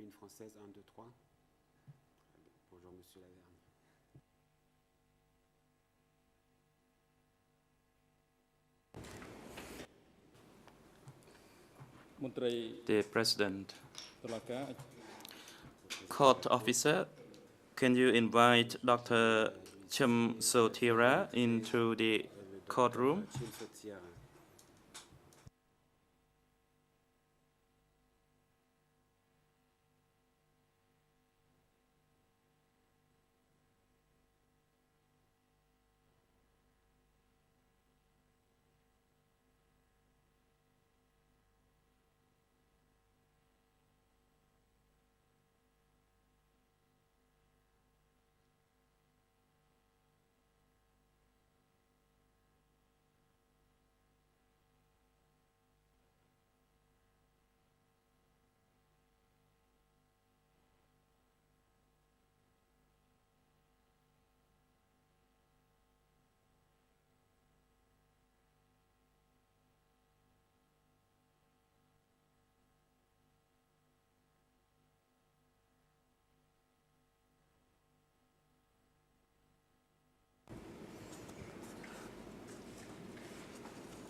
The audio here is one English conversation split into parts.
cabine française 1, 2, 3. Bonjour, Monsieur Lavergne. The President, Court Officer, can you invite Dr. Chum Sothira into the courtroom?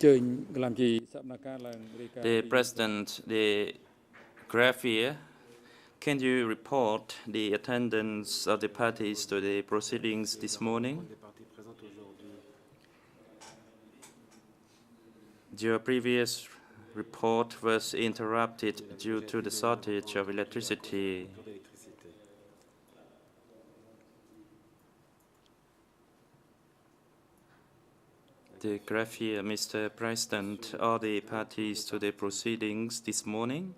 The President, the graphier, can you report the attendance of the parties to the proceedings this morning? Your previous report was interrupted due to the shortage of electricity. The graphier, Mr. President, all the parties to the proceedings this morning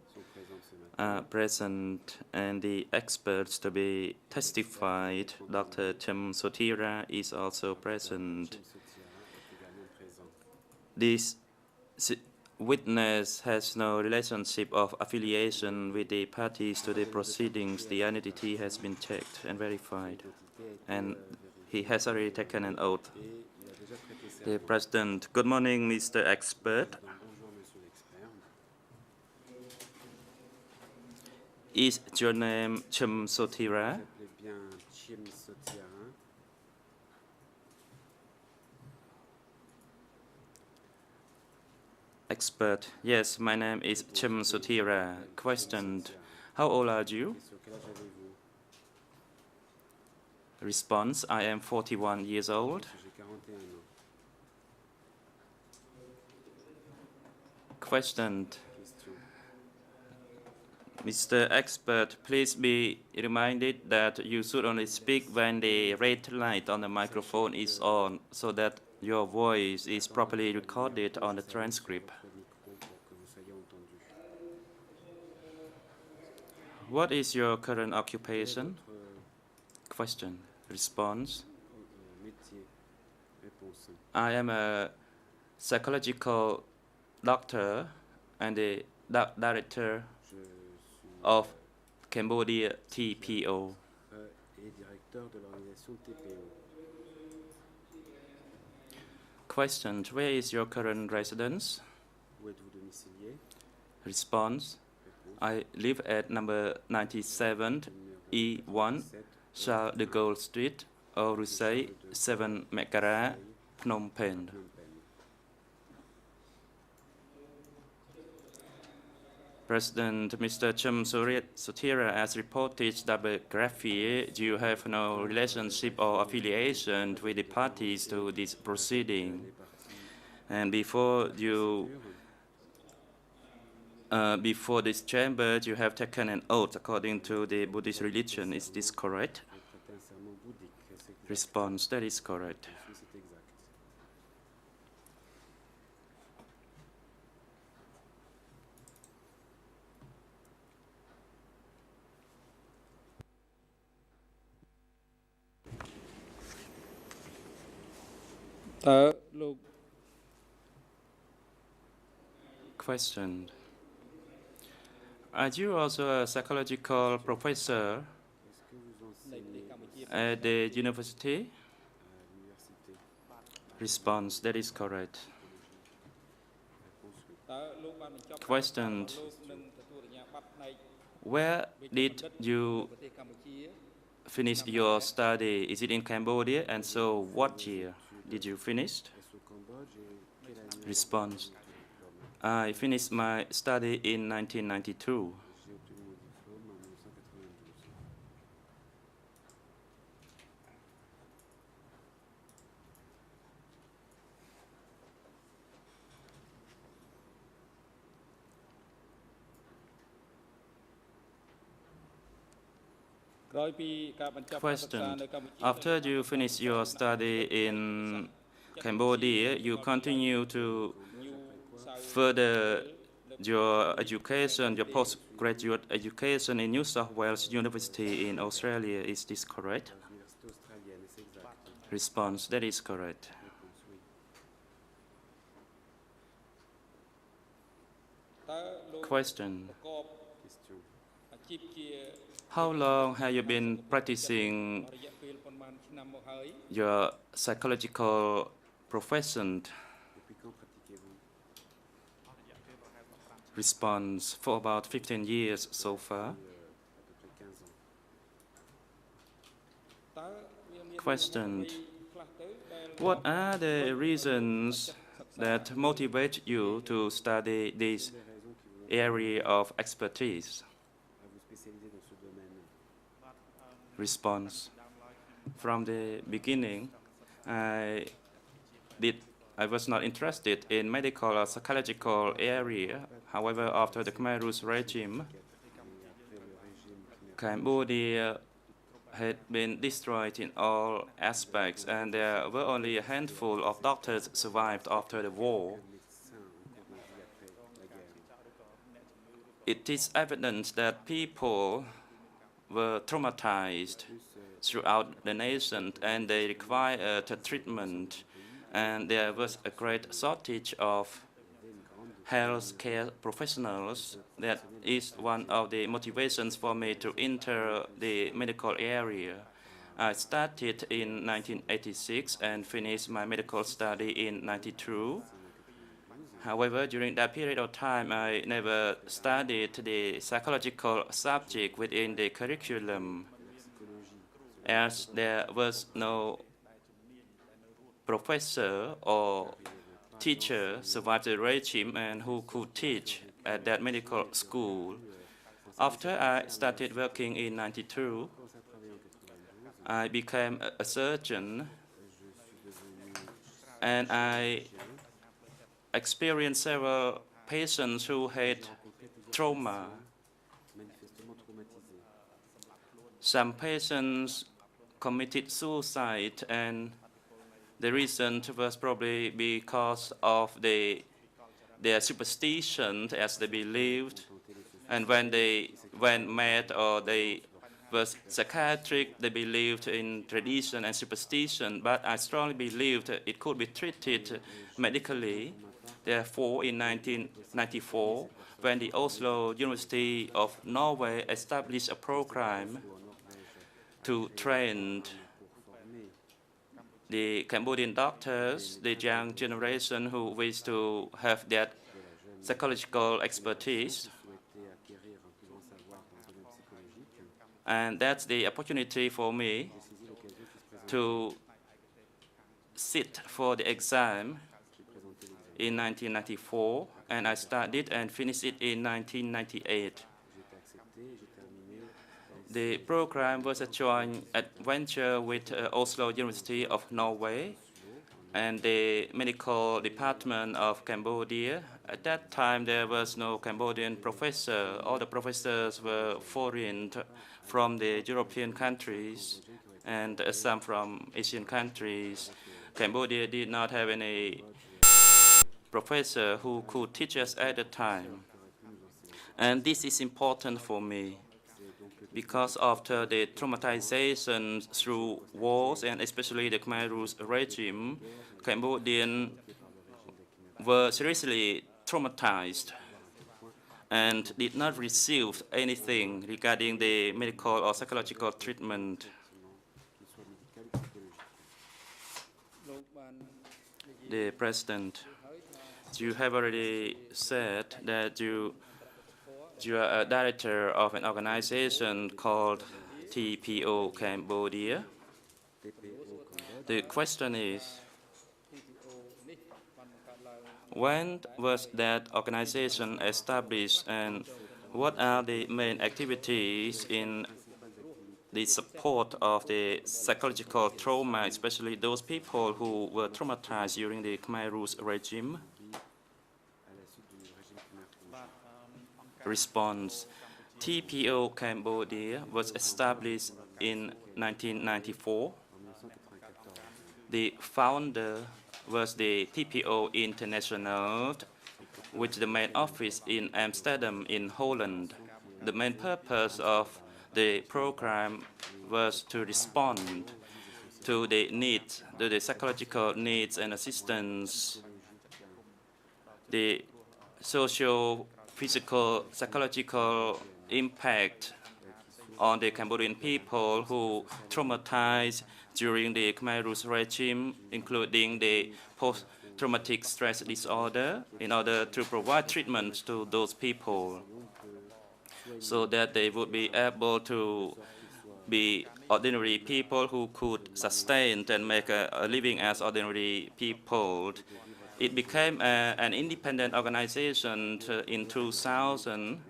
are present, and the experts to be testified, Dr. Chum Sothira, is also present. This witness has no relationship of affiliation with the parties to the proceedings. The identity has been checked and verified, and he has already taken an oath. The President, good morning, Mr. Expert. Is your name Chum Sothira? Expert, yes, my name is Chum Sothira. Question, how old are you? Response, I am 41 years old. Question, Mr. Expert, please be reminded that you should only speak when the red light on the microphone is on, so that your voice is properly recorded on the transcript. What is your current occupation? Question. Response. I am a psychological doctor and the director of Cambodia TPO. Question, where is your current residence? Response, I live at number 97 E1 Charles de Gaulle Street, Orusei, 7 Mekara, Phnom Penh. President, Mr. Chum Sothira, as reported double graphy, you have no relationship or affiliation with the parties to this proceeding. And before this chamber, you have taken an oath according to the Buddhist religion. Is this correct? Response, that is correct. Question. Are you also a psychological professor at the university? Response, that is correct. Question. Where did you finish your study? Is it in Cambodia? And so what year did you finish? Est-ce au Cambodge et quelle année Response. obtenu votre diplôme? I finished my study in 1992. J'ai obtenu mon diplôme en 1992. Question. After you finish your study in Cambodia, you continue to further your education, your postgraduate education in New South Wales University in Australia. Is this correct? À l'université australienne, est-ce exact? Response. That is correct. Réponse oui. Question. Question. How long have you been practicing your psychological profession? Depuis quand pratiquez-vous? Response. For about 15 years so far. À peu près 15 ans. Question. What are the reasons that motivate you to study this Les raisons qui vous area of expertise? à vous spécialiser dans ce domaine? Response. From the beginning, I was not interested in medical or psychological area. However, after the Khmer Rouge regime, Cambodia had been destroyed in all aspects, and there were only a handful of doctors survived after the war. It is evident that people were traumatized throughout the nation, and they required treatment, and there was a great shortage of health care professionals. That is one of the motivations for me to enter the medical area. I started in 1986 and finished my medical study in 92. However, during that period of time, I never studied the psychological subject within the curriculum, as there was no professor or teacher survived the regime and who could teach at that medical school. After I started working in 92, I became a surgeon, and I experienced several patients who had trauma. Some patients committed suicide, and the reason was probably because of their superstition, as they believed, and when they went mad or they were psychiatric, they believed in tradition and superstition, but I strongly believed it could be treated medically. Therefore, in 1994, when the Oslo University of Norway established a program to train the Cambodian doctors, the young generation who wish to have that psychological expertise. And that's the opportunity for me to sit for the exam in 1994, and I studied and finished it in 1998. The program was a joint adventure with Oslo University of Norway and the medical department of Cambodia. At that time, there was no Cambodian professor. All the professors were foreign from the European countries and some from Asian countries. Cambodia did not have any professor who could teach us at the time. And this is important for me, because after the traumatization through wars, and especially the Khmer Rouge regime, Cambodians were seriously traumatized and did not receive anything regarding the medical or psychological treatment. The President, you have already said that you You are a director of an organization called TPO Cambodia. The question is, when was that organization established and what are the main activities in the support of the psychological trauma, especially those people who were traumatized during the Khmer Rouge regime? Response. TPO Cambodia was established in 1994. The founder was the TPO International, with the main office in Amsterdam in Holland. The main purpose of the program was to respond to the needs, to the psychological needs and assistance, the social, physical, psychological impact on the Cambodian people who traumatized during the Khmer Rouge regime, including the post-traumatic stress disorder, in order to provide treatment to those people so that they would be able to be ordinary people who could sustain and make a living as ordinary people. It became an independent organization in 2000,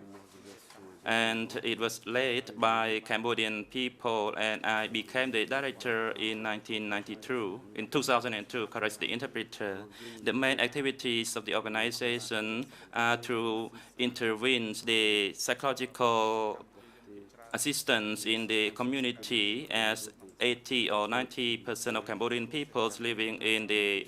and it was led by Cambodian people, and I became the director in 1992, in 2002, correct the interpreter. The main activities of the organization are to intervene the psychological assistance in the community, as 80 or 90% of Cambodian peoples living in the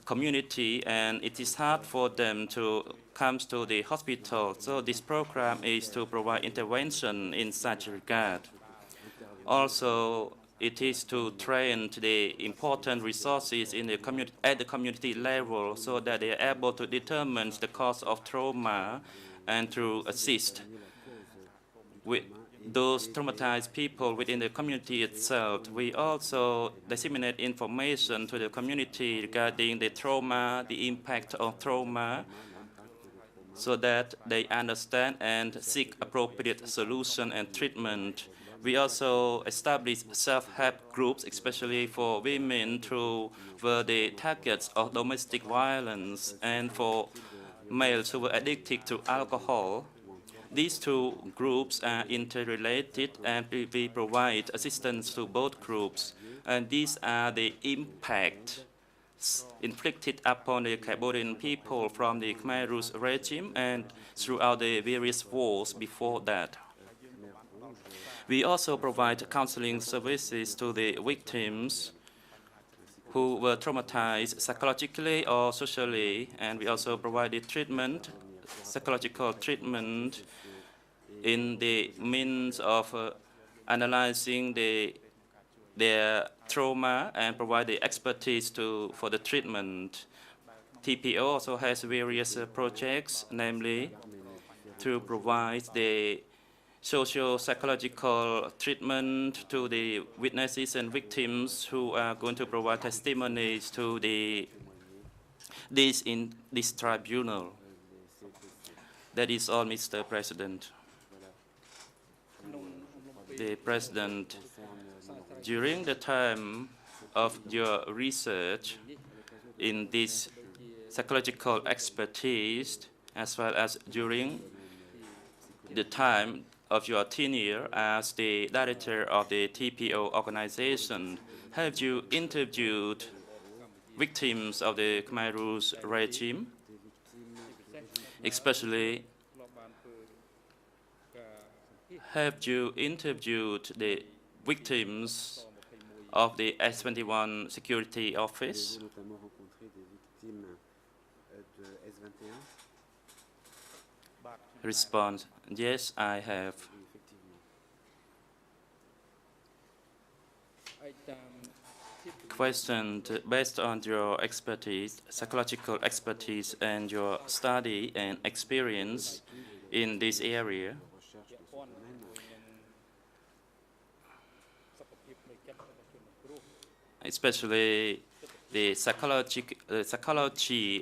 community, and it is hard for them to come to the hospital. So this program is to provide intervention in such regard. Also, it is to train the important resources in the community at the community level so that they are able to determine the cause of trauma and to assist with those traumatized people within the community itself. We also disseminate information to the community regarding the trauma, the impact of trauma, so that they understand and seek appropriate solution and treatment. We also establish self-help groups, especially for women who were the targets of domestic violence and for males who were addicted to alcohol. These two groups are interrelated, and we provide assistance to both groups. And these are the impacts inflicted upon the Cambodian people from the Khmer Rouge regime and throughout the various wars before that. We also provide counseling services to the victims who were traumatized psychologically or socially, and we also provided treatment, psychological treatment, in the means of analyzing their trauma and provide the expertise for the treatment. TPO also has various projects, namely to provide the socio-psychological treatment to the witnesses and victims who are going to provide testimonies to this tribunal. That is all, Mr. President. The President, during the time of your research in this psychological expertise, as well as during the time of your tenure as the director of the TPO organization, have you interviewed victims of the Khmer Rouge regime, especially have you interviewed the victims of the S21 security office? Response, yes, I have. Question, based on your expertise, psychological expertise, and your study and experience in this area, especially the psychology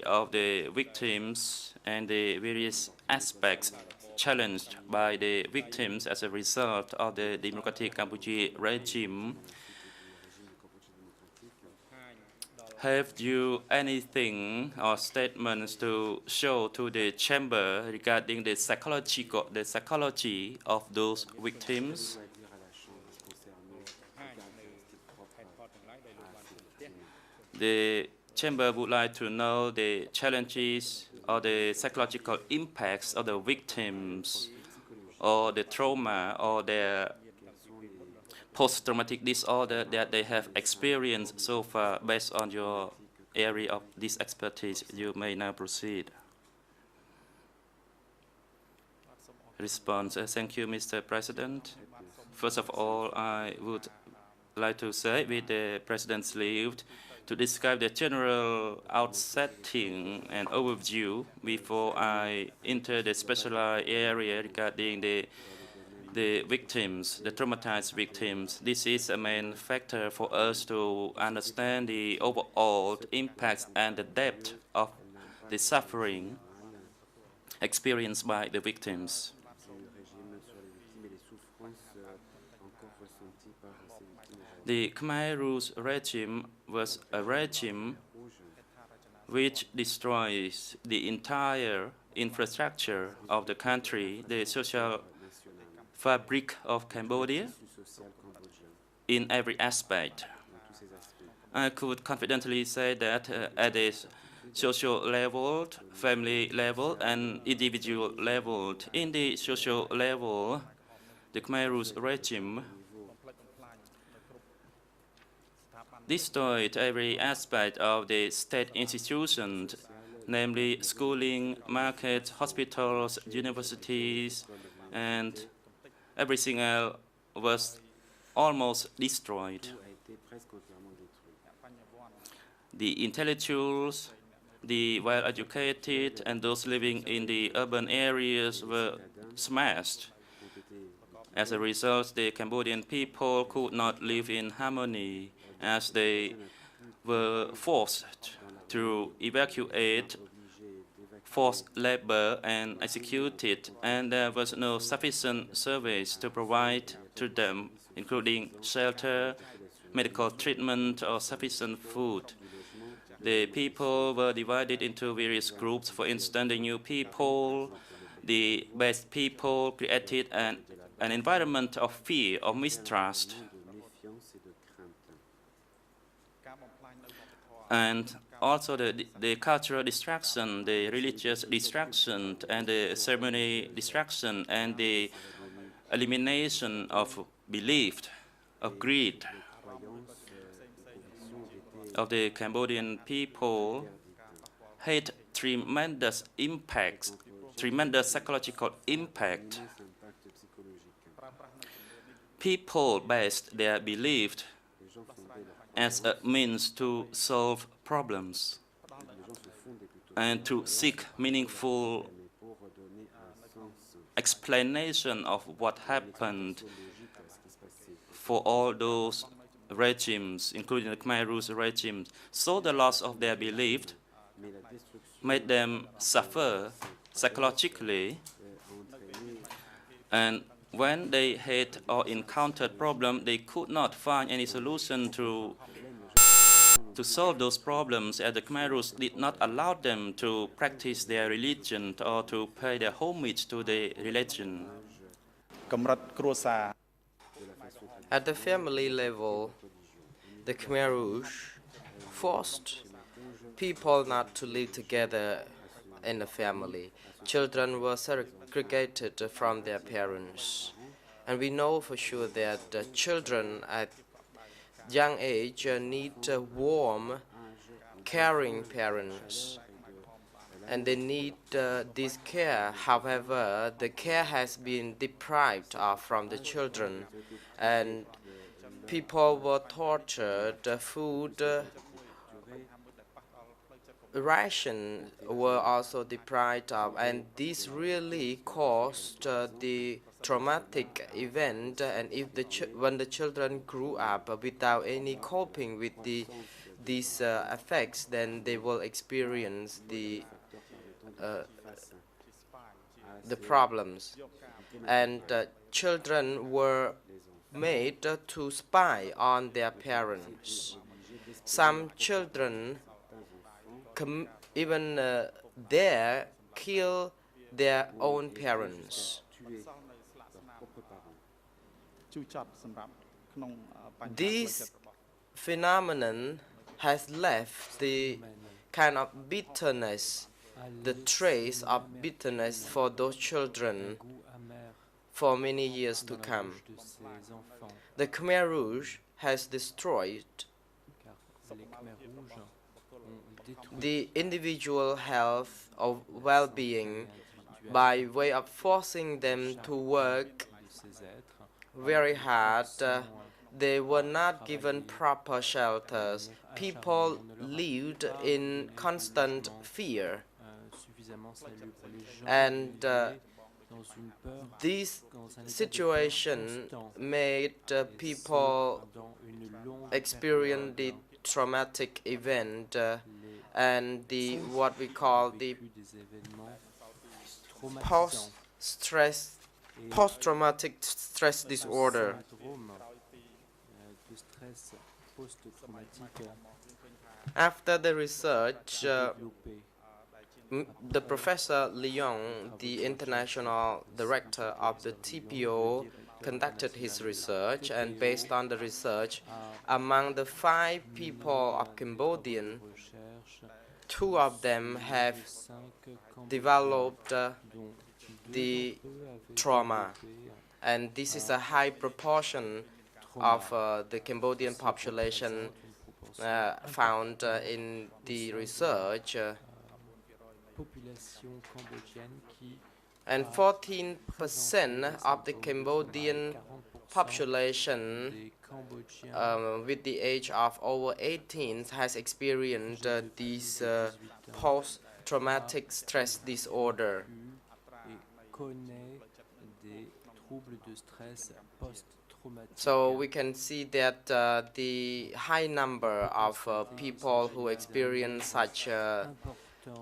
of the victims and the various aspects challenged by the victims as a result of the Democratic Cambodia regime. Have you anything or statements to show to the chamber regarding the psychology of those victims? The chamber would like to know the challenges or the psychological impacts of the victims or the trauma or their post-traumatic disorder that they have experienced so far based on your area of this expertise. You may now proceed. Response. Thank you, Mr. President. First of all, I would like to say, with the President's leave, to describe the general outsetting and overview before I enter the specialized area regarding the victims, the traumatized victims. This is a main factor for us to understand the overall impacts and the depth of the suffering experienced by the victims. The Khmer Rouge regime was a regime which destroys the entire infrastructure of the country, the social fabric of Cambodia, in every aspect. I could confidently say that at a social level, family level, and individual level. In the social level, the Khmer Rouge regime destroyed every aspect of the state institutions, namely schooling, markets, hospitals, universities, and everything else was almost destroyed. The intellectuals, the well-educated, and those living in the urban areas were smashed. As a result, the Cambodian people could not live in harmony, as they were forced to evacuate forced labor and executed, and there was no sufficient service to provide to them, including shelter, medical treatment, or sufficient food. The people were divided into various groups. For instance, the new people, the best people created an environment of fear or mistrust. And also the cultural distraction, the religious distraction, and the ceremony distraction, and the elimination of belief, of greed of the Cambodian people had tremendous impacts, tremendous psychological impact. People based their belief as a means to solve problems and to seek meaningful explanation of what happened for all those regimes, including the Khmer Rouge regime. So the loss of their belief made them suffer psychologically, and when they had or encountered problems, they could not find any solution to solve those problems, as the Khmer Rouge did not allow them to practice their religion or to pay their homage to the religion. At the family level, the Khmer Rouge forced people not to live together in a family. Children were segregated from their parents. And we know for sure that children at young age need warm, caring parents. And they need this care. However, the care has been deprived from the children. And people were tortured, food, ration were also deprived of, and this really caused the traumatic event. And if when the children grew up without any coping with these effects, then they will experience the the problems, and children were made to spy on their parents. Some children even dare kill their own parents. This phenomenon has left the kind of bitterness, the trace of bitterness for those children for many years to come. The Khmer Rouge has destroyed the individual health or well-being by way of forcing them to work very hard. They were not given proper shelters. People lived in constant fear. And this situation made people experience the traumatic event and the what we call the post-traumatic stress disorder. After the research, the Professor Leong, the international director of the TPO, conducted his research, and based on the research, among the 5 people of Cambodian, 2 of them have developed the trauma, and this is a high proportion of the Cambodian population found in the research. And 14% of the Cambodian population with the age of over 18 has experienced this post-traumatic stress disorder. So we can see that the high number of people who experience such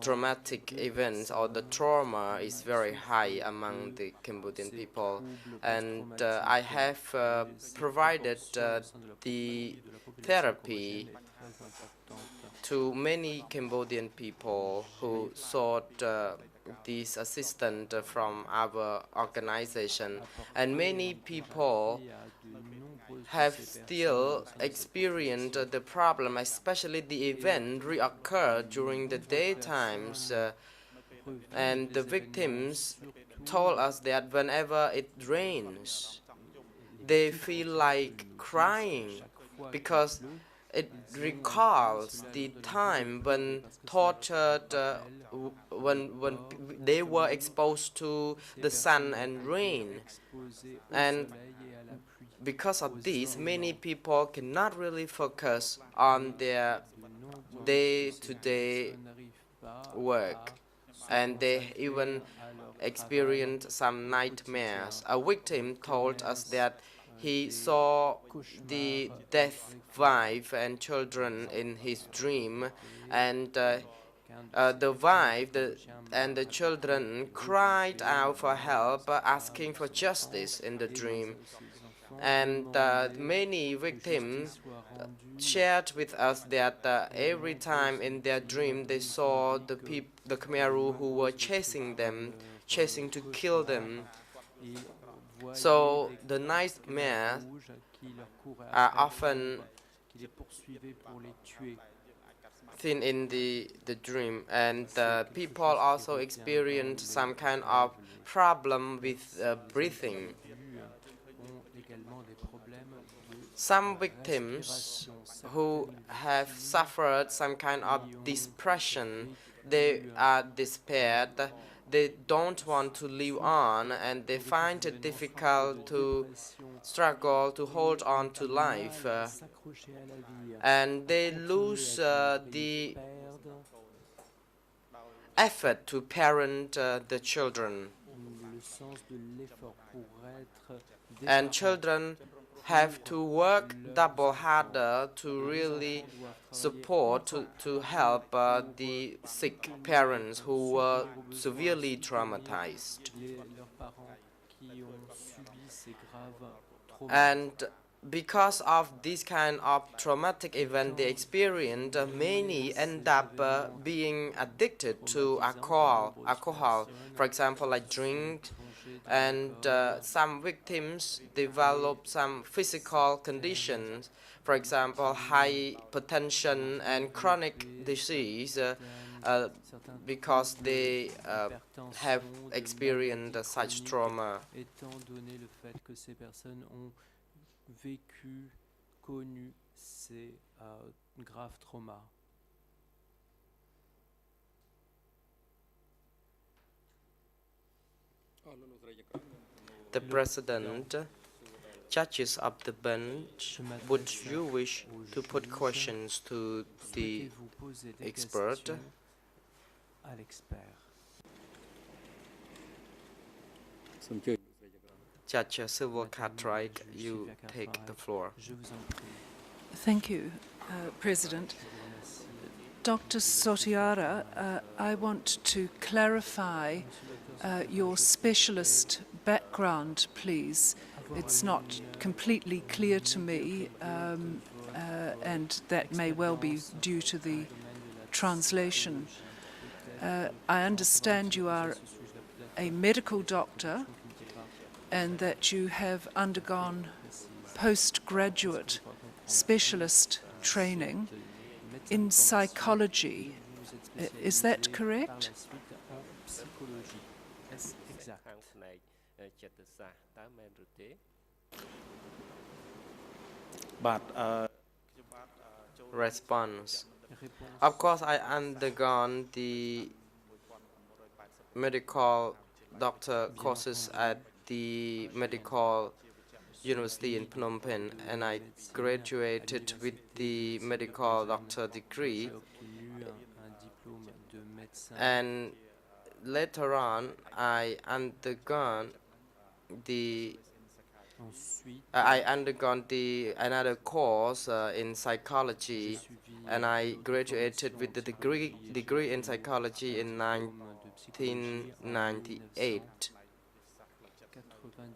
traumatic events or the trauma is very high among the Cambodian people, and I have provided the therapy to many Cambodian people who sought this assistance from our organization, and many people have still experienced the problem, especially the event reoccurred during the daytimes, and the victims told us that whenever it rains, they feel like crying because it recalls the time when tortured, when they were exposed to the sun and rain. And because of this, many people cannot really focus on their day-to-day work, and they even experience some nightmares. A victim told us that he saw the dead wife and children in his dream, and the wife and the children cried out for help, asking for justice in the dream. And many victims shared with us that every time in their dream they saw the Khmer Rouge who were chasing them, chasing to kill them. So the nightmares are often seen in the dream, and people also experience some kind of problem with breathing. Some victims who have suffered some kind of depression, they are despaired, they don't want to live on, and they find it difficult to struggle to hold on to life, and they lose the effort to parent the children. And children have to work double harder to really support, to help the sick parents who were severely traumatized. And because of this kind of traumatic event they experienced, many end up being addicted to alcohol, for example, like drink, and some victims develop some physical conditions, for example, hypertension and chronic disease, because they have experienced such trauma. Vécu, connu ces graves traumas. The President, judges of the bench, would you wish to put questions to the expert? Judge Civil Cartwright, you take the floor. Thank you, President. Dr. Sotiara, I want to clarify your specialist background, please. It's not completely clear to me, and that may well be due to the translation. I understand you are a medical doctor and that you have undergone postgraduate specialist training in psychology. Is that correct? Response. Of course, I undergone the medical doctor courses at the Medical University in Phnom Penh, and I graduated with the medical doctor degree. And later on, I undergone another course in psychology, and I graduated with the degree in psychology in 1998.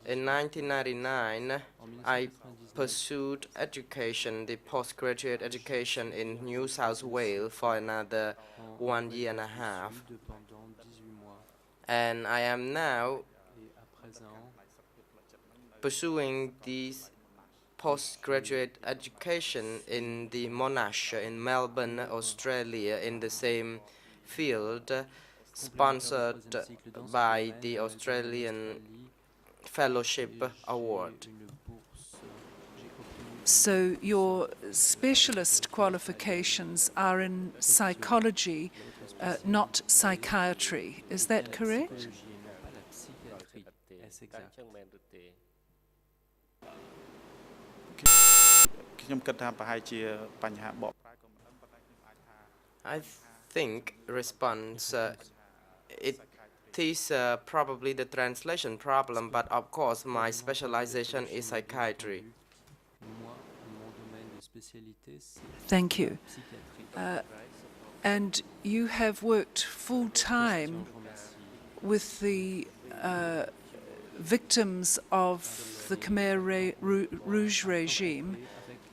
In 1999, I pursued education, the postgraduate education in New South Wales for another 1 year and a half. And I am now pursuing this postgraduate education in the Monash in Melbourne, Australia, in the same field, sponsored by the Australian Fellowship Award. So your specialist qualifications are in psychology, not psychiatry. Is that correct? I think, response, it is probably the translation problem, but of course my specialization is psychiatry. Thank you. And you have worked full-time with the victims of the Khmer Rouge regime,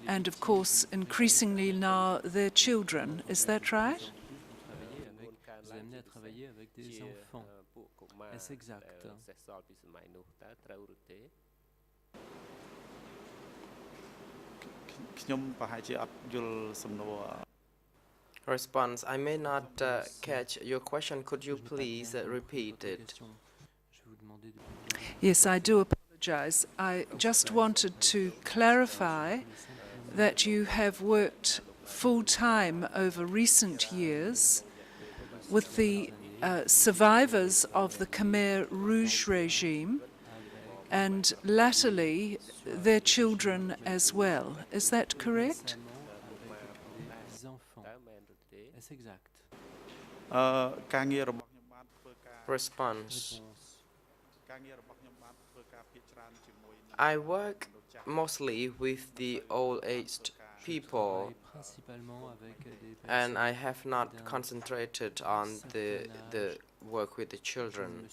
and of course increasingly now their children. Is that right? Response. I may not catch your question. Could you please repeat it? Yes, I do apologize. I just wanted to clarify that you have worked full-time over recent years with the survivors of the Khmer Rouge regime and latterly their children as well. Is that correct? Response. I work mostly with the old-aged people, and I have not concentrated on the work with the children.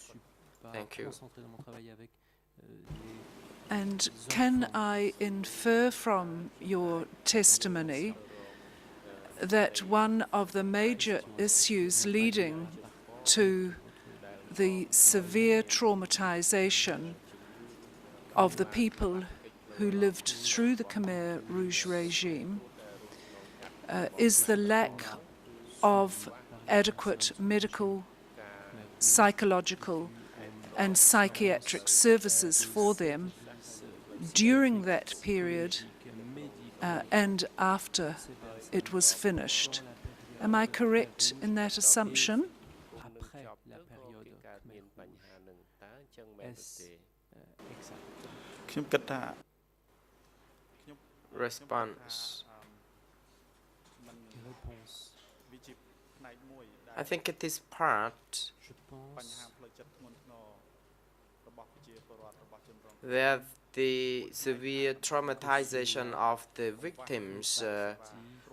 Thank you. And can I infer from your testimony that one of the major issues leading to the severe traumatization of the people who lived through the Khmer Rouge regime is the lack of adequate medical, psychological, and psychiatric services for them during that period and after it was finished. Am I correct in that assumption? Response. I think it is part that the severe traumatization of the victims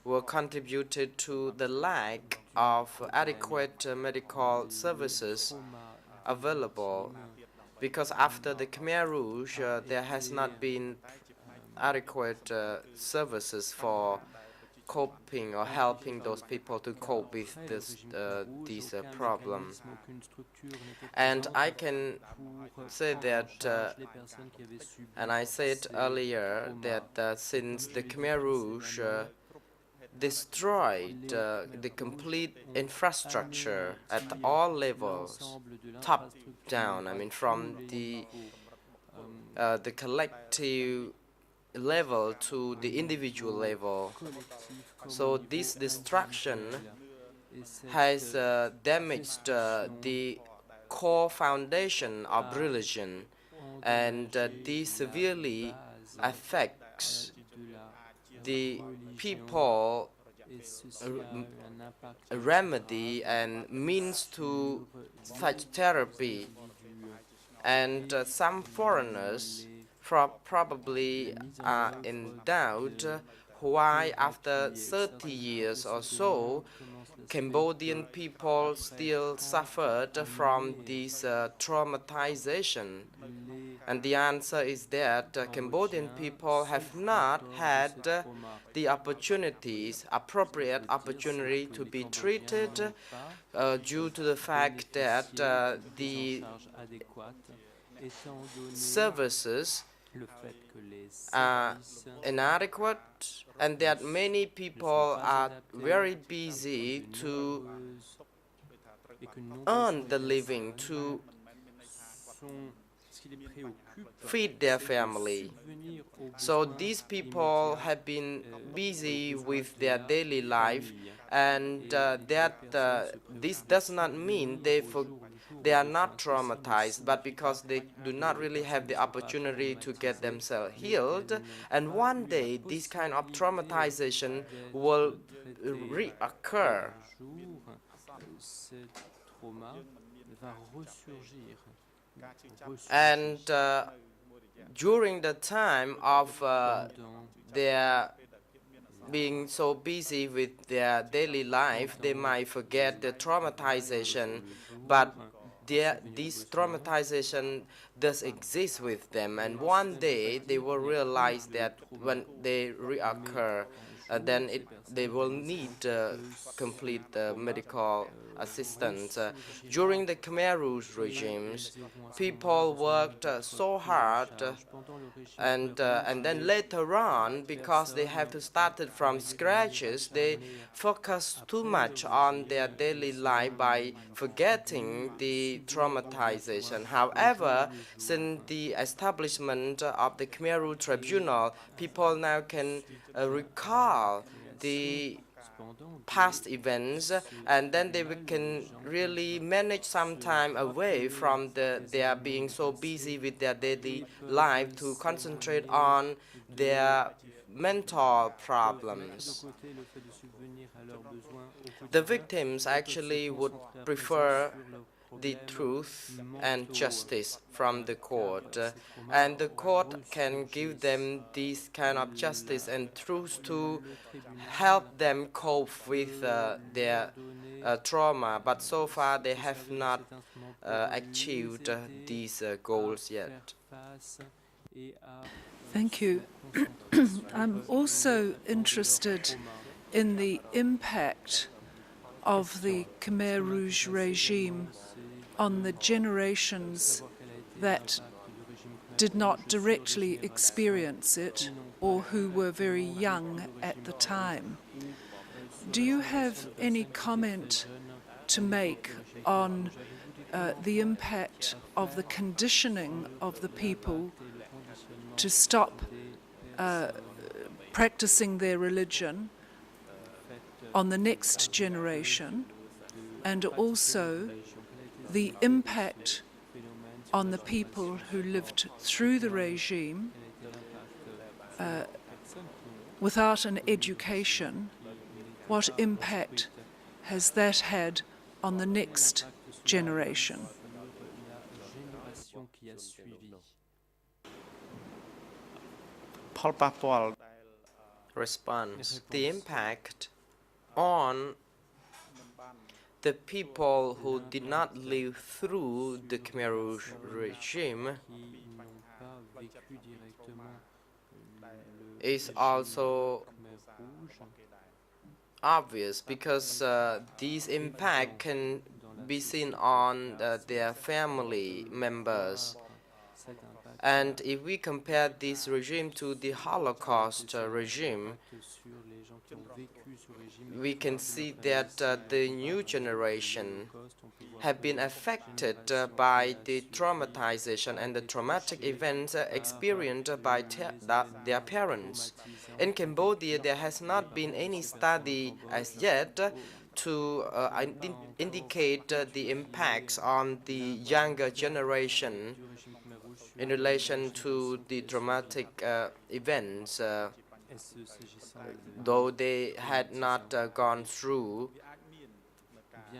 were contributed to the lack of adequate medical services available, because after the Khmer Rouge there has not been adequate services for coping or helping those people to cope with these problems. And I can say that, and I said earlier, that since the Khmer Rouge destroyed the complete infrastructure at all levels, top down, I mean from the collective level to the individual level. So this destruction has damaged the core foundation of religion, and this severely affects the people remedy and means to such therapy. And some foreigners probably are in doubt why after 30 years or so Cambodian people still suffered from this traumatization. And the answer is that Cambodian people have not had the opportunities, appropriate opportunity to be treated due to the fact that the services are inadequate, and that many people are very busy to earn the living, to feed their family. So these people have been busy with their daily life, and this does not mean they are not traumatized, but because they do not really have the opportunity to get themselves healed. And one day this kind of traumatization will reoccur. And during the time of their being so busy with their daily life, they might forget the traumatization, but this traumatization does exist with them, and one day they will realize that when they reoccur, then they will need complete medical assistance. During the Khmer Rouge regimes, people worked so hard, and then later on, because they have to start it from scratches, they focus too much on their daily life by forgetting the traumatization. However, since the establishment of the Khmer Rouge Tribunal, people now can recall the past events, and then they can really manage some time away from their being so busy with their daily life to concentrate on their mental problems. The victims actually would prefer the truth and justice from the court. And the court can give them this kind of justice and truth to help them cope with their trauma. But so far they have not achieved these goals yet. Thank you. I'm also interested in the impact of the Khmer Rouge regime on the generations that did not directly experience it or who were very young at the time. Do you have any comment to make on the impact of the conditioning of the people to stop practicing their religion on the next generation, and also the impact on the people who lived through the regime without an education? What impact has that had on the next generation? Response. The impact on the people who did not live through the Khmer Rouge regime is also obvious, because these impact can be seen on their family members. And if we compare this regime to the Holocaust regime, we can see that the new generation have been affected by the traumatization and the traumatic events experienced by their parents. In Cambodia, there has not been any study as yet to indicate the impacts on the younger generation in relation to the traumatic events, though they had not gone through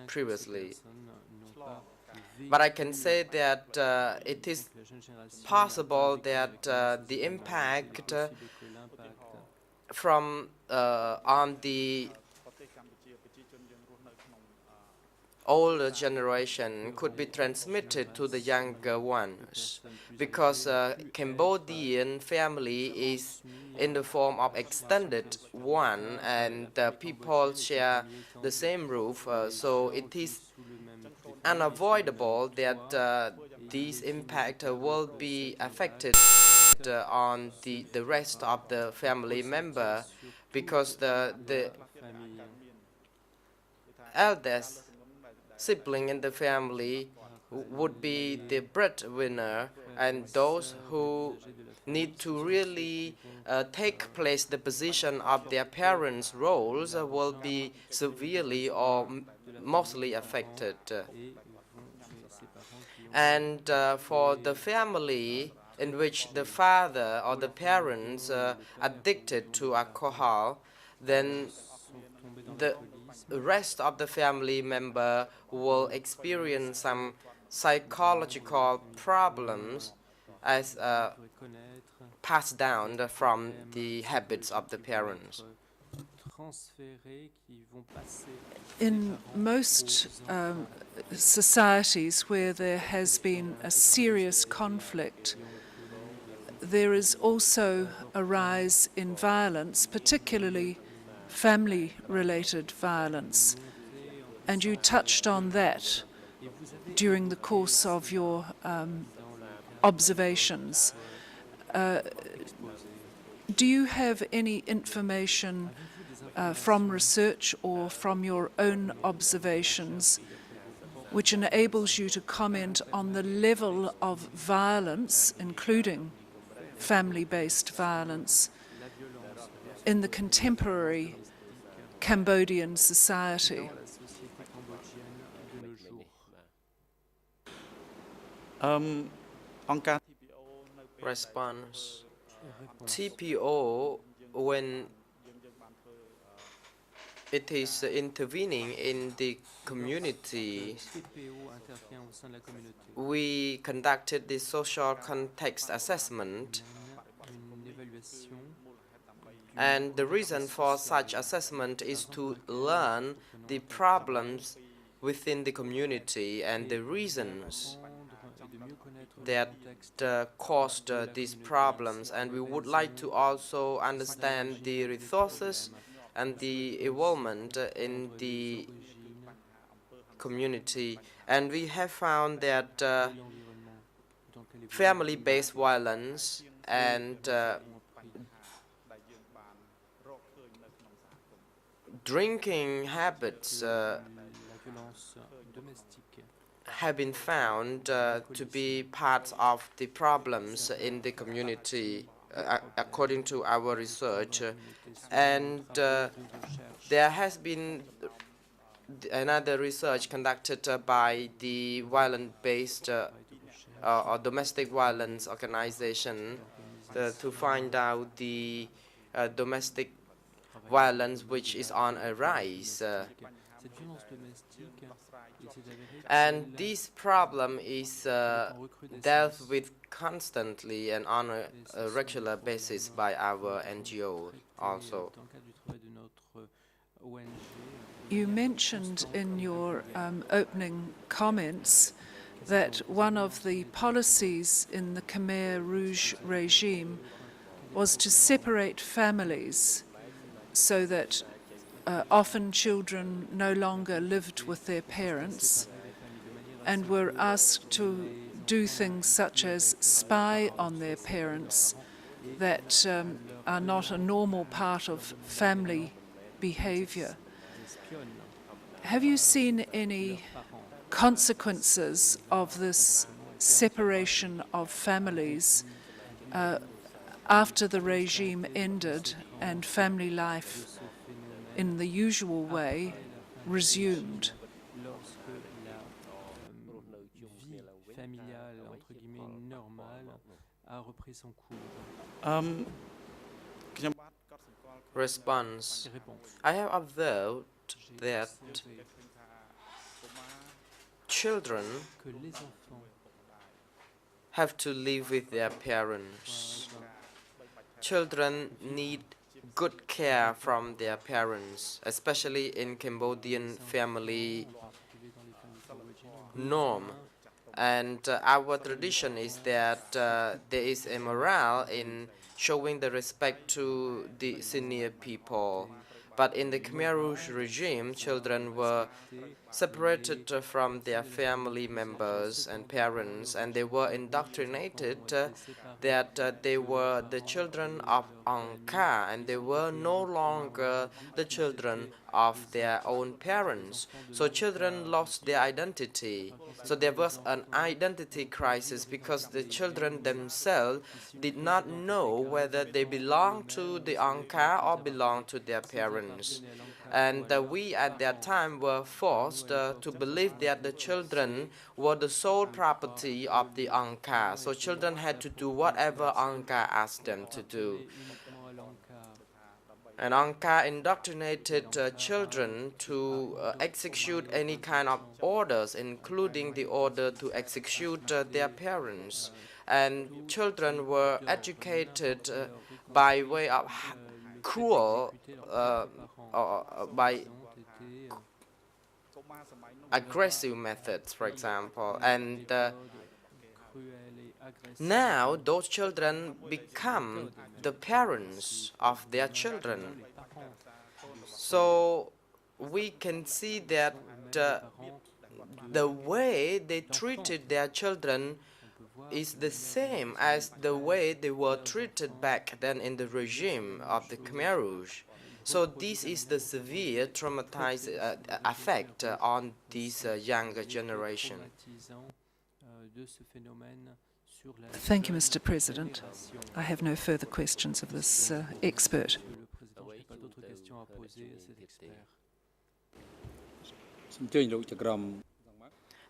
previously. But I can say that it is possible that the impact from on the older generation could be transmitted to the younger ones, because Cambodian family is in the form of extended one, and people share the same roof, so it is unavoidable that these impact will be affected on the rest of the family member, because the eldest sibling in the family would be the breadwinner, and those who need to really take place the position of their parents' roles will be severely or mostly affected. And for the family in which the father or the parents are addicted to alcohol, then the rest of the family member will experience some psychological problems as passed down from the habits of the parents. In most societies where there has been a serious conflict, there is also a rise in violence, particularly family-related violence. And you touched on that during the course of your observations. Do you have any information from research or from your own observations which enables you to comment on the level of violence, including family-based violence, in the contemporary Cambodian society? Response. TPO, when it is intervening in the community. TPO intervient au sein de la communauté. We conducted the social context assessment, Une évaluation and the reason for such assessment is to learn the problems within the community and the reasons that caused these problems, and we would like to also understand the resources and the involvement in the community. And we have found that family-based violence and drinking habits have been found to be parts of the problems in the community, according to our research. And there has been another research conducted by the violence-based or domestic violence organization to find out the domestic violence which is on a rise. And this problem is dealt with constantly and on a regular basis by our NGO also. You mentioned in your opening comments that one of the policies in the Khmer Rouge regime was to separate families so that often children no longer lived with their parents and were asked to do things such as spy on their parents that are not a normal part of family behavior. Have you seen any consequences of this separation of families after the regime ended and family life in the usual way resumed? Response. I have observed that children have to live with their parents. Children need good care from their parents, especially in Cambodian family norm. And our tradition is that there is a morale in showing the respect to the senior people. But in the Khmer Rouge regime, children were separated from their family members and parents, and they were indoctrinated that they were the children of Angkar, and they were no longer the children of their own parents. So children lost their identity. So there was an identity crisis because the children themselves did not know whether they belonged to the Angkar or belonged to their parents. And we at that time were forced to believe that the children were the sole property of the Angkar. So children had to do whatever Angkar asked them to do. And Angkar indoctrinated children to execute any kind of orders, including the order to execute their parents. And children were educated by way of cruel, by aggressive methods, for example. And now those children become the parents of their children. So we can see that the way they treated their children is the same as the way they were treated back then in the regime of the Khmer Rouge. So this is the severe traumatized effect on this younger generation. Thank you, Mr. President. I have no further questions of this expert.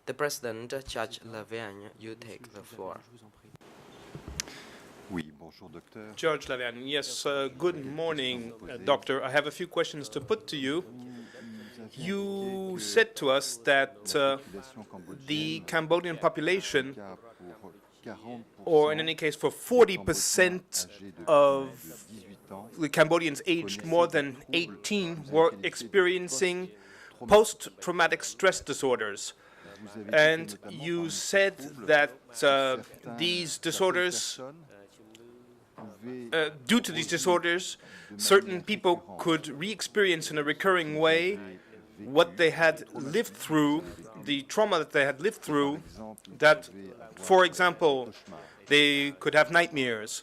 The President, Judge Lavergne, you take the floor. George Lavian, yes, good morning, doctor. I have a few questions to put to you. You said to us that the Cambodian population, or in any case for 40% of the Cambodians aged more than 18 were experiencing post-traumatic stress disorders. And you said that these disorders, due to these disorders, certain people could re-experience in a recurring way what they had lived through, the trauma that they had lived through, that, for example, they could have nightmares.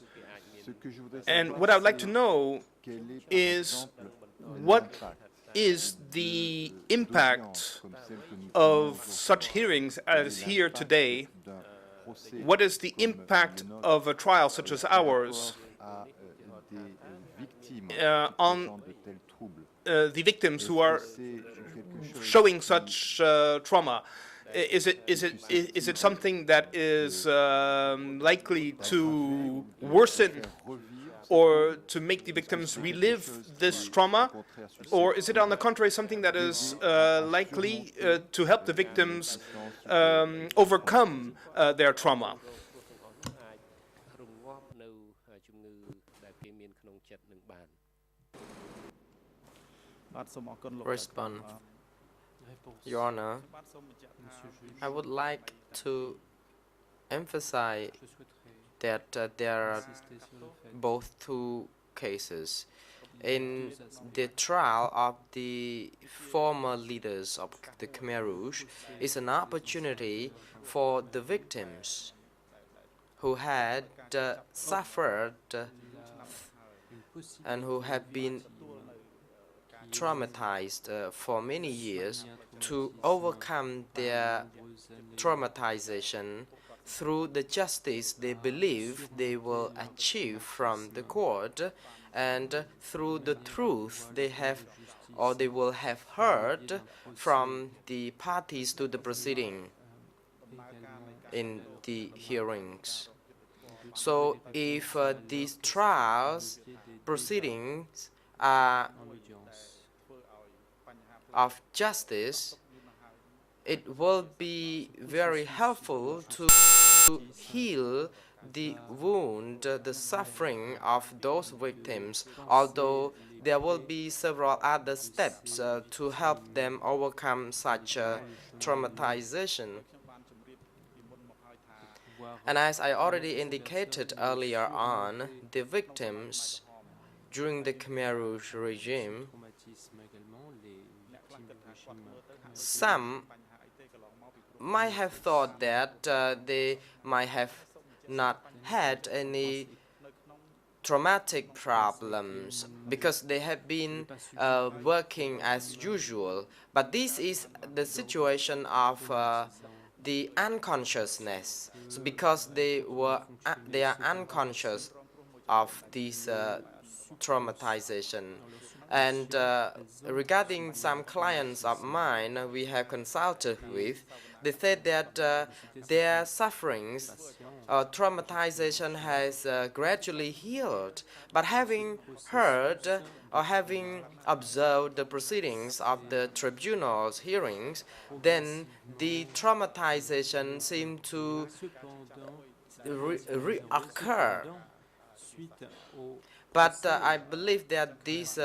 And what I would like to know is, what is the impact of such hearings as here today? What is the impact of a trial such as ours on the victims who are showing such trauma? Is it something that is likely to worsen or to make the victims relive this trauma? Or is it, on the contrary, something that is likely to help the victims overcome their trauma? Respond. Your Honor, I would like to emphasize that there are both two cases. In the trial of the former leaders of the Khmer Rouge, is an opportunity for the victims who had suffered and who have been traumatized for many years to overcome their traumatization through the justice they believe they will achieve from the court, and through the truth they have or they will have heard from the parties to the proceeding in the hearings. So if these trials proceedings are of justice, it will be very helpful to heal the wound, the suffering of those victims, although there will be several other steps to help them overcome such traumatization. And as I already indicated earlier on, the victims during the Khmer Rouge regime, some might have thought that they might have not had any traumatic problems because they have been working as usual. But this is the situation of the unconsciousness. So because they are unconscious of this traumatization. And regarding some clients of mine we have consulted with, they said that their sufferings or traumatization has gradually healed. But having heard or having observed the proceedings of the tribunal's hearings, then the traumatization seemed to reoccur. But I believe that these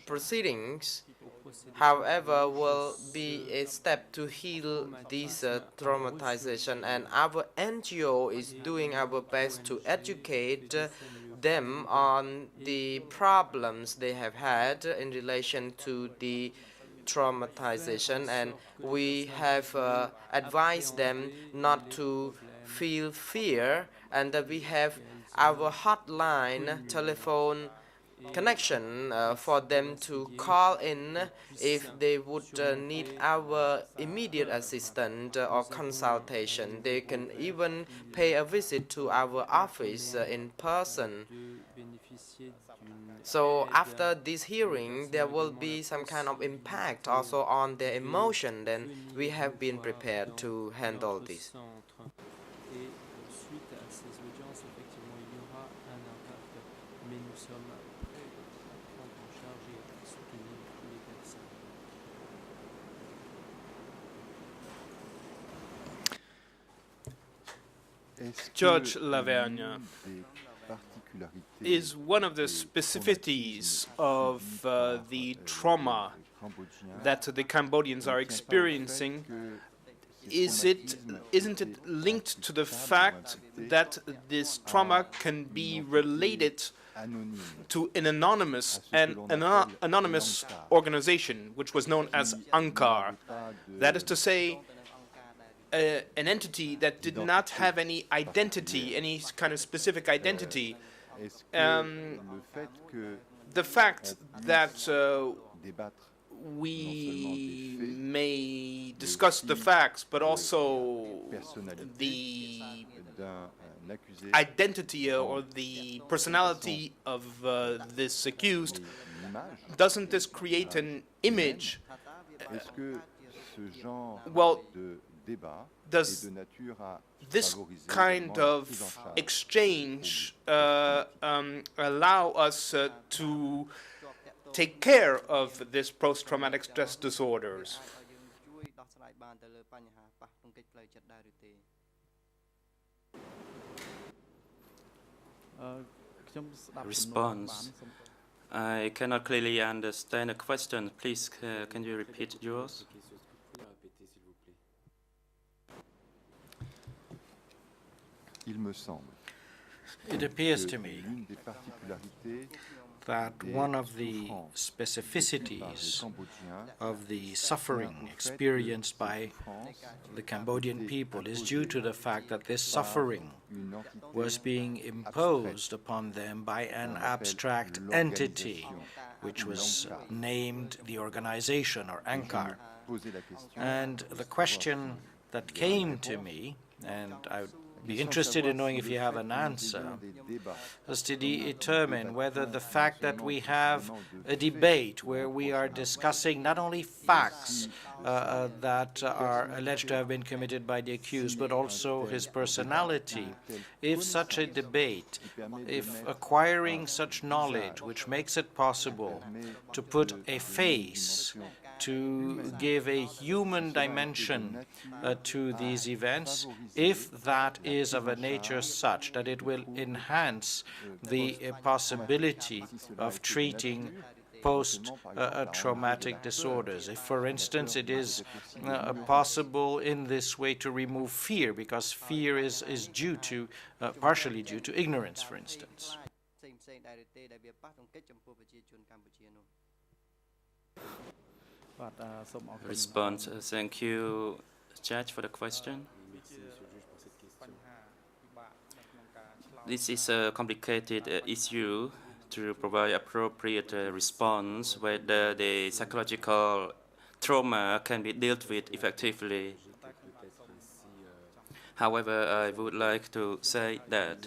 proceedings, however, will be a step to heal this traumatization, and our NGO is doing our best to educate them on the problems they have had in relation to the traumatization, and we have advised them not to feel fear, and we have our hotline telephone connection for them to call in if they would need our immediate assistance or consultation. They can even pay a visit to our office in person. So after this hearing, there will be some kind of impact also on their emotion. Then we have been prepared to handle this. nous sommes prêts à prendre en charge et à soutenir les personnes. Judge Lavergne, is one of the specificities of the trauma that the Cambodians are experiencing, isn't it linked to the fact that this trauma can be related to an anonymous organization which was known as Ankar? That is to say, an entity that did not have any identity, any kind of specific identity. The fact that we may discuss the facts, but also the identity or the personality of this accused, doesn't this create an image? Well, does this kind of exchange allow us to take care of this post-traumatic stress disorders? Response. I cannot clearly understand the question. Please, can you repeat yours? It appears to me that one of the specificities of the suffering experienced by the Cambodian people is due to the fact that this suffering was being imposed upon them by an abstract entity, which was named the organization, or Ankar. And the question that came to me, and I would be interested in knowing if you have an answer, is to determine whether the fact that we have a debate where we are discussing not only facts that are alleged to have been committed by the accused, but also his personality, if such a debate, if acquiring such knowledge which makes it possible to put a face, to give a human dimension to these events, if that is of a nature such that it will enhance the possibility of treating post-traumatic disorders. If, for instance, it is possible in this way to remove fear, because fear is due to, partially due to ignorance, for instance. Response. Thank you, Judge, for the question. This is a complicated issue to provide appropriate response, whether the psychological trauma can be dealt with effectively. However, I would like to say that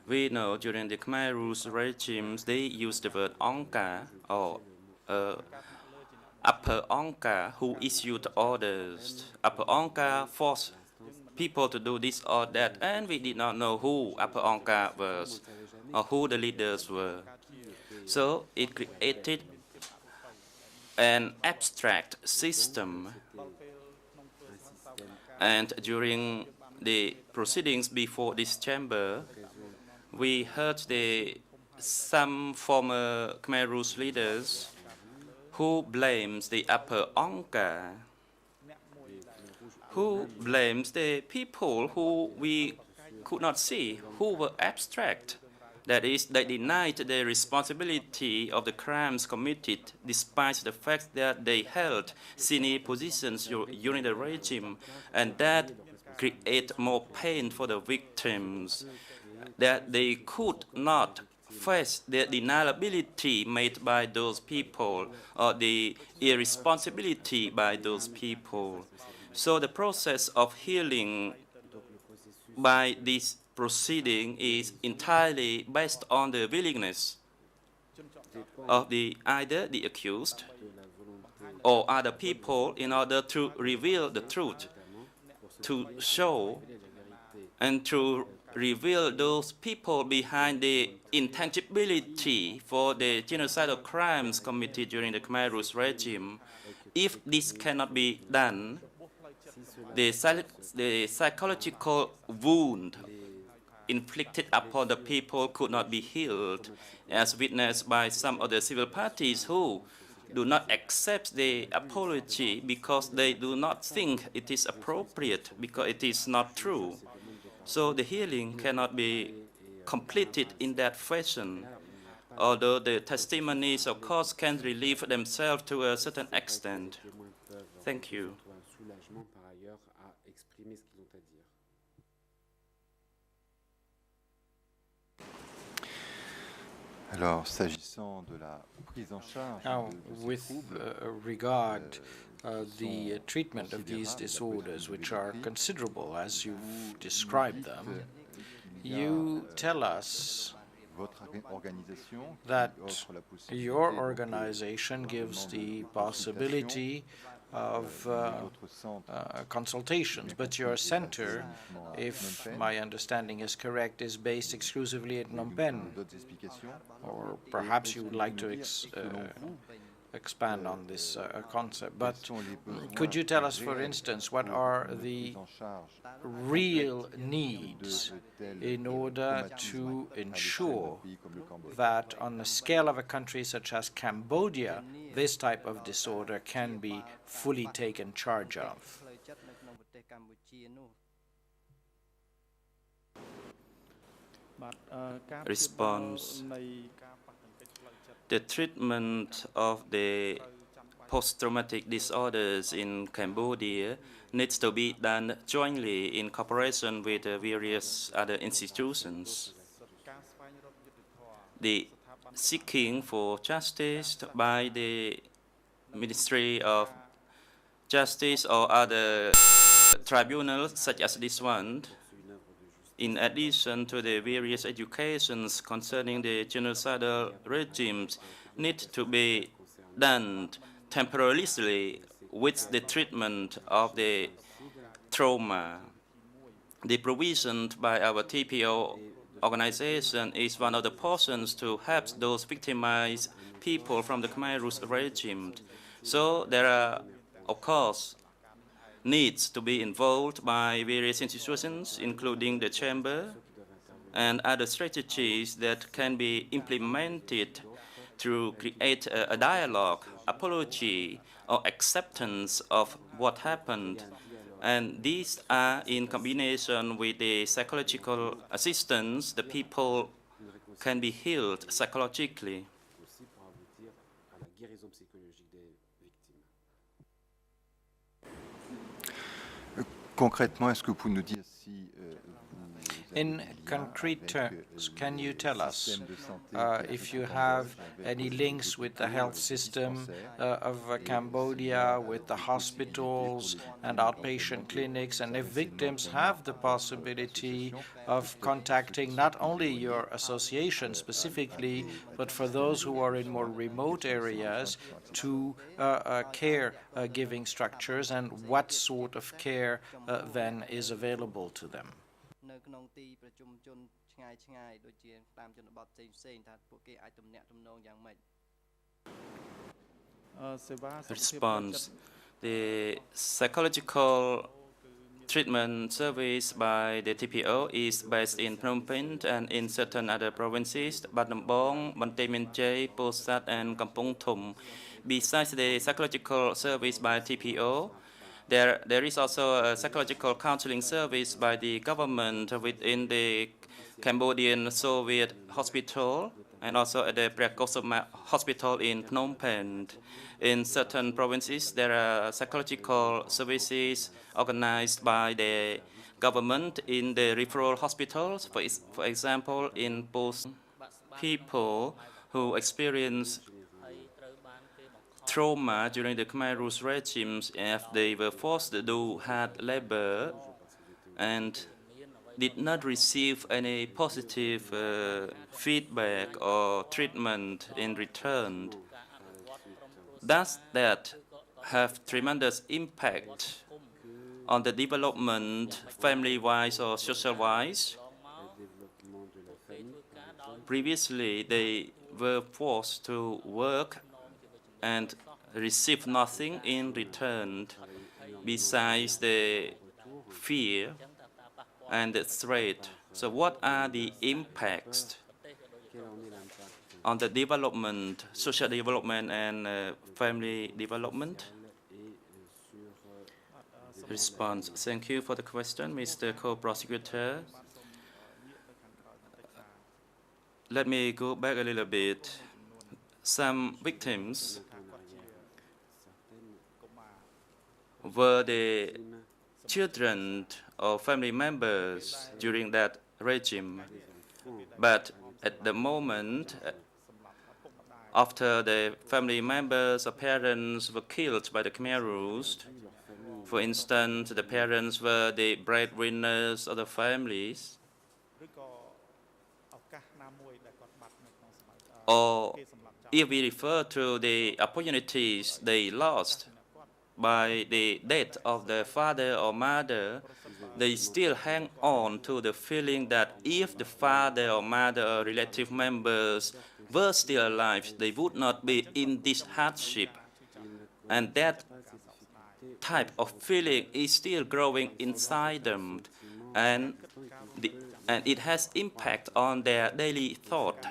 we know during the Khmer Rouge regimes, they used the word Angka, or Upper Angka, who issued orders. Upper Angka forced people to do this or that, and we did not know who Upper Angka was or who the leaders were. So it created an abstract system. And during the proceedings before this chamber, we heard some former Khmer Rouge leaders who blames the Upper Angka, who blames the people who we could not see, who were abstract. That is, they denied the responsibility of the crimes committed, despite the fact that they held senior positions during the regime, and that create more pain for the victims, that they could not face the deniability made by those people or the irresponsibility by those people. So the process of healing by this proceeding is entirely based on the willingness of either the accused or other people in order to reveal the truth, to show and to reveal those people behind the intangibility for the genocidal crimes committed during the Khmer Rouge regime. If this cannot be done, the psychological wound inflicted upon the people could not be healed, as witnessed by some of the civil parties who do not accept the apology because they do not think it is appropriate, because it is not true. So the healing cannot be completed in that fashion, although the testimonies, of course, can relieve themselves to a certain extent. Thank you. Alors, s'agissant de la prise en charge Now, de ces with troubles, regard the treatment of these disorders, which are considerable as you've described them, you tell us votre organisation qui that offre la possibilité your donc, organization gives the possibility of notre centre consultations, but your center, if my understanding is correct, is based exclusively at Phnom Penh. d'autres explications. Or perhaps you would like to expand on this concept. But could you tell us, for instance, what are the real needs in order to ensure that on the scale of a country such as Cambodia, this type of disorder can be fully taken charge of? Response. The treatment of the post-traumatic disorders in Cambodia needs to be done jointly in cooperation with various other institutions. The seeking for justice by the Ministry of Justice or other tribunals such as this one, in addition to the various educations concerning the genocidal regimes, need to be done temporarily with the treatment of the trauma. The provision by our TPO organization is one of the portions to help those victimized people from the Khmer Rouge regime. So there are, of course, needs to be involved by various institutions, including the chamber, and other strategies that can be implemented to create a dialogue, apology, or acceptance of what happened. And these are in combination with the psychological assistance, the people can be healed psychologically. Concrètement, est-ce que vous pouvez nous dire si In concrete terms, can you tell us if you have any links with the health system of Cambodia, with the hospitals and outpatient clinics, and if victims have the possibility of contacting not only your association specifically, but for those who are in more remote areas, to care-giving structures, and what sort of care then is available to them? Response. The psychological treatment service by the TPO is based in Phnom Penh and in certain other provinces, Bat Nambong, Banteay Meanchey, Posat, and Kampong Thom. Besides the psychological service by TPO, there is also a psychological counseling service by the government within the Cambodian Soviet Hospital and also at the Prakosoma Hospital in Phnom Penh. In certain provinces, there are psychological services organized by the government in the referral hospitals. For example, in Post, people who experience trauma during the Khmer Rouge regimes, if they were forced to do hard labor and did not receive any positive feedback or treatment in return. Does that have tremendous impact on the development, family-wise or social-wise? Previously, they were forced to work and receive nothing in return besides the fear and the threat. So what are the impacts on the development, social development and family development? Response. Thank you for the question, Mr. Co-Prosecutor. Let me go back a little bit. Some victims were the children or family members during that regime. But at the moment, after the family members or parents were killed by the Khmer Rouge, for instance, the parents were the breadwinners of the families, or if we refer to the opportunities they lost by the death of the father or mother, they still hang on to the feeling that if the father or mother or relative members were still alive, they would not be in this hardship. And that type of feeling is still growing inside them, and it has impact on their daily thought,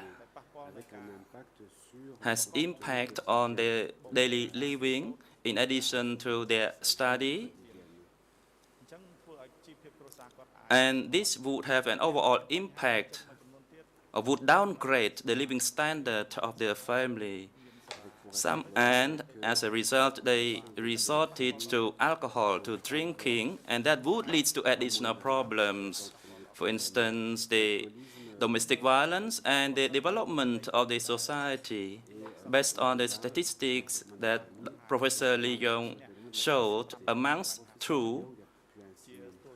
has impact on their daily living, in addition to their study. And this would have an overall impact, or would downgrade the living standard of their family. And as a result, they resorted to alcohol, to drinking, and that would lead to additional problems. For instance, the domestic violence and the development of the society. Based on the statistics that Professor Lee Yong showed, amongst two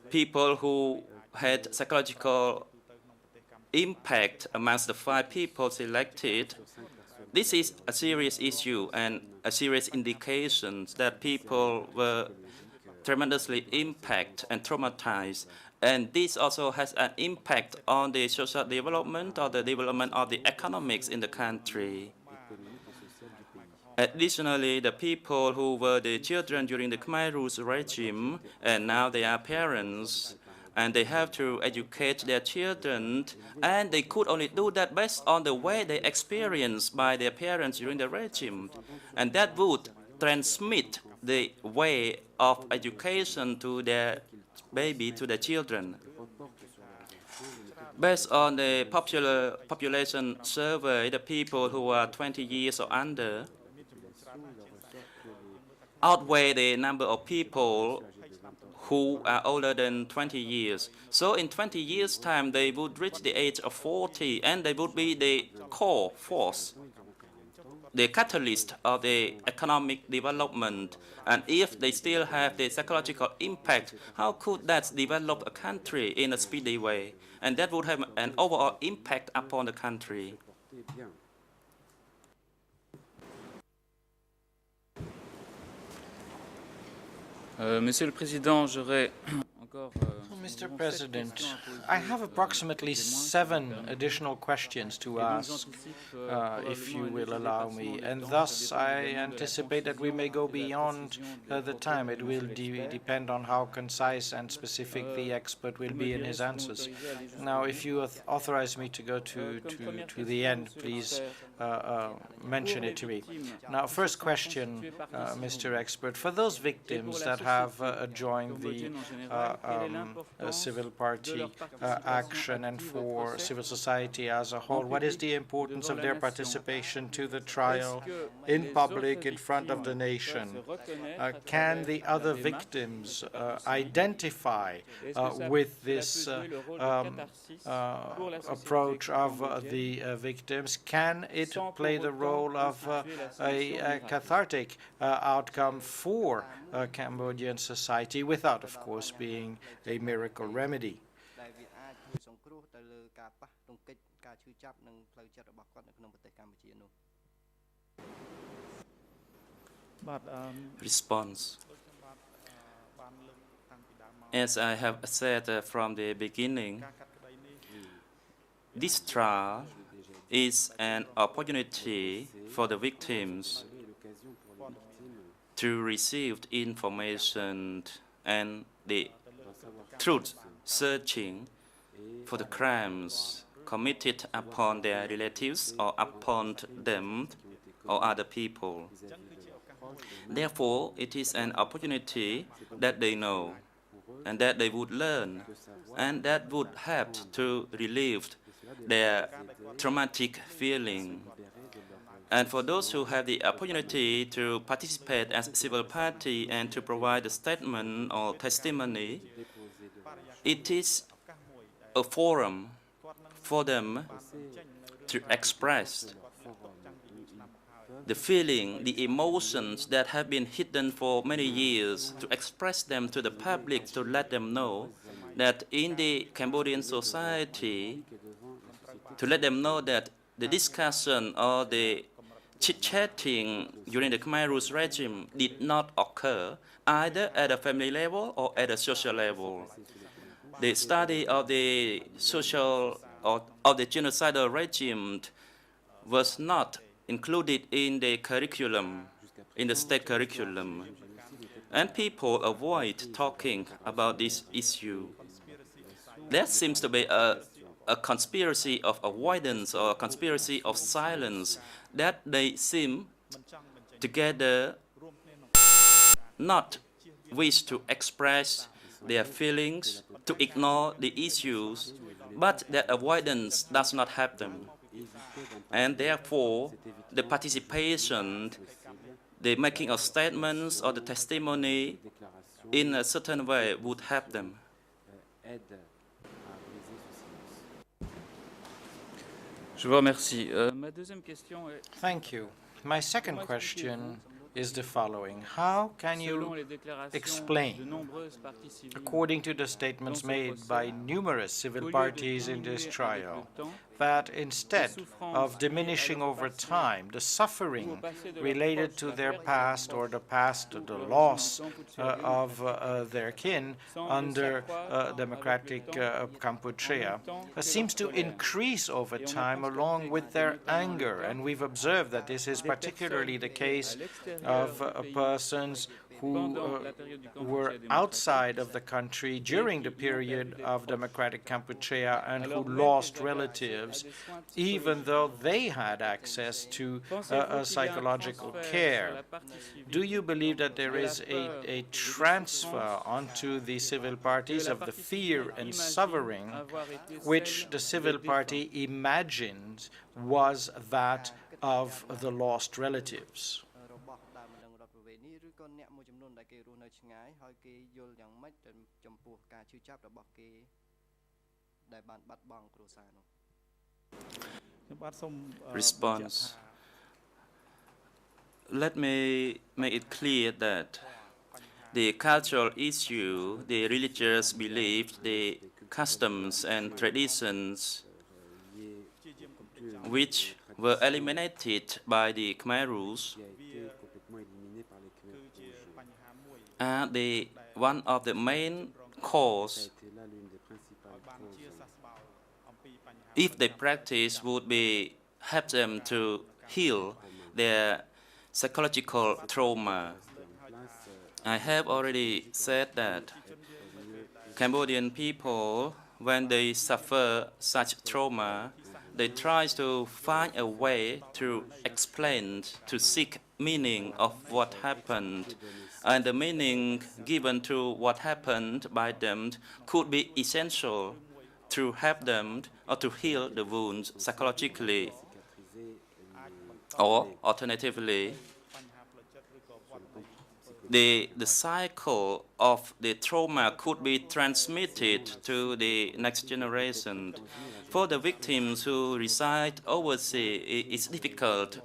people who had psychological impact amongst the 5 people selected, this is a serious issue and a serious indication that people were tremendously impacted and traumatized. And this also has an impact on the social development or the development of the economics in the country. Additionally, the people who were the children during the Khmer Rouge regime, and now they are parents, and they have to educate their children, and they could only do that based on the way they experienced by their parents during the regime. And that would transmit the way of education to their baby, to their children. Based on the population survey, the people who are 20 years or under outweigh the number of people who are older than 20 years. So in 20 years' time, they would reach the age of 40, and they would be the core force, the catalyst of the economic development. And if they still have the psychological impact, how could that develop a country in a speedy way? And that would have an overall impact upon the country. Monsieur le Président, j'aurais encore... Mr. President, I have approximately 7 additional questions to ask, if you will allow me, and thus I anticipate that we may go beyond the time. It will depend on how concise and specific the expert will be in his answers. Now, if you authorize me to go to the end, please mention it to me. Now, first question, Mr. Expert, for those victims that have joined the civil party action and for civil society as a whole, what is the importance of their participation to the trial in public in front of the nation? Can the other victims identify with this approach of the victims? Can it play the role of a cathartic outcome for Cambodian society without, of course, being a miracle remedy? Response. As I have said from the beginning, this trial is an opportunity for the victims to receive information and the truth searching for the crimes committed upon their relatives or upon them or other people. Therefore, it is an opportunity that they know and that they would learn and that would help to relieve their traumatic feeling. And for those who have the opportunity to participate as a civil party and to provide a statement or testimony, it is a forum for them to express the feeling, the emotions that have been hidden for many years, to express them to the public, to let them know that in the Cambodian society, to let them know that the discussion or the chit-chatting during the Khmer Rouge regime did not occur either at a family level or at a social level. The study of the social or of the genocidal regime was not included in the curriculum, in the state curriculum. And people avoid talking about this issue. There seems to be a conspiracy of avoidance or a conspiracy of silence that they seem together not wish to express their feelings, to ignore the issues, but that avoidance does not help them. And therefore, the participation, the making of statements or the testimony in a certain way would help them. Je vous remercie. Ma deuxième question est, Thank you. My second question is the following. How can selon you les déclarations de explain, nombreuses parties civiles, according to the statements made by numerous civil parties in this trial, that instead of diminishing over time, the suffering related to their past or the loss of their kin under democratic Kampuchea seems to increase over time along with their anger. And we've observed that this is particularly the case of persons who were outside of the country during the period of democratic Kampuchea and who lost relatives, even though they had access to psychological care. Do you believe that there is a transfer onto the civil parties of the fear and suffering which the civil party imagined was that of the lost relatives? Response. Let me make it clear that the cultural issue, the religious beliefs, the customs and traditions which were eliminated by the Khmer Rouge are one of the main cause. If they practice, would be help them to heal their psychological trauma. I have already said that Cambodian people, when they suffer such trauma, they try to find a way to explain, to seek meaning of what happened. And the meaning given to what happened by them could be essential to help them or to heal the wounds psychologically. Or alternatively, the cycle of the trauma could be transmitted to the next generation. For the victims who reside overseas, it's difficult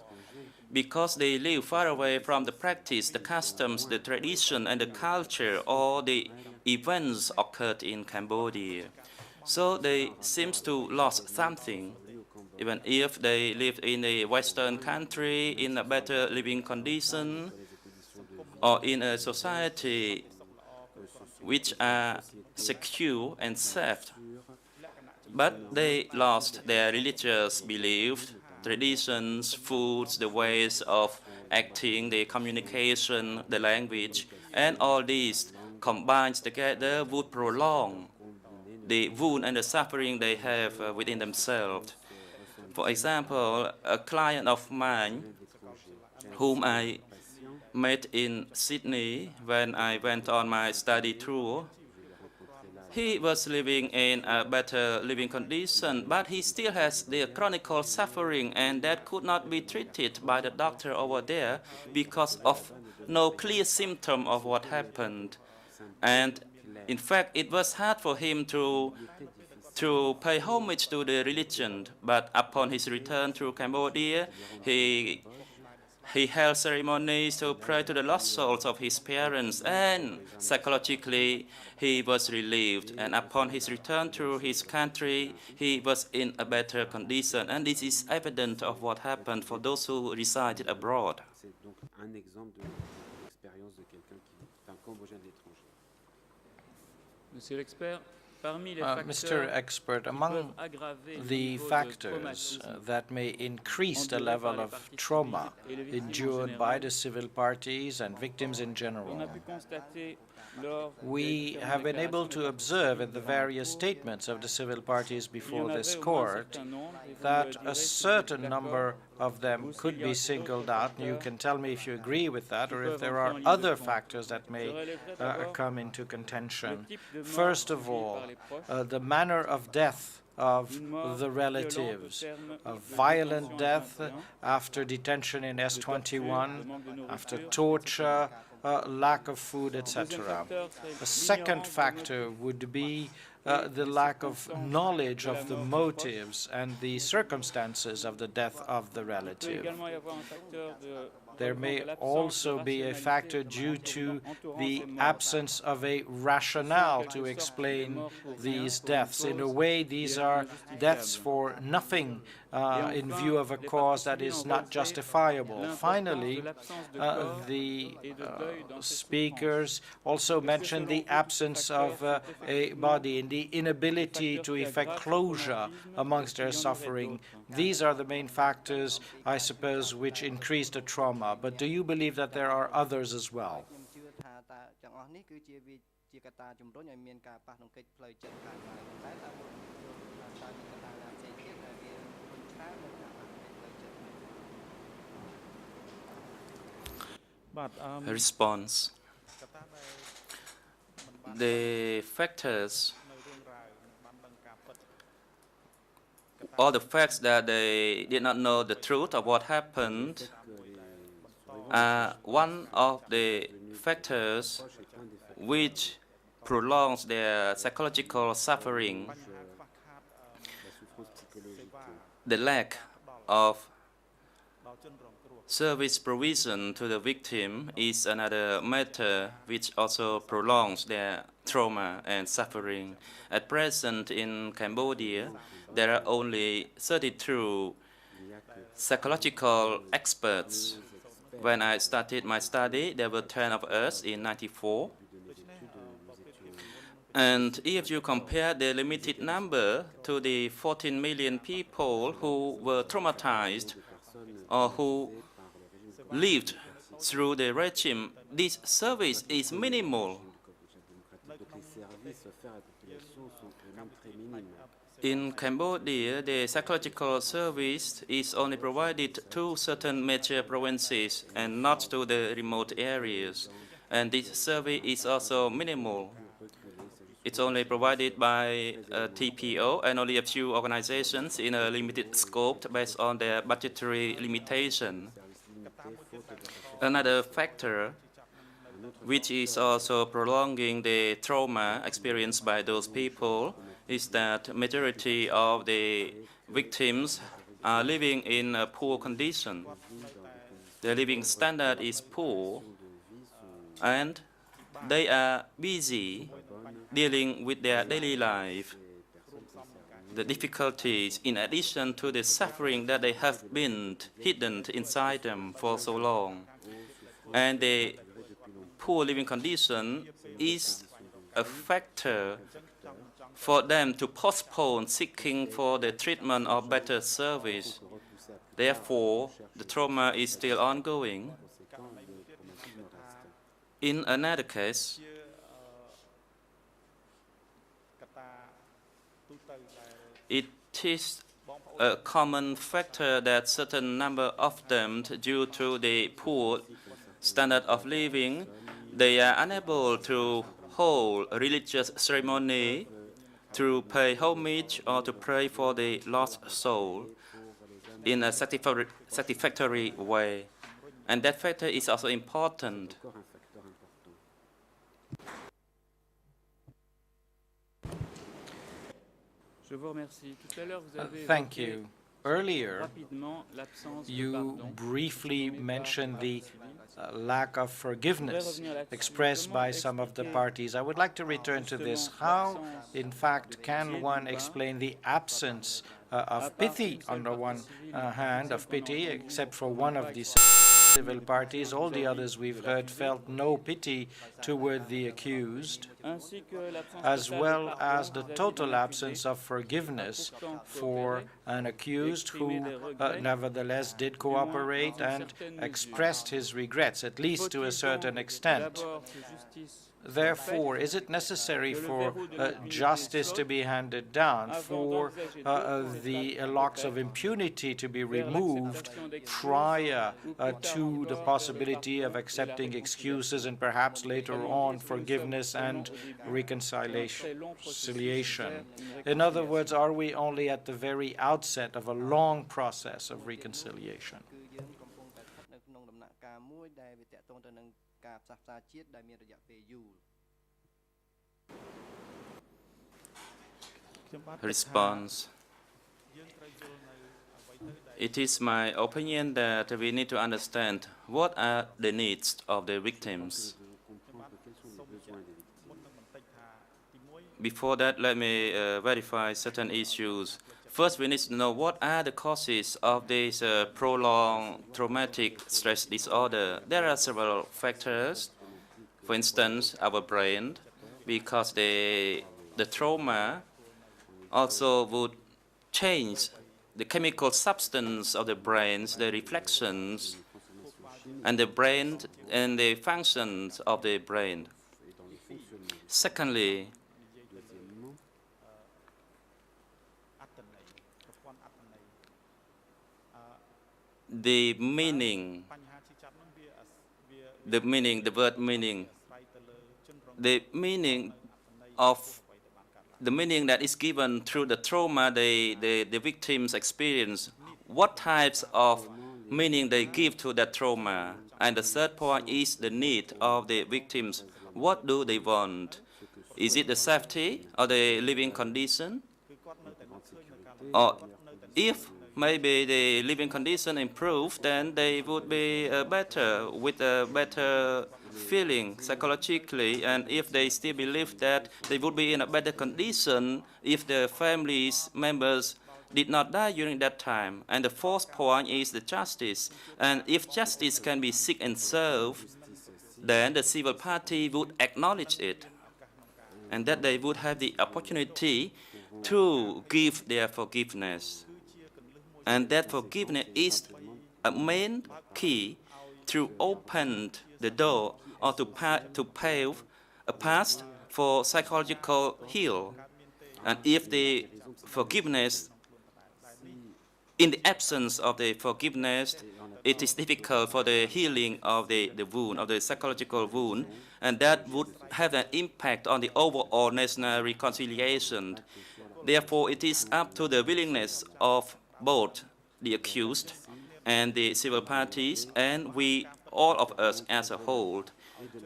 because they live far away from the practice, the customs, the tradition, and the culture, or the events occurred in Cambodia. So they seem to lose something, even if they live in a Western country in a better living condition, or in a society which are secure and safe. but they lost their religious beliefs, traditions, foods, the ways of acting, the communication, the language, and all these combined together would prolong the wound and the suffering they have within themselves. For example, a client of mine whom I met in Sydney when I went on my study tour, he was living in a better living condition, but he still has the chronic suffering, and that could not be treated by the doctor over there because of no clear symptom of what happened. And in fact, it was hard for him to pay homage to the religion, but upon his return to Cambodia, he held ceremonies to pray to the lost souls of his parents, and psychologically he was relieved. And upon his return to his country, he was in a better condition. And this is evident of what happened for those who resided abroad. Monsieur l'expert, Mr. Expert, among the factors that may increase the level of trauma endured by the civil parties and victims in general, we have been able to observe in the various statements of the civil parties before this court that a certain number of them could be singled out. You can tell me if you agree with that or if there are other factors that may come into contention. First of all, the manner of death of the relatives, a violent death after detention in S21, after torture, lack of food, etc. A second factor would be the lack of knowledge of the motives and the circumstances of the death of the relative. There may also be a factor due to the absence of a rationale to explain these deaths. In a way, these are deaths for nothing in view of a cause that is not justifiable. Finally, the speakers also mentioned the absence of a body and the inability to effect closure amongst their suffering. These are the main factors, I suppose, which increase the trauma. But do you believe that there are others as well? Response. The factors, all the facts that they did not know the truth of what happened, one of the factors which prolongs their psychological suffering. The lack of service provision to the victim is another matter which also prolongs their trauma and suffering. At present in Cambodia, there are only 32 psychological experts. When I started my study, there were 10 of us in '94. And if you compare the limited number to the 14 million people who were traumatized or who lived through the regime, this service is minimal. In Cambodia, the psychological service is only provided to certain major provinces and not to the remote areas. And this service is also minimal. It's only provided by TPO and only a few organizations in a limited scope based on their budgetary limitation. Another factor which is also prolonging the trauma experienced by those people is that majority of the victims are living in a poor condition. Their living standard is poor, and they are busy dealing with their daily life, the difficulties, in addition to the suffering that they have been hidden inside them for so long. And the poor living condition is a factor for them to postpone seeking for the treatment or better service. Therefore, the trauma is still ongoing. In another case, it is a common factor that certain number of them, due to the poor standard of living, they are unable to hold a religious ceremony, to pay homage or to pray for the lost soul in a satisfactory way. And that factor is also important. Thank you. Earlier, you briefly mentioned the lack of forgiveness expressed by some of the parties. I would like to return to this. How, in fact, can one explain the absence of pity on the one hand, except for one of the civil parties? All the others we've heard felt no pity toward the accused, as well as the total absence of forgiveness for an accused who nevertheless did cooperate and expressed his regrets, at least to a certain extent. Therefore, is it necessary for justice to be handed down, for the locks of impunity to be removed prior to the possibility of accepting excuses and perhaps later on forgiveness and reconciliation? In other words, are we only at the very outset of a long process of reconciliation? Response. It is my opinion that we need to understand what are the needs of the victims. Before that, let me verify certain issues. First, we need to know what are the causes of this prolonged traumatic stress disorder. There are several factors. For instance, our brain, because the trauma also would change the chemical substance of the brains, the reflections, and the brain and the functions of the brain. Secondly, the meaning, the word meaning, the meaning of the meaning that is given through the trauma the victims experience, what types of meaning they give to that trauma. And the third point is the need of the victims. What do they want? Is it the safety or the living condition? Or if maybe the living condition improved, then they would be better, with a better feeling psychologically, and if they still believe that they would be in a better condition if the family's members did not die during that time. And the fourth point is the justice. And if justice can be sought and served, then the civil party would acknowledge it, and that they would have the opportunity to give their forgiveness. And that forgiveness is a main key to open the door or to pave a path for psychological heal. And if the forgiveness, in the absence of the forgiveness, it is difficult for the healing of the wound, of the psychological wound, and that would have an impact on the overall national reconciliation. Therefore, it is up to the willingness of both the accused and the civil parties, and we, all of us as a whole,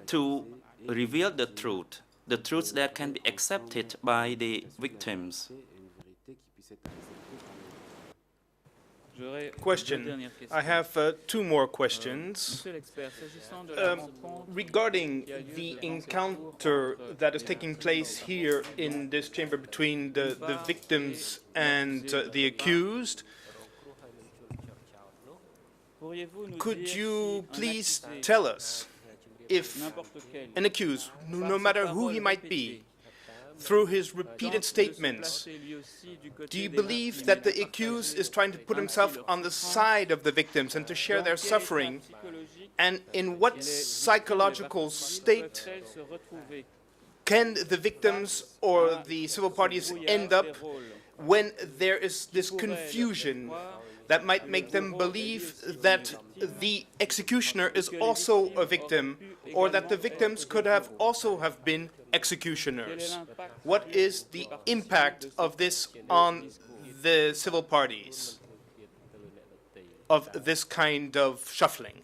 to reveal the truth that can be accepted by the victims. Question. I have two more questions. Regarding the encounter that is taking place here in this chamber between the victims and the accused, could you please tell us if an accused, no matter who he might be, through his repeated statements? Do you believe that the accused is trying to put himself on the side of the victims and to share their suffering? And in what psychological state can the victims or the civil parties end up when there is this confusion that might make them believe that the executioner is also a victim, or that the victims could have also have been executioners? What is the impact of this on the civil parties, of this kind of shuffling?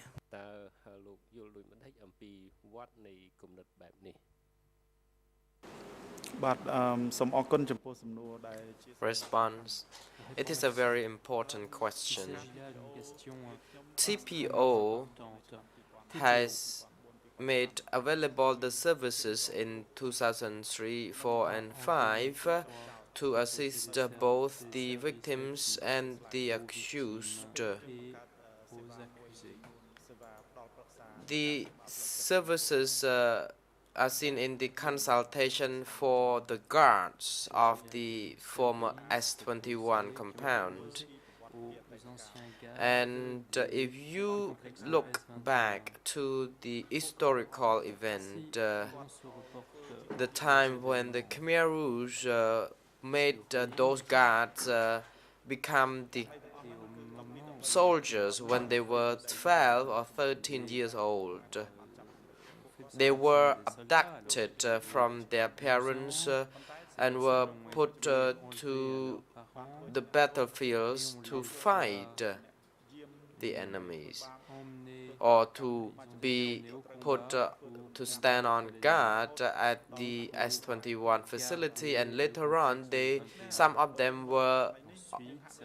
Response. It is a very important question. TPO has made available the services in 2003, 4, and 5 to assist both the victims and the accused. The services are seen in the consultation for the guards of the former S21 compound. And if you look back to the historical event, the time when the Khmer Rouge made those guards become the soldiers when they were 12 or 13 years old. They were abducted from their parents and were put to the battlefields to fight the enemies, or to be put to stand on guard at the S21 facility, and later on some of them were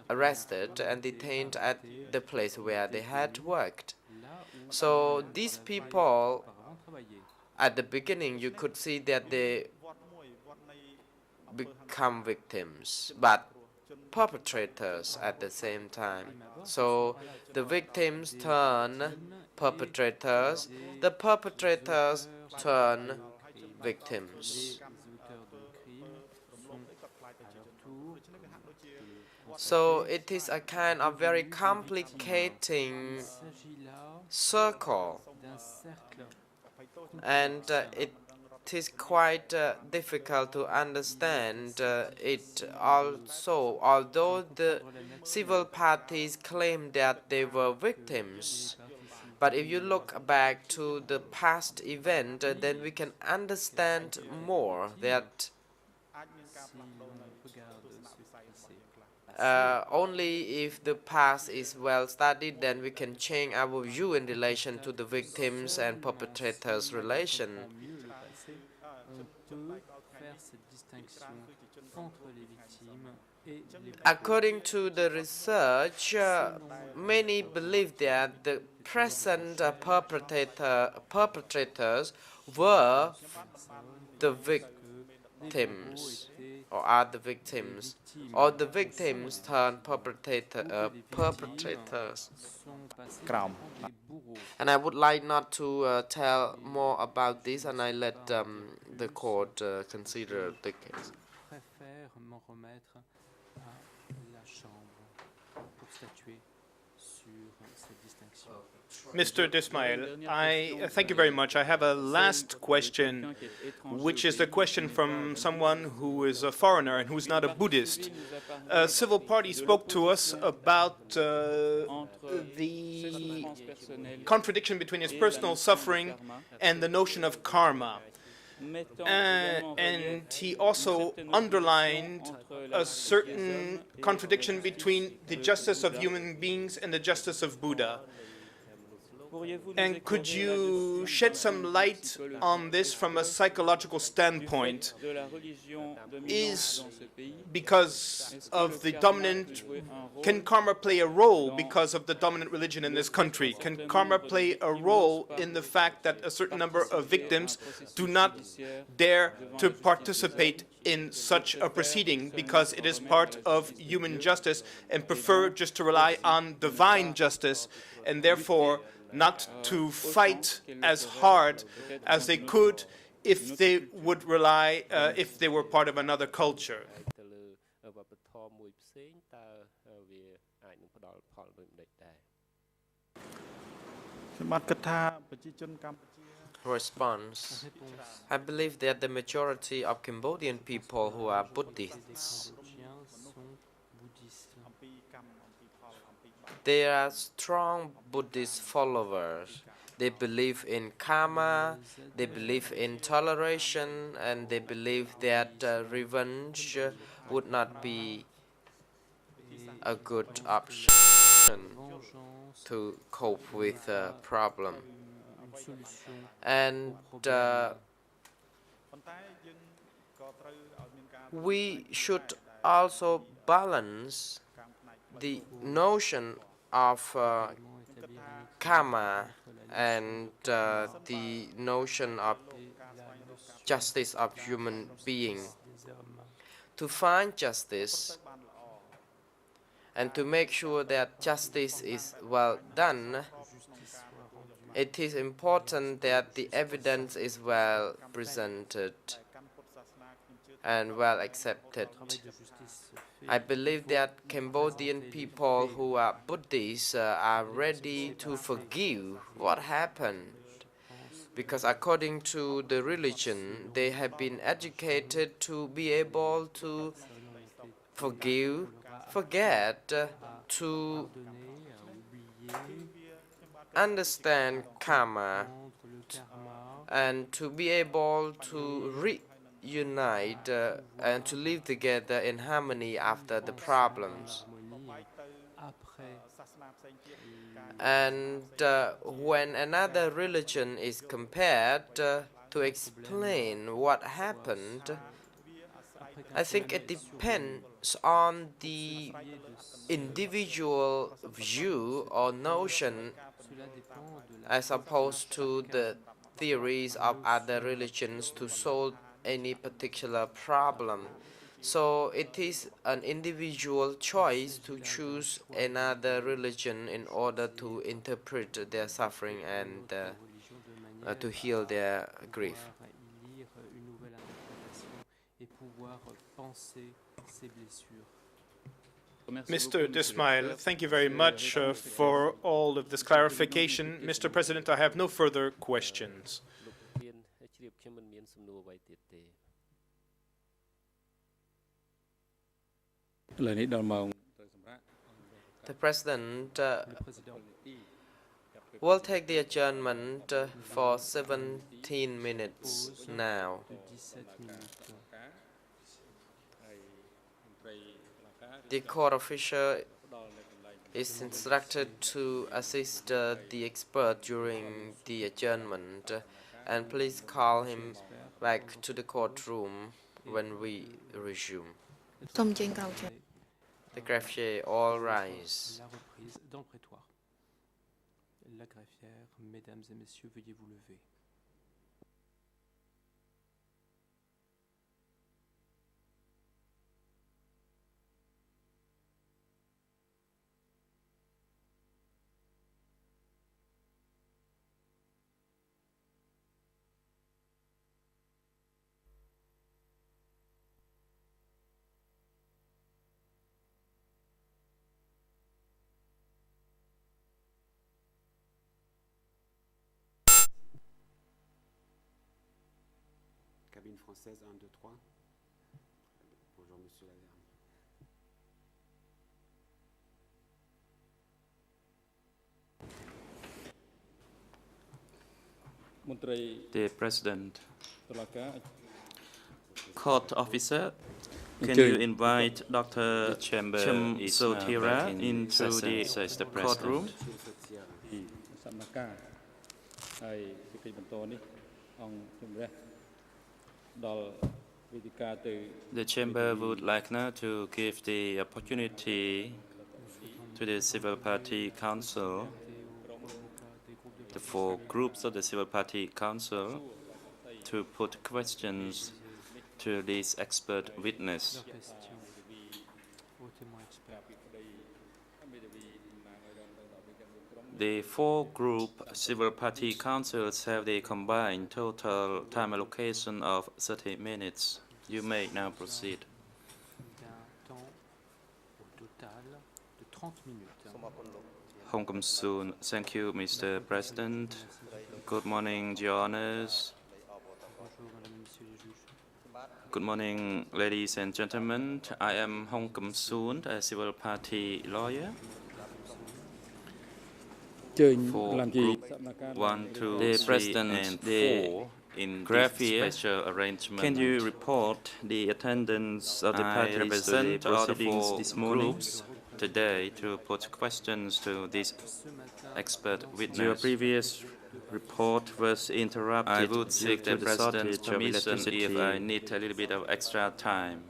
arrested and detained at the place where they had worked. So these people, at the beginning, you could see that they become victims, but perpetrators at the same time. So the victims turn perpetrators, the perpetrators turn victims. So it is a kind of very complicating circle, and it is quite difficult to understand it also, although the civil parties claim that they were victims. But if you look back to the past event, then we can understand more that only if the past is well studied, then we can change our view in relation to the victims and perpetrators' relation. According to the research, many believe that the present perpetrators were the victims, or are the victims, or the victims turn perpetrators. And I would like not to tell more about this, and I let the court consider the case. Mr. Desmael, I thank you very much. I have a last question, which is a question from someone who is a foreigner and who is not a Buddhist. A civil party spoke to us about the contradiction between his personal suffering and the notion of karma. And he also underlined a certain contradiction between the justice of human beings and the justice of Buddha. And could you shed some light on this from a psychological standpoint? Is because of the dominant, can karma play a role because of the dominant religion in this country? Can karma play a role in the fact that a certain number of victims do not dare to participate in such a proceeding because it is part of human justice, and prefer just to rely on divine justice, and therefore not to fight as hard as they could if they would rely, if they were part of another culture. ទៅលើវប្បធម៌មួយផ្សេងតើវាអាចនឹងផ្ដល់ផលដូចម្តេចដែរ Response. I believe that the majority of Cambodian people who are Buddhists, they are strong Buddhist followers. They believe in karma, they believe in toleration, and they believe that revenge would not be a good option to cope with a problem. And we should also balance the notion of karma and the notion of justice of human being. To find justice and to make sure that justice is well done, it is important that the evidence is well presented and well accepted. I believe that Cambodian people who are Buddhists are ready to forgive what happened, because according to the religion, they have been educated to be able to forgive, forget, to understand karma, and to be able to reunite and to live together in harmony after the problems. And when another religion is compared to explain what happened, I think it depends on the individual view or notion as opposed to the theories of other religions to solve any particular problem. So it is an individual choice to choose another religion in order to interpret their suffering and to heal their grief. Mr. Desmail, thank you very much for all of this clarification. Mr. President, I have no further questions. The President will take the adjournment for 17 minutes now. The court official is instructed to assist the expert during the adjournment, and please call him back to the courtroom when we resume. The greffier, all rise. La reprise dans le prétoire. La greffière, mesdames et messieurs, veuillez vous lever. Cabine française 1, 2, 3. Bonjour, monsieur Laverne. Dear President, court officer, can you invite Dr. Cham Sotira into the courtroom? The chamber would like now to give the opportunity to the Civil Party Council, the 4 groups of the Civil Party Council, to put questions to this expert witness. The 4-group civil party councils have the combined total time allocation of 30 minutes. You may now proceed. Hong Kum Soon. Thank you, Mr. President. Good morning, Your Honors. Good morning, ladies and gentlemen. I am Hong Kum Soon, a civil party lawyer. For Group 1, 2, 3, and 4 in this special arrangement. Can you report the attendance of the parties to the proceedings this morning? Today to put questions to this expert witness. Your previous report was interrupted. I would seek the President's permission if I need a little bit of extra time.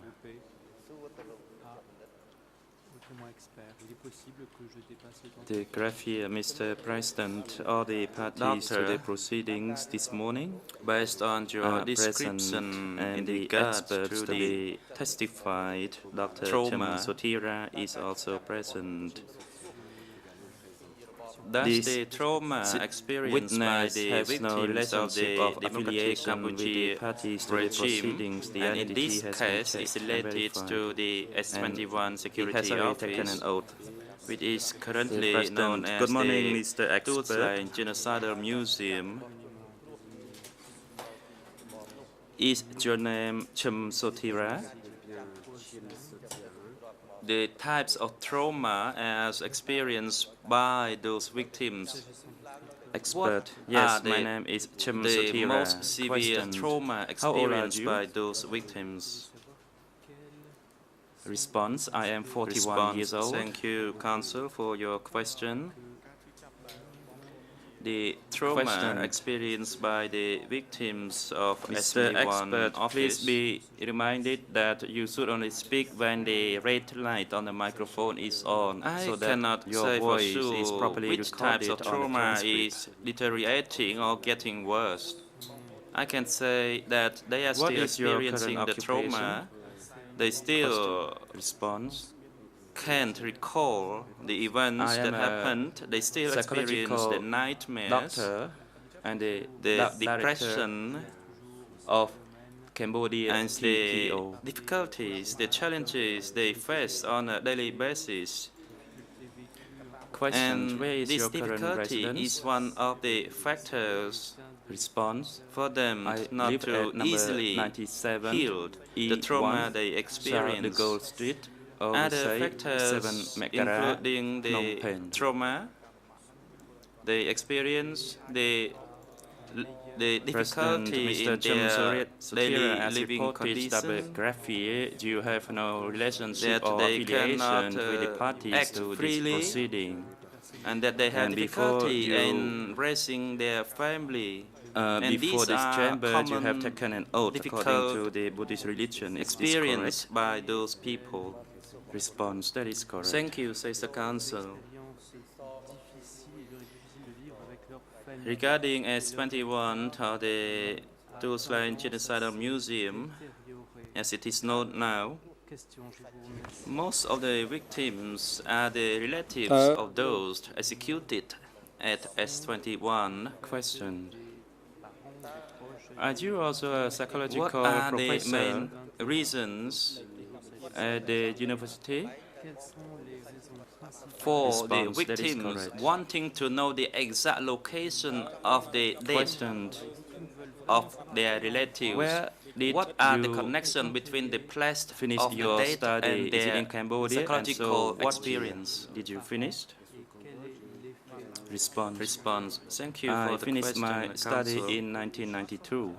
De greffier, Mr. President, all the parties to the proceedings this morning, based on your description and the experts to be testified, Dr. Chum Sotira is also present. Does the trauma experienced by the victims of the Democratic Cambodia regime, and in this case is related to the S21 security office, which is currently known as the Duch Genocidal Museum. Is your name Chum Sotira? The types of trauma as experienced by those victims. Expert. Yes, my name is Chum Sotira. The most severe trauma experienced by those victims. Response, I am 41 years old. Thank you, counsel, for your question. The trauma experienced by the victims of S21 office. Please be reminded that you should only speak when the red light on the microphone is on, so that cannot your voice is properly which types of trauma is deteriorating or getting worse. I can say that they are still experiencing the trauma. They still can't recall the events that happened. They still experience the nightmares and the depression of Cambodia and the difficulties, the challenges they face on a daily basis. And this difficulty is one of the factors for them not to easily heal the trauma they experience. Other factors including the trauma they experience, the difficulty in their daily living conditions, do you have no relationship or affiliation with the parties to this proceeding, and that they have difficulty in raising their family. And before this chamber, you have taken an oath according to the Buddhist religion. Experienced by those people. Response, that is correct. Thank you, says the council. Regarding S21, the Duch Genocidal Museum, as it is known now, most of the victims are the relatives of those executed at S21. Question. Are you also a psychological professor? What are the main reasons at the university for the victims wanting to know the exact location of the death of their relatives? What are the connection between the place of the death and their in Cambodia psychological experience? Did you finish? Response. Thank you for the question. I finished my study in 1992.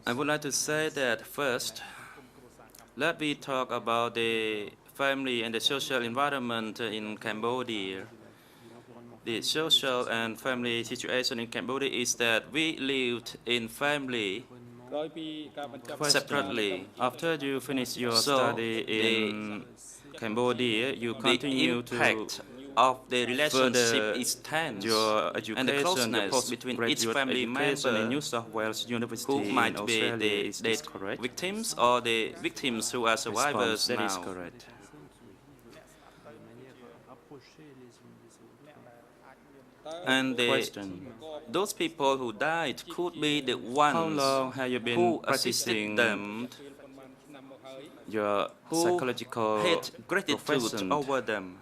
I would like to say that first, let me talk about the family and the social environment in Cambodia. The social and family situation in Cambodia is that we lived in family separately. After you finish your study in Cambodia, you continue to of the relationship is tense, your education, and the closeness between each family member in New South Wales University who might be the victims or the victims who are survivors now. That is correct. And the question, those people who died could be the ones How long have you been who practicing assisted them, your who psychological had gratitude profession? over them.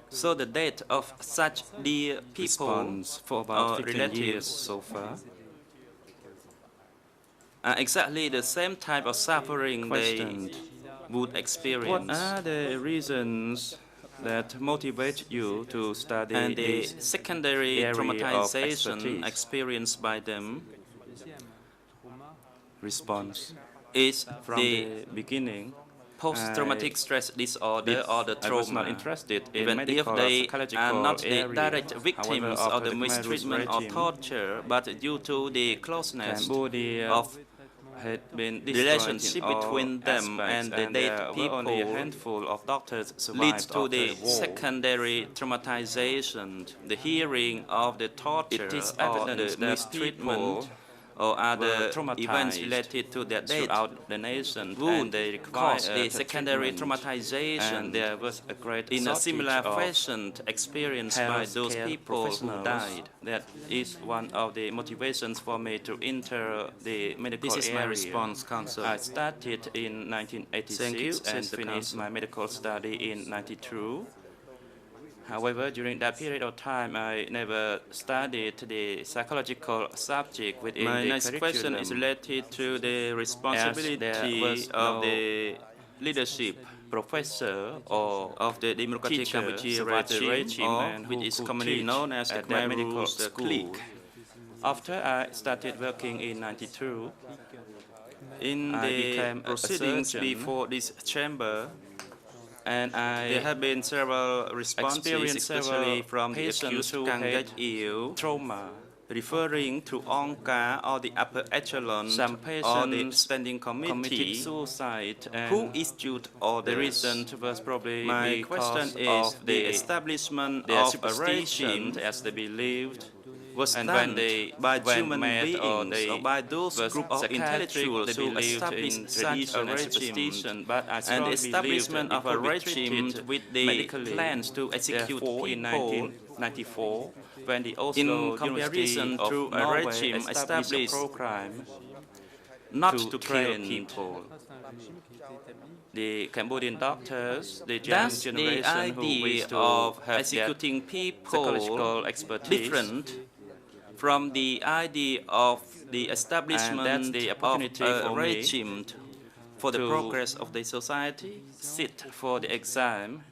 So the death of such dear people Response for about or 15 relatives years so far. are exactly the same type of suffering Questioned, they would what experience. are the reasons that motivate you to study And the this secondary area of traumatization expertise? experienced by them Response. is From the the beginning, post-traumatic stress disorder or the I was not trauma, interested in even if medical or they are psychological not the area. direct However, victims after of the the Khmer Rouge mistreatment or regime, torture, but due to the closeness Cambodia of had been the destroyed relationship in all between them aspects, and the there dead were only a people handful of doctors leads survived to after the the war. secondary traumatization, the hearing of the torture It is or evident the that mistreatment people or other traumatized events related to their death throughout the nation, would and they cause require the secondary treatment. traumatization And there was a great in a shortage similar of fashion experienced by those healthcare people who professionals. died. That is one of the motivations for me to enter the medical This is my area. response, Counsel. I started in Thank you, 1986 and says the finished Counsel. my medical study in 92. However, during that period of time, I never studied the psychological subject within My the next question is curriculum, related to the responsibility was of no the leadership professor or of the Democratic teacher Cambodia survived the regime or and which who is could commonly teach known as the at that Khmer medical Rouge school. clique. After I started working in 92, In I the became a proceedings surgeon, before this chamber, and there I have been several responses, experienced especially several from the patients accused who Kaing had Guek Eav, trauma. referring to Angka or the upper echelon Some or the patients standing committed committee suicide, who and issued the orders. reason was probably My question because is of the establishment their of a superstition, regime as they believed, was and done by when human mad or beings they or by those was group of psychiatric, intellectuals they who believed established in such a religion and regime, superstition, but I and the strongly establishment believed of a it could be regime treated with the medically. plans to execute Therefore, in people 1994, when the in Oslo comparison University of to a Norway regime established a established program not to to kill train people. the Cambodian doctors, the young Thus, the generation who idea wish to of have executing that people psychological expertise, different from the idea of the and that's establishment the of opportunity a for me regime for the to progress of the society. sit for the exam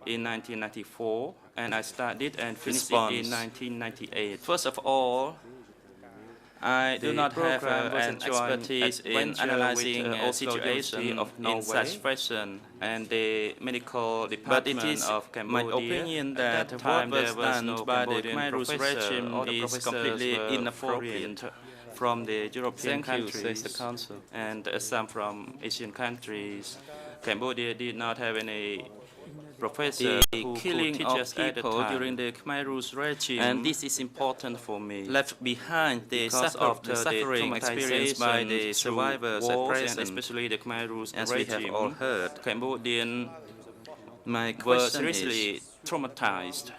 in 1994, and I studied and finished it in Response. 1998. First of all, I do The not have program was an enjoying expertise in adventure analyzing with a Oslo situation University of in Norway such fashion. and the medical But it department is of my Cambodia. opinion At that that what time, was there was done no by the Cambodian Khmer Rouge professor. regime All the is professors completely were inappropriate. foreign from the European Thank you, says the countries Council. and some from Asian countries. Cambodia did not have any professor The who could killing teach of us at the people time. during the Khmer Rouge regime, And this is important for me. left behind the, Because of the suffering experienced by the traumatization survivors through at wars present, and especially the Khmer Rouge as we have all regime, heard. Cambodian My were question seriously is, traumatized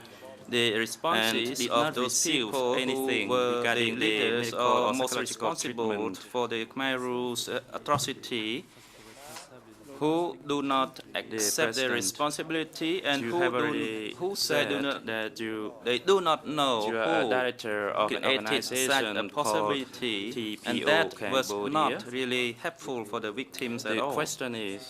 the and responses did of not those receive people anything who were regarding the the leaders medical or or most psychological responsible treatment. for the Khmer Rouge atrocity, who do not accept their President, responsibility and you who have do already who say said do not, that they do not know you are a who director of an created such a organization called possibility, and TPO that was Cambodia. not really helpful for the victims at The all. question is,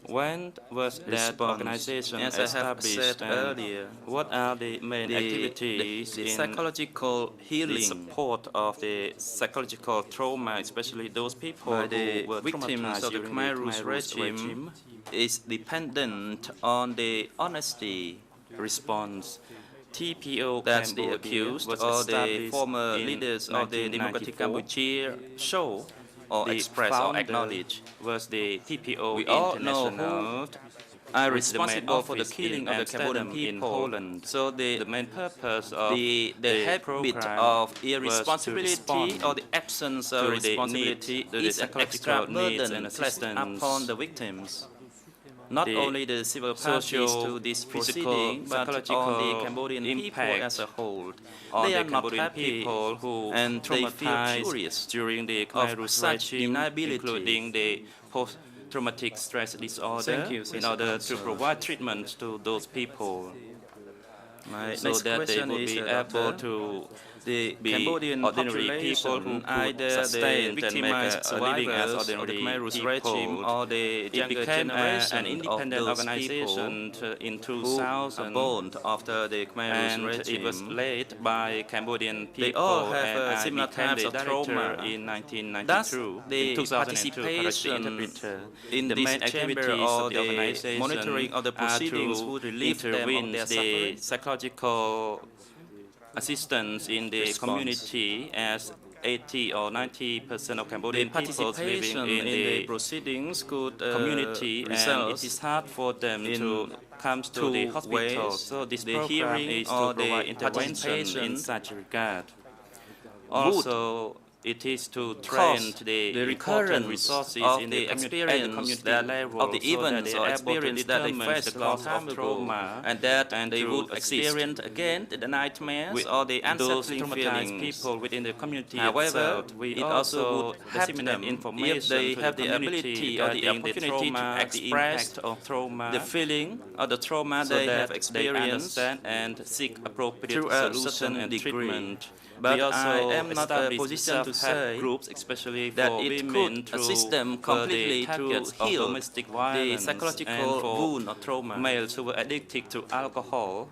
when was that Response. organization As I have established, said and earlier, what are the main activities the in psychological the healing support of the psychological trauma, especially those people by the who were victims traumatized of the during Khmer the Rouge Khmer Rouge regime is dependent on the honesty response. TPO that the Cambodia accused was or the established former in leaders of the Democratic 1994. Cambodia show or The express or founder acknowledge. was the TPO We all know International, who are with the main responsible for the office killing in of the Cambodian Amsterdam in people. Holland. So The main purpose of the habit program of was to irresponsibility respond or the absence of to the responsibility need, to the is an extra psychological needs burden and placed assistance. upon the victims. not only the civil parties to this proceeding, but on the Cambodian people as a whole. They are not happy and they feel furious during the Khmer Rouge regime, including the post-traumatic stress disorder, in order to provide treatment to those people, so that they would be able to the be Cambodian ordinary population, people who could either the sustain and make victimized a living as survivors of the ordinary Khmer Rouge people. regime or the It younger became generation an independent of those organization people in who 2000, are born after the Khmer Rouge and regime. it was led by Cambodian people. They all have and I similar became types the of director trauma. in 1992. Thus, in the 2002, participation the in this main chamber activities or of the the organization monitoring of the proceedings are would to relieve them of intervene their the suffering. psychological assistance in the Response. community, as 80 or 90% of The Cambodian people living participation in in the the proceedings could community, and result it is hard for them in to come to two the hospital. ways. So this The program hearing is or to the provide intervention participation in such regard. Also, it is to train the important recurrence resources of in the the experience community that level, of the so that events they or are able to experience that they determine faced the a long cause time of ago, trauma, and that and they to would assist experience again the nightmares with or the those unsettling traumatized feelings. people within the community However, itself. We it also would help disseminate them information if they to have the the community ability or the regarding opportunity to trauma, express the impact of trauma, the feeling or the trauma so they that have they experienced understand and seek appropriate through a solution certain and degree. treatment. But We also I am not in a established position to self-help say groups, especially that for it women, could assist them the completely to targets of heal domestic the violence psychological and for wound or trauma. males who were addicted to alcohol.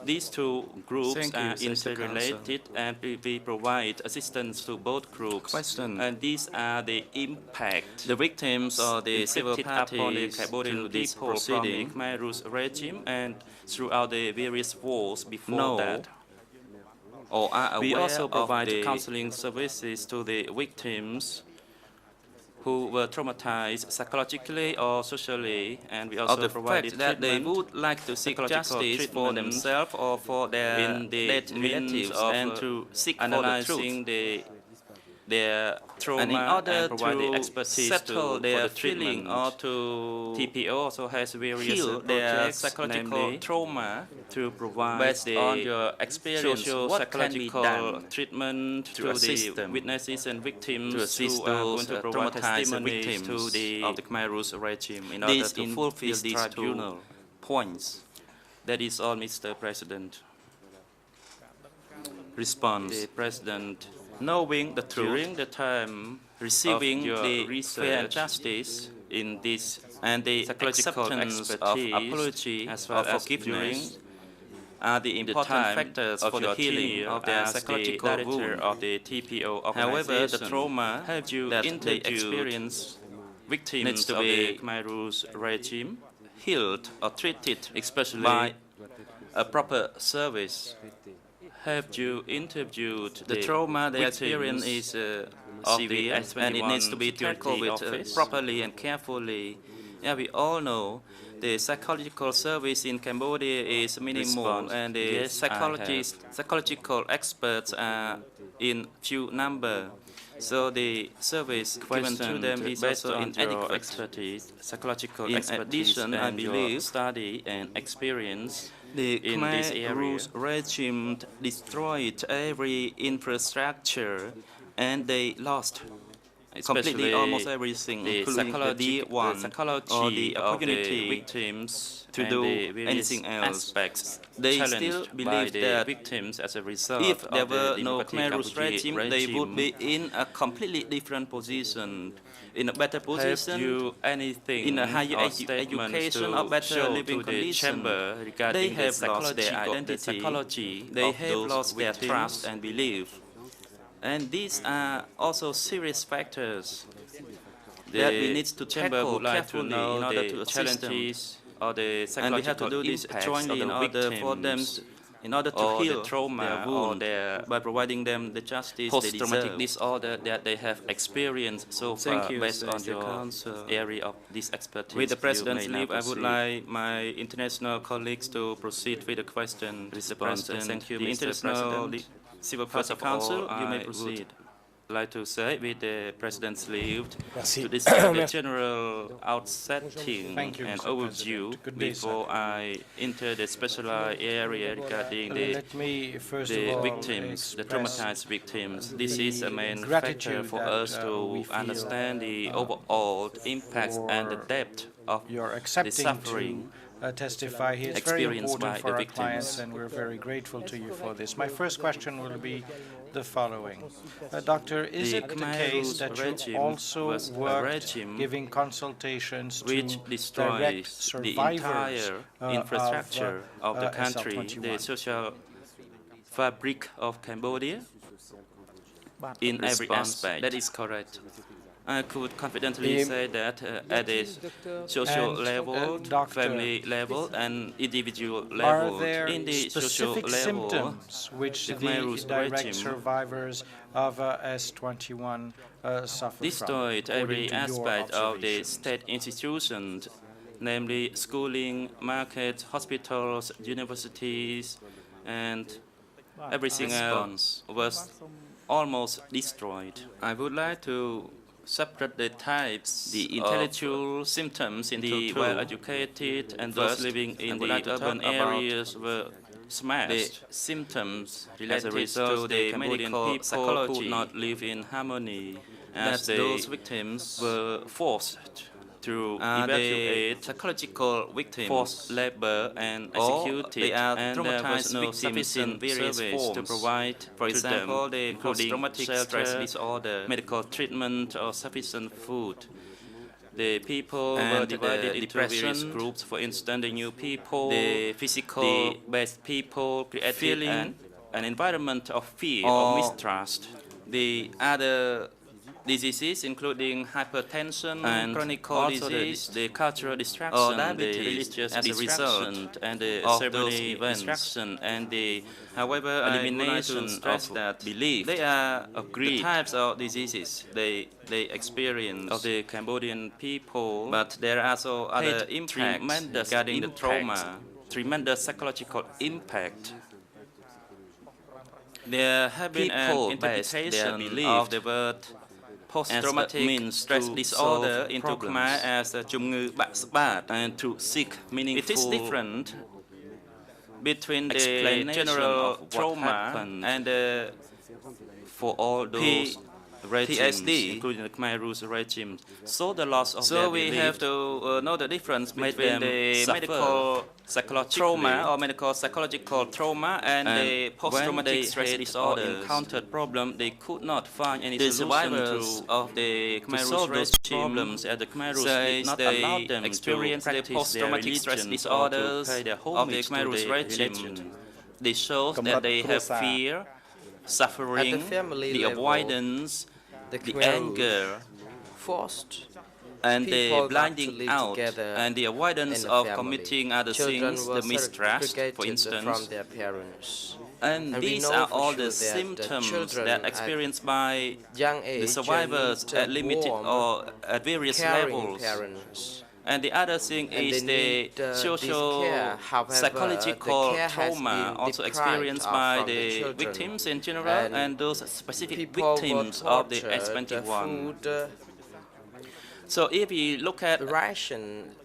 These two groups Thank you, are Mr. interrelated, and we provide assistance to both groups. Question. And these are the impact The victims or the civil inflicted upon the parties Cambodian to this people from the proceeding Khmer Rouge regime and throughout the various wars before know that. or are We aware also of provide the counseling services to the victims who were traumatized psychologically or socially, and we of also the provided fact that they treatment, would like to seek psychological justice for treatment themselves or for their in the dead means relatives of and to seek for the analyzing truth. their trauma And in order provide the to expertise settle for their the treatment. feeling or to TPO also has various heal their projects, psychological namely trauma to provide based the on your experience, what can be socio-psychological done treatment to assist the them, witnesses and victims to assist who are going those to provide traumatized testimonies victims to the of the Khmer Rouge regime in order this to in fulfill this these tribunal two points. That is all, Mr. President. Response. The President, Knowing the truth, during the time receiving of your the research fair justice, in this and the psychological acceptance of expertise, apology as well or as forgiveness during are the important time factors of for the your healing tenure of their as the psychological director wound. of the TPO organization. However, the trauma have you that they interviewed experience victims needs to of the be Khmer Rouge regime, healed or treated especially by a proper service. have you interviewed The trauma they victims experience is of the severe, and it needs to be S21 tackled with security office? properly and carefully. Yeah, we all know the psychological service in Cambodia is minimal, Response. and the Yes, psychological experts are in few number. So the service given to them is based also on your inadequate. expertise, psychological In expertise, addition, I and your believe study and experience The in this Khmer area. Rouge regime destroyed every infrastructure, and they lost completely Especially almost everything, the including the psychology or the of opportunity the victims to and do the various anything else. aspects They challenged still by believe the that victims as a result if there of the were no democratic Khmer Rouge Cambodia regime, they would be in a completely different position, in a better Have position, you anything in a higher or statements education to or better show living to the condition. chamber They regarding the have lost their psychology identity, the psychology they of have those lost their victims? trust and belief. And these are also serious factors that we need to chamber tackle would like to carefully know in order the to assist them. challenges or the And we have to psychological do this impacts jointly of in the order for them, victims in order to or heal the trauma their or wound their by providing them the justice they post-traumatic deserve. disorder that they have experienced so Thank far you, based on Mr. your Counsel. area of this expertise. With the You President's may now leave, I would proceed. like my international colleagues to proceed with the question. Response. President, Thank you, the Mr. International President. Civil First Party of all, Council, you I may would proceed. like to say, with the President's leave, Merci. to describe the general outsetting Thank you, and Mr. overview President. Good day, before sir. I enter the specialized area regarding Let me first of the all victims, the express traumatized victims. This is a main factor gratitude for that, us we to feel, understand the overall impact and the depth of your the accepting suffering to testify here. It's very experienced important by for the our clients, victims. and we're very grateful to you for this. My first question will be the following. Doctor, is The it the Khmer case Rouge that you regime also was a worked regime giving consultations to which direct destroys the survivors entire infrastructure of the country, SL21? the social fabric of Cambodia, in every aspect? That is correct. I could confidently say that at a social And, level, doctor, family level, and individual Are level. there In the social specific level, symptoms which the the Khmer Rouge direct regime survivors of S21 suffer from, destroyed according every to your aspect of the observations? state institutions, namely schooling, markets, hospitals, universities, and everything else was almost destroyed. I would like to separate the types, the intellectual symptoms into the well-educated and those living in the urban areas were smashed. The symptoms related to the Cambodian people could not live in harmony, as those victims were forced to evacuate, psychological victims, forced labor and executed, and there was no sufficient service to provide, for example, the post-traumatic stress disorder, medical treatment, or sufficient food. The people were divided into various groups. For instance, the new people, the physical-based people created an environment of fear or mistrust. The other diseases, including hypertension and chronic disease, the cultural distraction, the religious distraction, and the ceremony distraction, and the, however, elimination of that belief. They are the types of diseases they experience of the Cambodian people, but there are also other impacts regarding the trauma, tremendous psychological impact. There have been an interpretation of the word post-traumatic stress disorder into Khmer as a ជំងឺបាក់ស្បាត and to seek meaningful. It is different between the general trauma and for all those regimes, including the Khmer Rouge regime. So the loss of their belief. So we have to know the difference between the medical trauma or medical psychological trauma and the post-traumatic stress disorder. Encountered problem, they could not find any solution of the Khmer Rouge those problems, as the Khmer Rouge did not allow them experience the post-traumatic stress disorders of the Khmer Rouge regime. They show that they have fear, suffering, the avoidance, the anger, forced and the people blinding not to live out, together and the avoidance in a of family. committing other Children things, were the mistrust, for segregated instance. from their parents. And And we these know are for all sure the that the symptoms children that at experienced by young the age survivors need at limited warm, or at various caring levels. parents. And the other thing And is they the need, this social, care. However, psychological the care has trauma been also deprived experienced of by from the children. victims in general and those specific People were victims of the tortured, S21. food, So if you look at the ration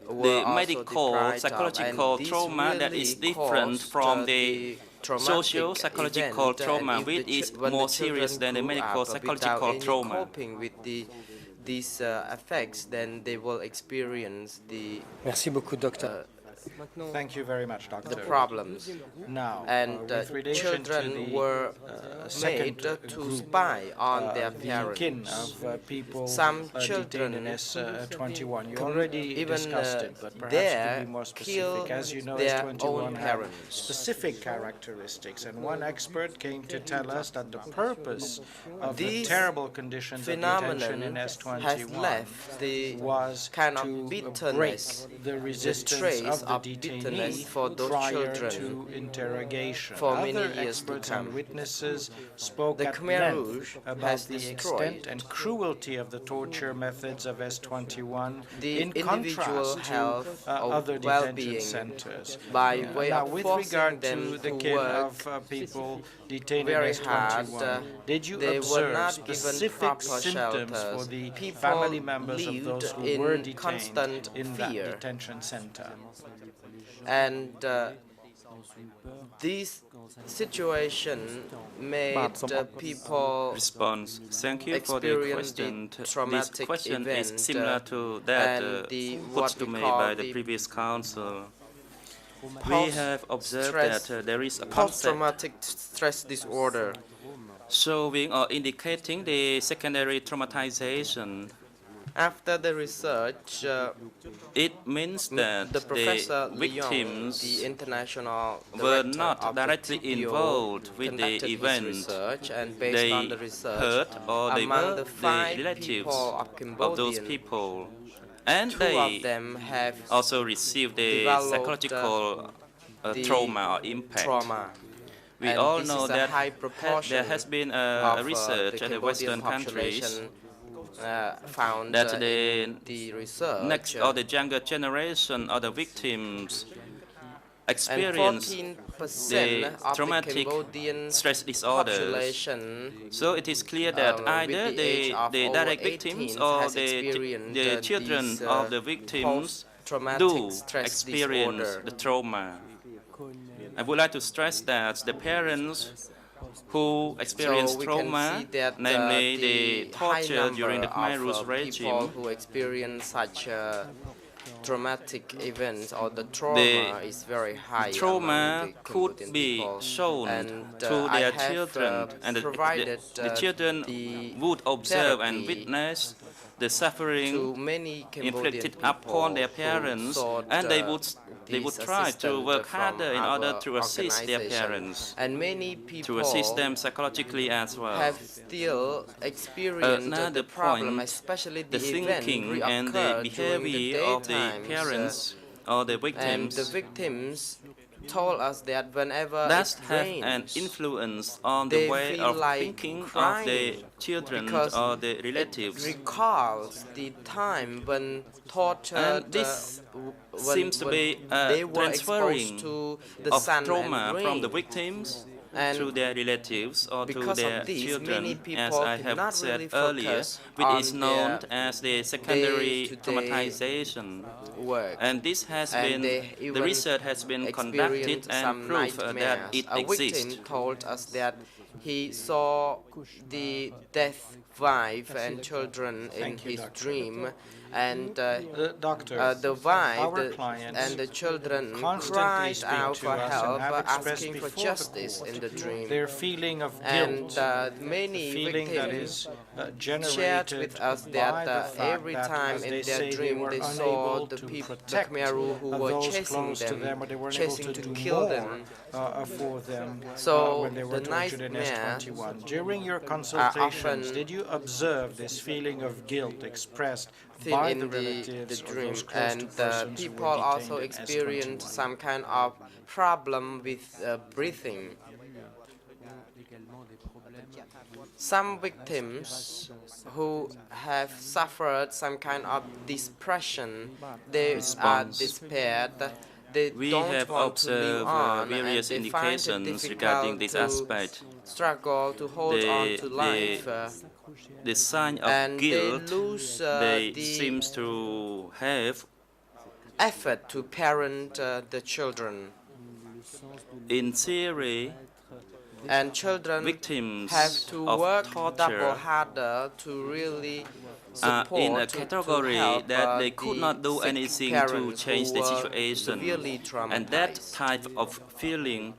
the were also medical, deprived of, psychological and this trauma that really is different caused, from the traumatic social, psychological event, trauma, if which the is when more the serious children than the grew medical, up psychological without any trauma. coping with these effects, then they will experience the Merci beaucoup, docteur. Thank you very much, Doctor. the problems. Now, And with relation children to the were second made to group, spy on their the kin parents. of people Some detained children in S21. You already even discussed it, but perhaps you there could be more kill specific. As you know, their S21 own have parents. specific characteristics, and one expert came to tell us that the purpose of the These terrible conditions of detention in phenomenon has S21 left the was kind of to break bitterness, the resistance trace of the of bitterness detainee for those prior children to interrogation. for many Other years to experts come. and witnesses spoke The at Khmer length Rouge about has the destroyed extent and cruelty of the torture methods of S-21 the in individual contrast to health or other detention well-being centers. by way Now, of with forcing regard them to the to kin work of people detained in very S-21, hard. did you They were observe not given specific proper symptoms for shelters. the People family members of lived those who in were detained constant in that fear. detention center? And this situation made people Response. Thank you for the experience question. the This traumatic question is event, similar to that and the put what to we me call by the the previous council. We have observed that there is a concept post-traumatic stress disorder. showing or indicating the secondary traumatization. After the research, It means that the Professor the Leong, victims the international were director not of the directly TPO, involved with the conducted his event. research, and based They on the research, heard or they among were the the 5 relatives people of those Cambodian, people. And 2 they of them have also received the developed psychological the trauma or impact. trauma. We And all this know is a that high proportion there has been of research the in the Cambodian Western countries population found that in the research. next or the younger generation of the victims And experience 14% the of the traumatic Cambodian stress disorders. population So it is clear that either with the age of the over direct victims 18 or has the experienced children these, of the victims post-traumatic do stress experience disorder. the trauma. I would like to stress that the parents who experience So we trauma, can see that, namely the the high torture during the number Khmer of Rouge people regime, who experience such traumatic events or the trauma is very high. trauma among the could Cambodian be people. shown And to I their have, children, and provided the children the would observe and therapy witness the suffering to many Cambodian inflicted people upon their who parents, sought, and they would this try to assistance work from harder in order our to assist their organization. parents, And many people to assist them psychologically as well. have still experienced Another the problem, point, especially the the event thinking and the reoccurred during the behavior of the daytimes, parents or the and victims the victims told us that whenever does it have rains, an influence on they the way feel of like thinking of the crying children because or the it relatives. recalls the time when tortured, And this seems to be they were transferring exposed to the of sun trauma and from the rain. victims And to their relatives or to because their of this, children, many as people I did have not said really earlier, focus which on is known their as the secondary day-to-day traumatization. work. And this has And been, they the even research has been conducted experienced and some proved that nightmares. it A exists. victim told us that he saw the deaf wife and children in Thank you, his Doctor. dream, and Doctor, the wife our clients and the children constantly cried speak out to for us and help, have expressed asking for before the justice court in the dream. their feeling of And guilt, many feeling that victims is shared generated with us by that the fact every that, time as in they their say, dream were they saw unable the to people, the protect Khmer Rouge who were those chasing close to them, them, or they weren't chasing able to to do kill more them. For them So when they were the tortured in nightmare S-21. During your consultations, often did you observe this feeling of guilt expressed thing by in the the relatives or dream, those close and to persons who people were detained also in experience S-21? some kind of problem with breathing. Some victims who have suffered some kind of depression, they are Response. despaired. They We don't have want to live observed on, various and they find it indications regarding difficult this to aspect. struggle to hold on to life. The sign of And they guilt lose they the seems to have effort to parent the children. in theory. And children Victims have to of work torture double harder to really are support, in a to category help, that they could the not do sick anything to parents change who the were situation. severely And that traumatized. type of feeling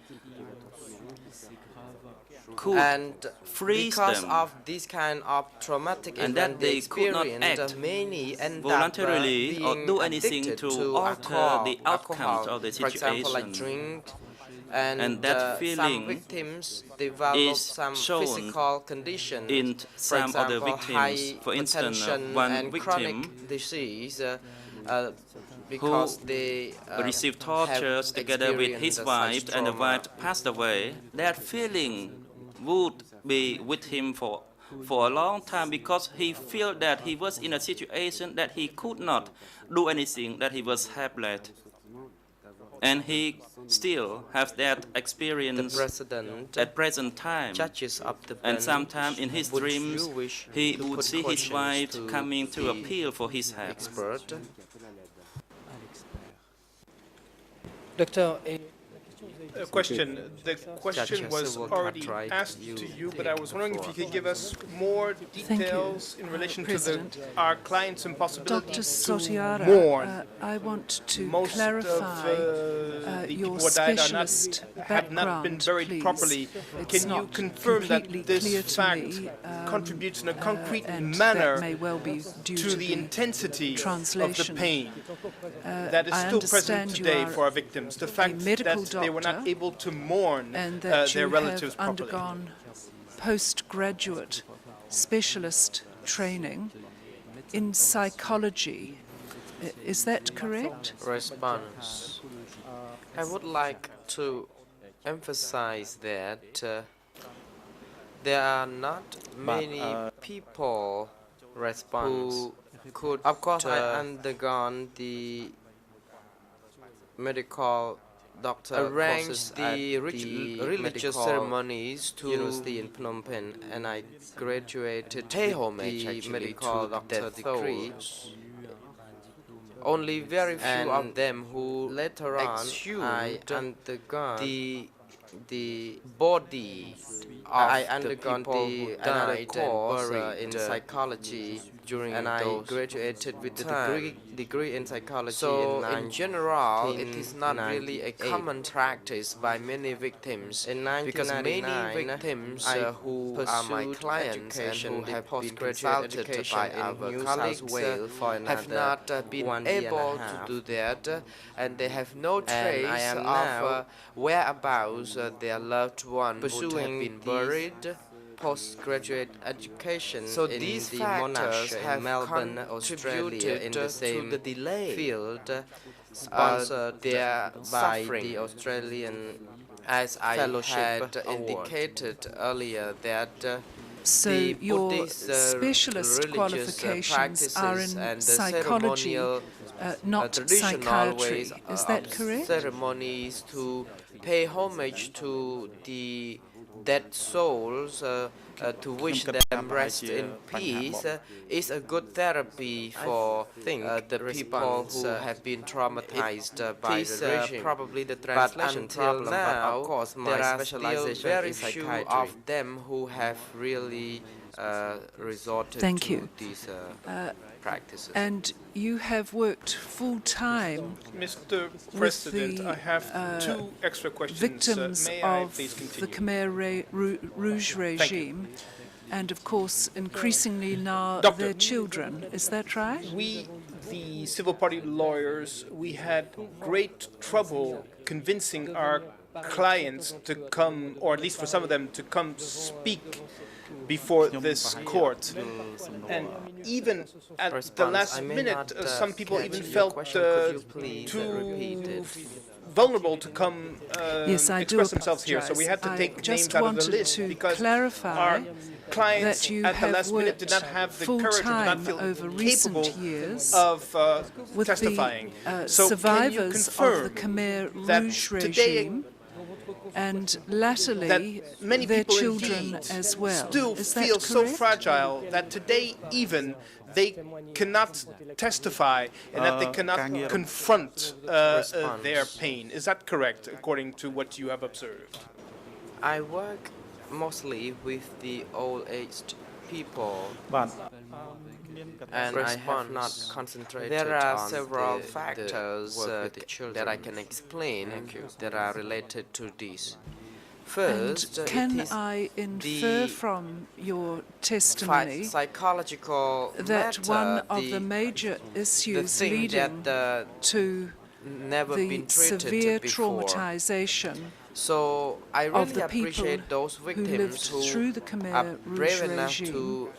could And freeze because them, of this kind of traumatic and event that they could not experience, act many end voluntarily up or being do anything addicted to alter the outcomes alcohol, of the for example, like situation. drink. And that some feeling victims develop is some shown physical conditions, in for some example, other victims. high For instance, hypertension one and victim chronic disease, because they received have tortures together with his experienced wife, such and the trauma. wife passed away, that feeling would be with him for a long time, because he felt that he was in a situation that he could not do anything, that he was helpless. And he still has that The experience president at present time. judges of the And bench, sometimes in his would dreams, you wish he to would put see his questions wife to coming to the appeal for his help. expert? Docteur, Question. The question Judge, was civil already contract, asked you to you, but take I was wondering if the you floor. could give us more details in relation to our client's impossibility Dr. to Sotiara, mourn. I want to Most clarify of the your people who died specialist have not been background, buried please. properly. It's Can you not confirm that completely this clear to fact me, contributes in a concrete and manner that may well be due to the intensity of the translation. pain that is I still present understand you today are for our victims? The fact medical that they were not doctor able to mourn and that their you relatives have properly. undergone postgraduate specialist training in psychology. Is that correct? Response. I would like to emphasize that there are not many people who could. Of course, I undergone the medical doctor arrange the religious ceremonies to University in Phnom Penh, and I graduated with the medical doctor degree. Only very few of them who later on I undergone the body of I undergone the another course in psychology during and I graduated with the degree in psychology. So in general, it is not really a common practice by many victims, because many victims who are my clients and who have been consulted by our colleagues have not been able to do that, and they have no trace of whereabouts their loved one would have been buried. Postgraduate education so in these the factors have in Melbourne, Australia, in the same to the delay field, sponsored by the Australian, as I had indicated earlier, that So the your Buddhist specialist qualifications are in and the psychology, not tradition psychiatry. always Is that correct? ceremonies to pay homage to the dead souls, to wish them rest in peace, is a good therapy for the people who have been traumatized by the regime. Probably the translation problem, but of course my specialization is very few of them who have really resorted to these practices. And you have worked full-time Mr. President, I have two extra questions. victims May I of please the continue? Khmer Rouge regime, and of course increasingly now Doctor, their children. Is that right? We, the civil party lawyers, we had great trouble convincing our clients to come, or at least for some of them, to come speak before this court. And even at the last minute, some people even felt too vulnerable to come express themselves here. So we had to take names out of the list because our clients at the last minute did not have the courage, did not feel capable of testifying. So can you survivors of confirm the Khmer that Rouge today regime and latterly that many their people children indeed as well? still Is that feel so correct? fragile that today even they cannot testify and that they cannot confront their pain? Is that correct, according to what you have observed? I work mostly with the old-aged people, and I have not concentrated. There are several factors that I can explain that are related to this. First, and can I infer from your testimony psychological that one of the major issues leading to the severe traumatization so I really of the people appreciate those who victims lived through the Khmer Rouge regime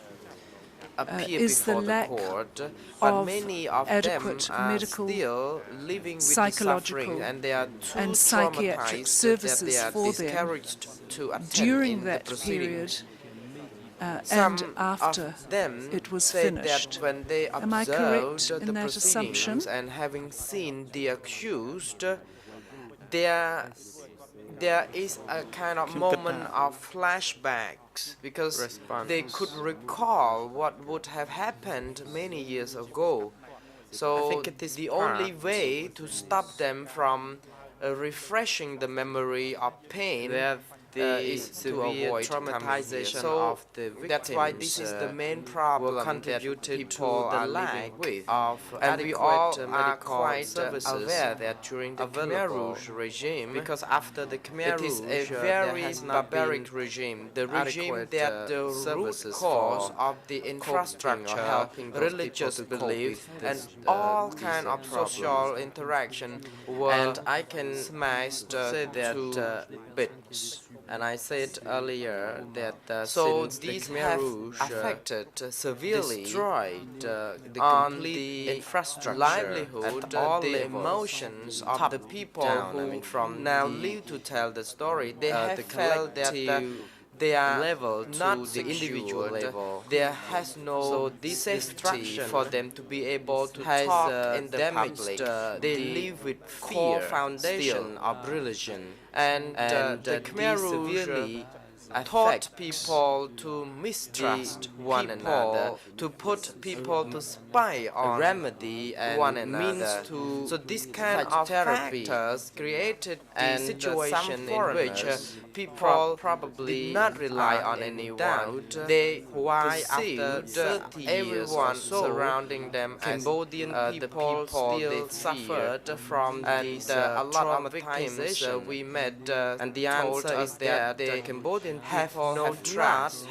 appear is the before the lack court, but of many of them adequate are medical, still living with the psychological, suffering, and they are too and psychiatric traumatized that they services are for them discouraged to attend during in the that period proceedings. and Some after of them it was said finished. that when they Am I observed correct the in that assumption? proceedings and having seen the accused, there is a kind of moment of flashbacks because they could recall what would have happened many years ago. So I think it is the only way to stop them from refreshing the memory of pain is to avoid traumatization of the victims. That's why this is the main problem that people are living with. And we all are quite aware that during the Khmer Rouge regime, because after the Khmer Rouge, it is a very barbaric regime. The regime that the root cause of the infrastructure, religious belief, and all kind of social interaction were, and I can smashed to bits. And I said earlier that since these have affected severely, destroyed the complete infrastructure, livelihood, all the emotions of the people who now live to tell the story, they have felt that they are level not to the individual level. There has no safety for them to be able to talk in the public. They live with core foundation of religion, and the Khmer Rouge taught people to mistrust one another, to put people to spy on, remedy and one another. So this kind of factors created the situation in which people probably did not rely on anyone. They after 30 years or so, surrounding them, Cambodian people still suffered from these a lot of victims we met, and the answer is that the Cambodian people have no trust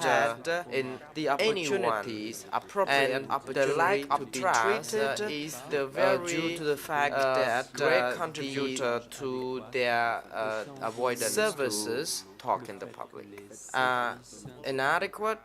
in the opportunities, appropriate opportunity the lack of to be treated is the very due to the fact that great contributor to their avoidance services talk in the public inadequate,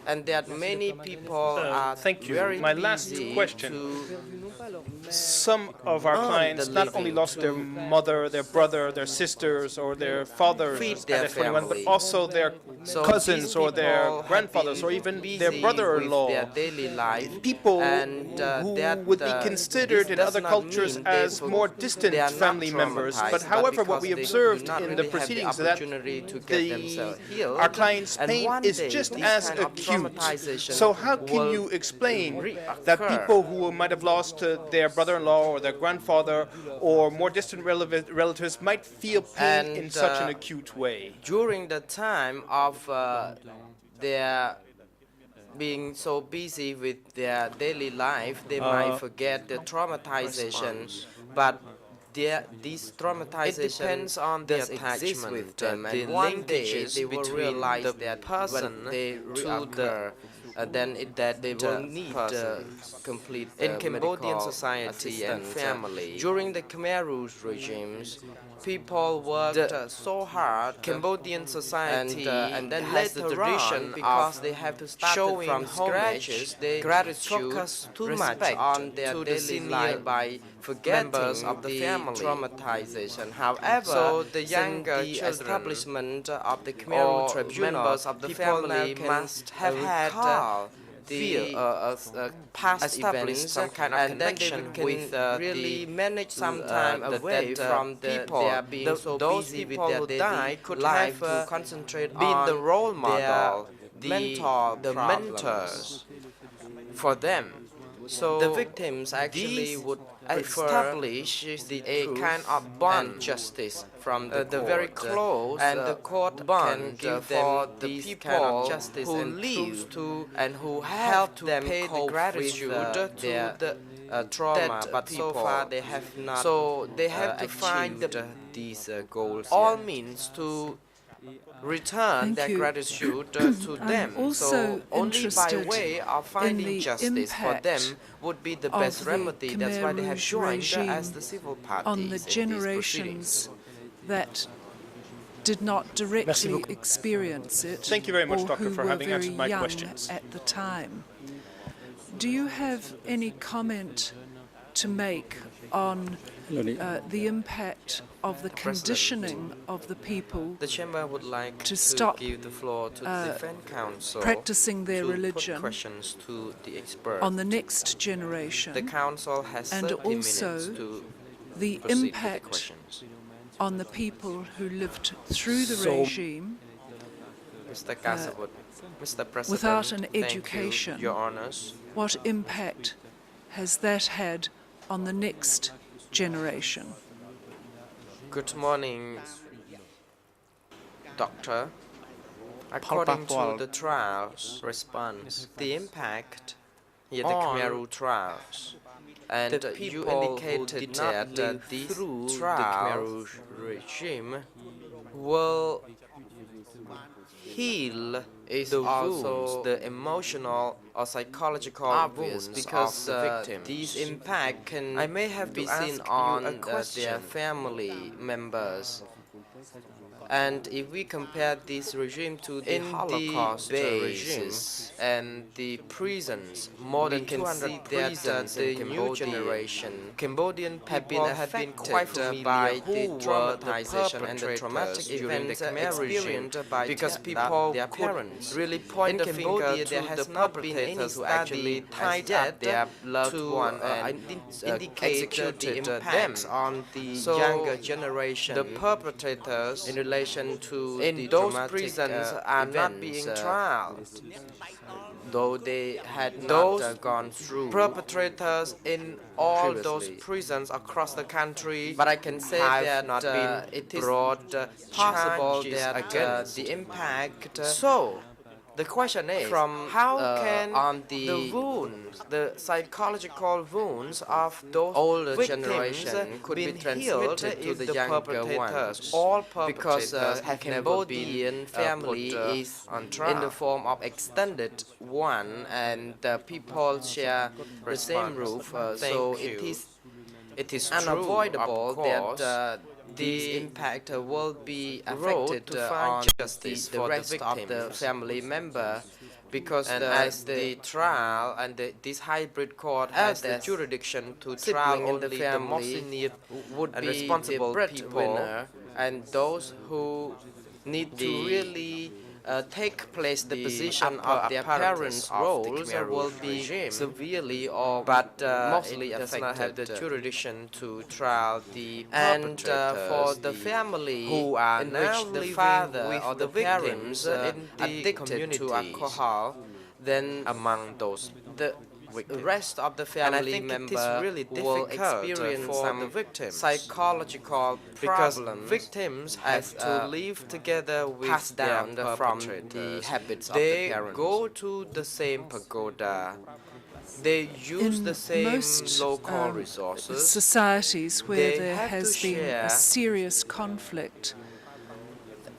and that many people are thank you. very My last busy question. to Some of our clients not only lost their mother, their brother, their sisters, or their fathers feed at their F21, but family. also their So cousins these or their people have grandfathers been or even busy their with brother-in-law. their daily life, People and who that, would be considered this in does other not cultures mean they as more distant they are not family members. traumatized, But however, what because we they observed do not in really the have proceedings the that opportunity to get themselves healed, our client's and pain one is day just this as kind of acute. traumatization So how can will you explain that reoccur. people who might have lost their brother-in-law or their grandfather or more distant relatives might feel pain in And, such an acute way? during the time of their being so busy with their daily life, they might forget the traumatization, but this traumatization depends on the attachment with them, and one day they will realize that person they reoccur, then they will need complete in Cambodian society and family. During the Khmer Rouge regimes, people worked so hard. Cambodian society and then has the tradition because they have to start showing from scratches. They focus too much on their daily life by forgetting members of the family traumatization. However, so the younger establishment of the Khmer Rouge Tribunal, members of the family must have had the past events, some kind of connection with really manage some time away from the people. They are being so busy with their daily life to concentrate on the role model, the mentors for them. So the victims actually would establish a kind of bond justice from the very close, and the court bond can give them the people kind of justice who live to and who help them pay the gratitude to the trauma, but so far they have not. So they have to find these goals. All means to return their gratitude to them. Also so only by way of in finding the justice for them would be the best remedy. That's why they have joined as the civil parties on the generations that did not directly experience it. Thank you very much, or Doctor, who for were having very answered my young questions. at the time. do you have any comment to make on the impact of the conditioning of the people The Chamber would like to stop give the floor to the Defense Council practicing their to religion put questions to the expert. on the next generation, The Council has and 30 also minutes to the proceed with the impact questions. on the people who lived through the So- regime Mr. Kasabut, Mr. President, without an thank you, education. Your Honors. what impact has that had on the next generation? Good morning, Doctor. According to the trial's response, the impact, the Khmer Rouge trials, and the you people indicated who did not that live these through the trials Khmer Rouge regime will heal is the also wounds, the emotional or psychological obvious wounds because of the victims. these impact can I may have be to seen ask on you a question. their Their family members. And if we compare this regime to the Holocaust regime and the prisons, more than 200 prisons in Cambodia, new generation, Cambodian people have been quite familiar by the traumatization and the traumatic events experienced by because people, their parents, really point the finger to the perpetrators who actually tied up their loved one and indicated the impacts on the younger generation. The perpetrators in relation to in those prisons are not being tried, though they had not gone through. Perpetrators in all those prisons across the country, but I can say that not been it is brought possible that the impact. So the question is, from how can on the wounds, the psychological wounds of those older generation could be transmitted to the younger ones? All because Cambodian family is in the form of extended one, and the people share the same roof. So it is unavoidable that the impact will be affected on the rest of the family member, because as the trial and this hybrid court has the jurisdiction to trial only the most senior would be responsible breadwinner, and those who need to really take place the position of their parents' roles will be severely or mostly affected. Does not have the jurisdiction to trial the and for the family who are in which the father or the victims addicted to alcohol, then among those the rest of the family member really will experience some psychological problems, victims have to live together with down from the habits of the parents. They go to the same pagoda. They use In the same most local resources. societies where They there have to has been share a serious conflict,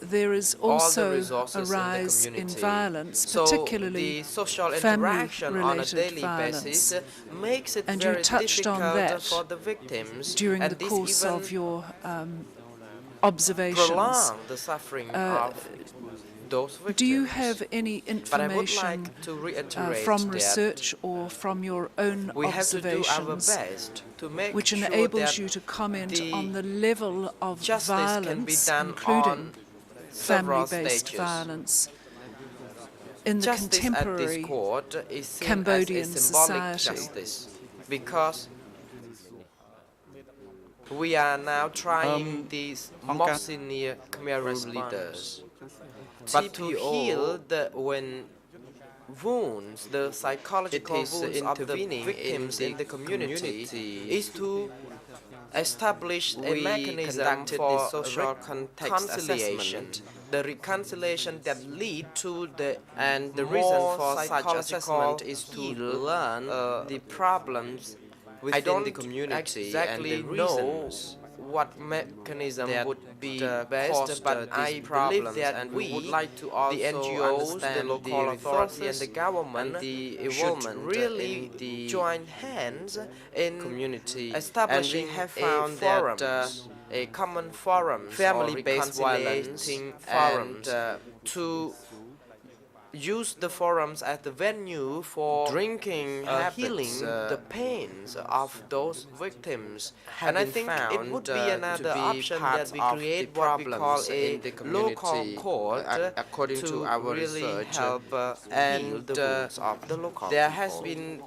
there is all the also resources a in the rise in community. violence, So particularly the social interaction on a family-related daily violence. basis makes it And you very touched on difficult that for the victims, during and the this course even of your observations. prolong the suffering of those victims. Do you have any But I would information like to reiterate from that research or from your own we have to do our observations best to make which sure enables that you to comment the on the level of justice can be violence, done including on several family-based stages. violence, in the Justice at contemporary this court is seen Cambodian as a symbolic society. justice, because we are now trying these more senior Khmer Rouge leaders. But to heal the wounds, the psychological wounds of the victims in the community is to establish a mechanism for social reconciliation. The reconciliation that lead to the the reason for such assessment is to learn the problems within the community. Exactly and the reasons what mechanism would be best, but I believe that and we would like to also the NGOs, the local authority, and the government, and the involvement really the join hands in community establishing and we have found that a common forum, family-based violence forums, to use the forums as the venue for drinking, healing the pains of those victims. And I think it would be another option that we create what we call a local court according to our really help and the local there has been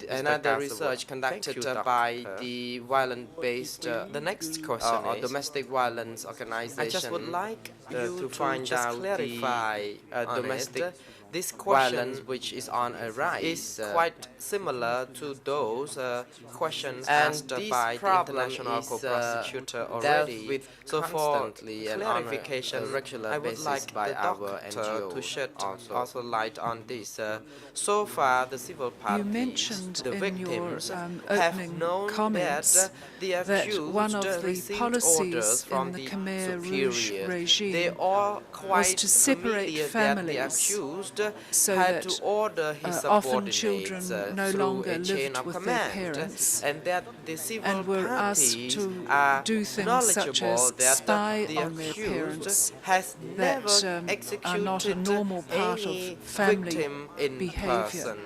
another research conducted by the violent-based the next question or domestic violence organization. I just would like to find out clarify domestic this violence which is on a rise is quite similar to those questions asked by the international co-prosecutor already. So for clarification, I would like by our NGO to shed also light on this. So far, the civil parties, the victims, have known that the accused one of the policies in the Khmer Rouge regime was to separate families so that often children no longer lived with their parents and were asked to do things such as spy on their parents that are not a normal part of family behavior.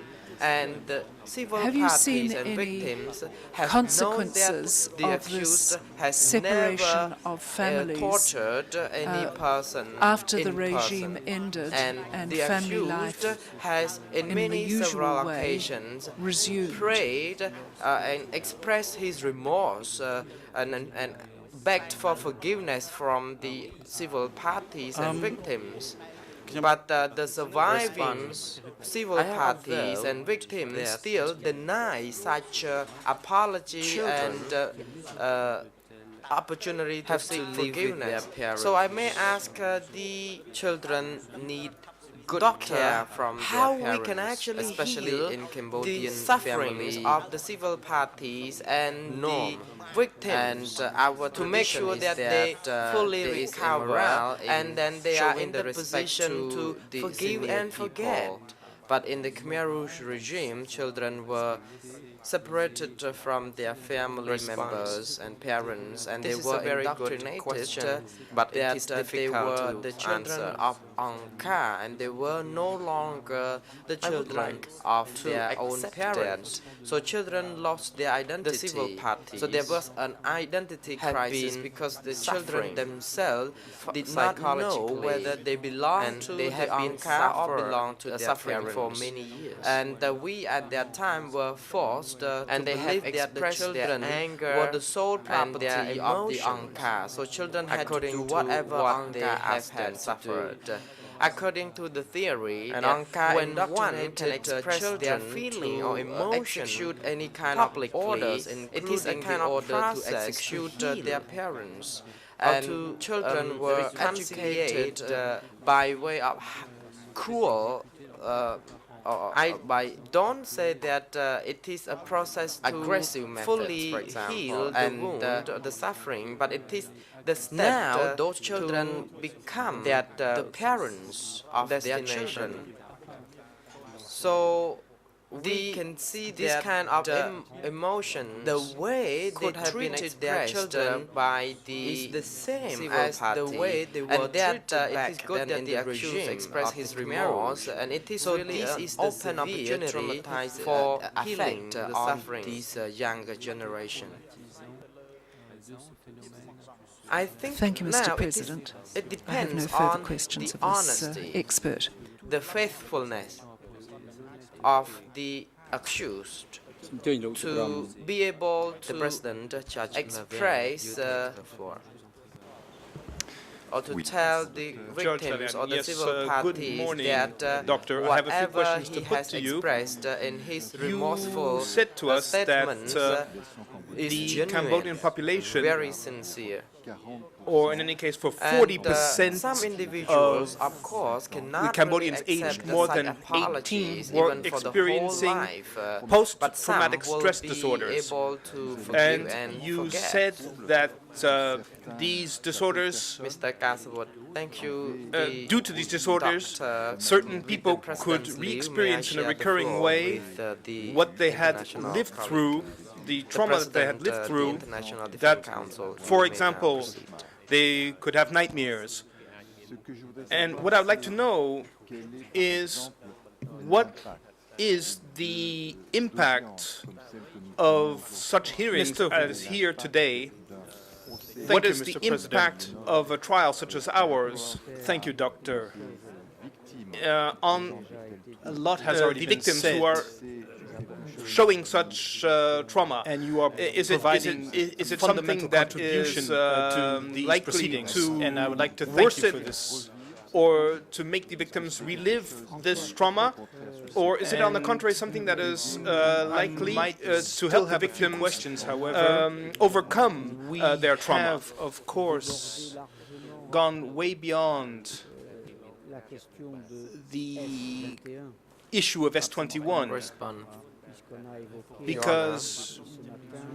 And civil have you parties seen and any victims have consequences known that the of this accused has separation never of families tortured any person after the in regime person. ended and the family accused life has in the many usual several way occasions resumed? prayed and expressed his remorse and begged for forgiveness from the civil parties and victims. But the surviving civil parties and victims still deny such apology and opportunity to seek forgiveness. So I may ask the children need good care from how their parents, we can actually especially heal in Cambodian the sufferings of the civil parties and the victims and to make sure that they fully recover and then they are in the position to forgive and forget. But in the Khmer Rouge regime, children were separated from their family members and parents, and they were very indoctrinated, but it is difficult they were the children of Angkar, and they were no longer the children of their own parents. So children lost their identity. The civil parties. So there was an identity crisis because the children themselves did not know whether they belonged to the Angkar or belonged to their parents for many years. And we at that time were forced and they have expressed their anger were the sole property of the Angkar. So children had to do whatever Angkar asked them suffered. According to the theory, when one can express their feeling or emotion, execute any kind of orders, it is a kind of order to execute their parents. And children were educated by way of cruel. I don't say that it is a process to aggressive methods, fully heal the wound, the suffering, but it is the step now those children become that the parents of their children. So we can see this kind of emotion, the way they treated their children by the is the same as the way they were treated back. It is good that the accused expressed his remorse, and it is so really this is open opportunity for healing the suffering of this younger generation. I think Thank you, Mr. now President. it depends I have no further on questions the of this honesty, expert. the faithfulness of the accused to be able to express or to tell the victims or the civil parties that Doctor, I have a few whatever questions he to put has to you. expressed in his remorseful said to us statements that is the genuine, Cambodian population, very sincere. or in any case for 40% some individuals, of course, cannot the Cambodians really aged more than 18 were even for experiencing the whole life, post-traumatic but some stress will be disorders. able to forgive And you forget. said that these disorders, Mr. Kasabot, thank you. due to these disorders, certain people could re-experience in a recurring way what they had lived through, the trauma that they had lived through, that, for example, they could have nightmares. And what I would like to know is what is the impact of such hearings as here today? What is the impact of a trial such as ours? Thank you, Doctor. On A lot has already the been victims said. who are showing such trauma, And you are providing is it fundamental something that contribution is to these likely proceedings, to and I would like to thank you worsen for this. or to make the victims relive this trauma? Or is it on the contrary something that is likely to help the victims questions, however, overcome we their trauma? have, of course, gone way beyond the issue of S21, Respond. because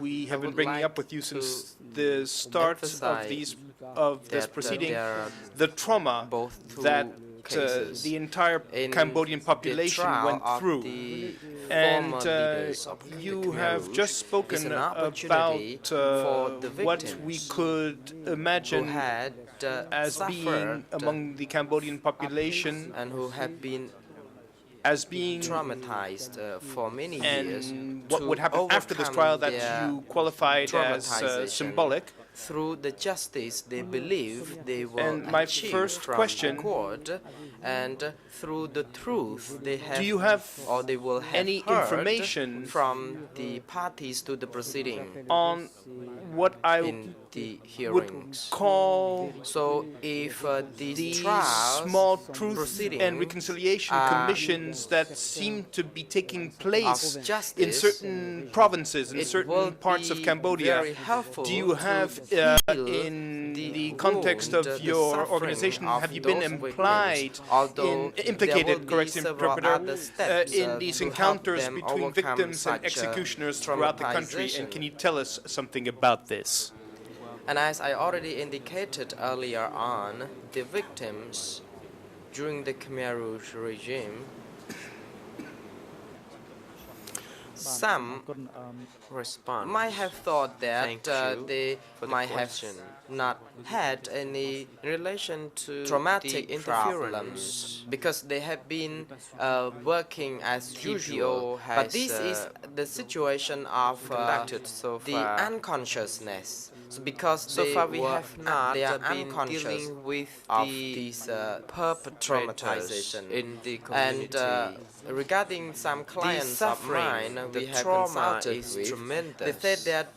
we have been would bringing like up with you since to the start emphasize of this that, proceeding there are the trauma both two that cases. the entire In Cambodian population the trial went of through. the And former leaders of the you Khmer have Rouge just is spoken an about opportunity for the what victims we could who imagine had as being suffered among the Cambodian population and who have been as being traumatized for many years, and what to would happen after this overcome trial that their you qualified as traumatization. symbolic. Through the justice they believe they will And my achieve first from question, the court, and through the truth they have, do you have or they will have any heard information from the parties to the proceeding on what I in the would hearings. call So if these the trials, small truth proceedings and reconciliation commissions that seem to be taking place of justice, in certain provinces, in it certain will parts of be Cambodia, very helpful do you to have, heal in the the context of wound, the your suffering organization, of have you been those implied, victims, although there implicated, will correct be several interpreter, other steps, in these to help encounters them between overcome victims and such, executioners throughout the country? And traumatization. can you tell us something about this? And as I already indicated earlier on, the victims during the Khmer Rouge regime, some might have thought that they might have not had any relation to traumatic interference because they have been working as usual. But this is the situation of the unconsciousness. So because so far we have not been dealing with these perpetrators in the community. And regarding some clients of mine we have consulted with, tremendous. They said that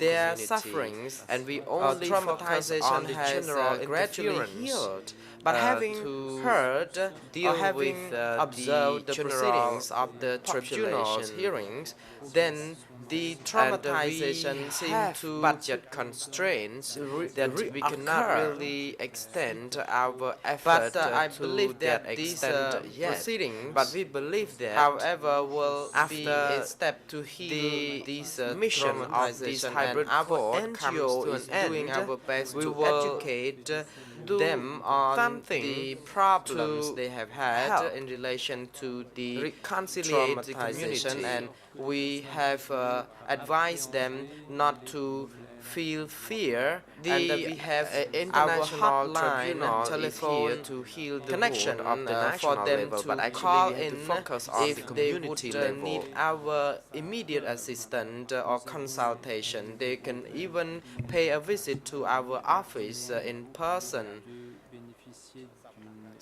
their sufferings and we only traumatization has gradually healed. But having heard or having observed the proceedings of the Tribunal's hearings, then the traumatization seems to budget constraints that we cannot really extend our effort I believe that these proceedings, but we believe that, however, will be a step to heal these mission of this hybrid court NGO is doing our best to educate them on the problems they have had in relation to the reconciliate the community, and we have advised them not to feel fear, and we have our hotline telephone to heal the connection of the national for them level, to call in if they would need our immediate assistance or consultation. They can even pay a visit to our office in person.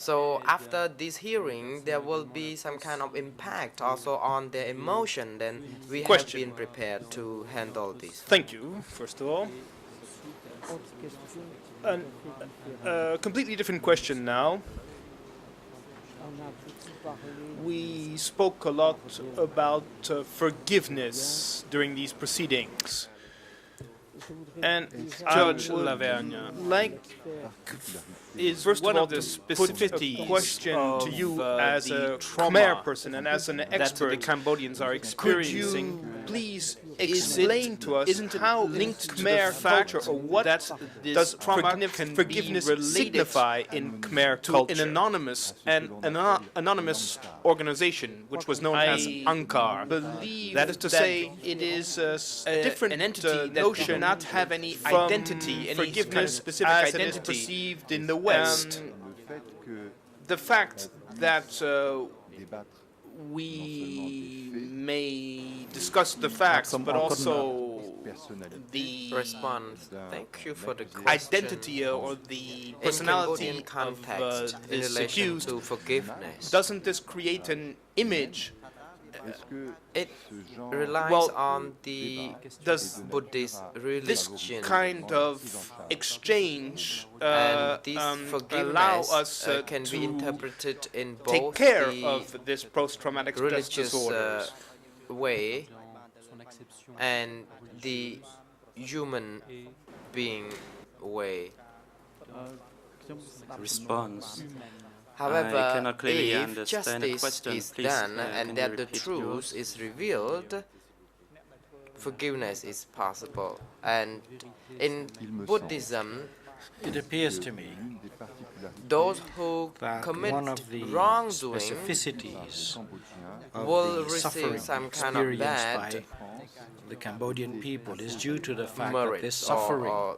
So after this hearing, there will be some kind of impact also on their emotion. Then we have been prepared to handle this. Thank you, first of all. A completely different question now. We spoke a lot about forgiveness during these proceedings. And Judge Lavergne, is first of all the specific question to you as a Khmer person and as an expert. That the Cambodians are experiencing. Could you please explain to us how linked Khmer culture, or what does forgiveness signify in Khmer culture? An anonymous organization which was known as Ankar. That is to say, it is a different an entity that notion not have any from identity, any forgiveness kind of specific as identity. it is perceived in the West. The fact that we may discuss the facts, but also the Response. Thank you for the question. identity or the personality in Cambodian of context in this relation accused. to forgiveness. Doesn't this create an image? It relies Well, on the Does Buddhist this religion. kind of exchange And this allow forgiveness us can be to interpreted in take both care the of this post-traumatic stress religious disorders? way and the human being way. Response. However, I cannot clearly if understand the justice question. is Please, done can and you that the repeat truth yours? is revealed, forgiveness is possible. And in Buddhism, It appears to me those who that commit one of the wrongdoing specificities of will the receive suffering some kind of experienced bad by the Cambodian people is due to the fact that merit this suffering or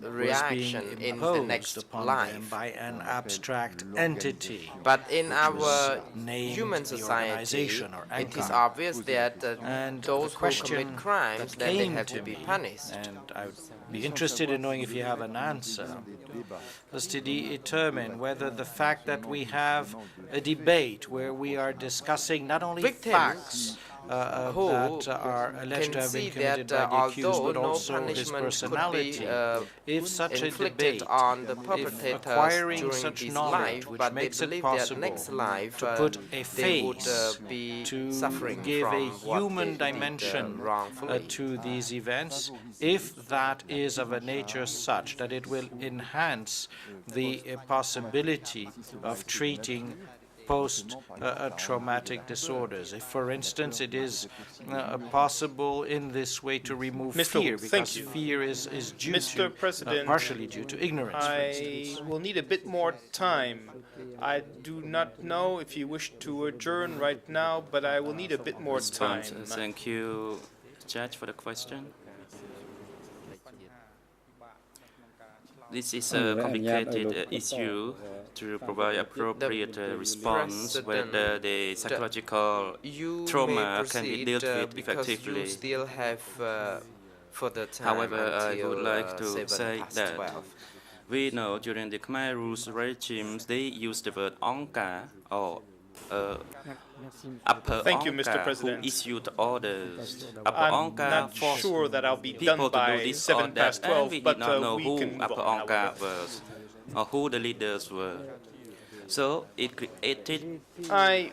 was reaction being in the imposed next upon them life. by an abstract entity. But in our named human the society, organization or it is Angkar. obvious that And those the who question commit crimes, that then they came have to be me, punished. and I would be interested in knowing if you have an answer, was to determine whether the fact that we have a debate where we are discussing not only Victims facts who that are alleged to can have been see committed that by the accused, although but no also his punishment personality. could be If such a inflicted debate, on the if perpetrators acquiring during such this knowledge, life, which but they makes it believe that possible next life to put a they would face be to suffering give from a what human they dimension did, wrongfully. to these events, if that is of a nature such that it will enhance the possibility of treating post-traumatic disorders. If, for instance, it is possible in this way to remove Mr. fear, Wu, thank because you. fear is due Mr. to, President, partially due to ignorance, for instance. I will need a bit more time. I do not know if you wish to adjourn right now, but I will need a bit more time. Response. Thank you, Judge, for the question. This is a complicated issue to provide appropriate response, whether the psychological You trauma may can be proceed, dealt with because effectively. you still have further time. However, I until, would like to 7 say past that 12. we know during the Khmer Rouge regimes, they used the word Angkar or upper Thank you, Mr. Angkar, President. who issued orders. Upper I'm Angkar not forced sure that I'll be people done to do by this 7 or that, past and 12, we but did not know we who can move Upper on, Angkar however. was or who the leaders were. So it created I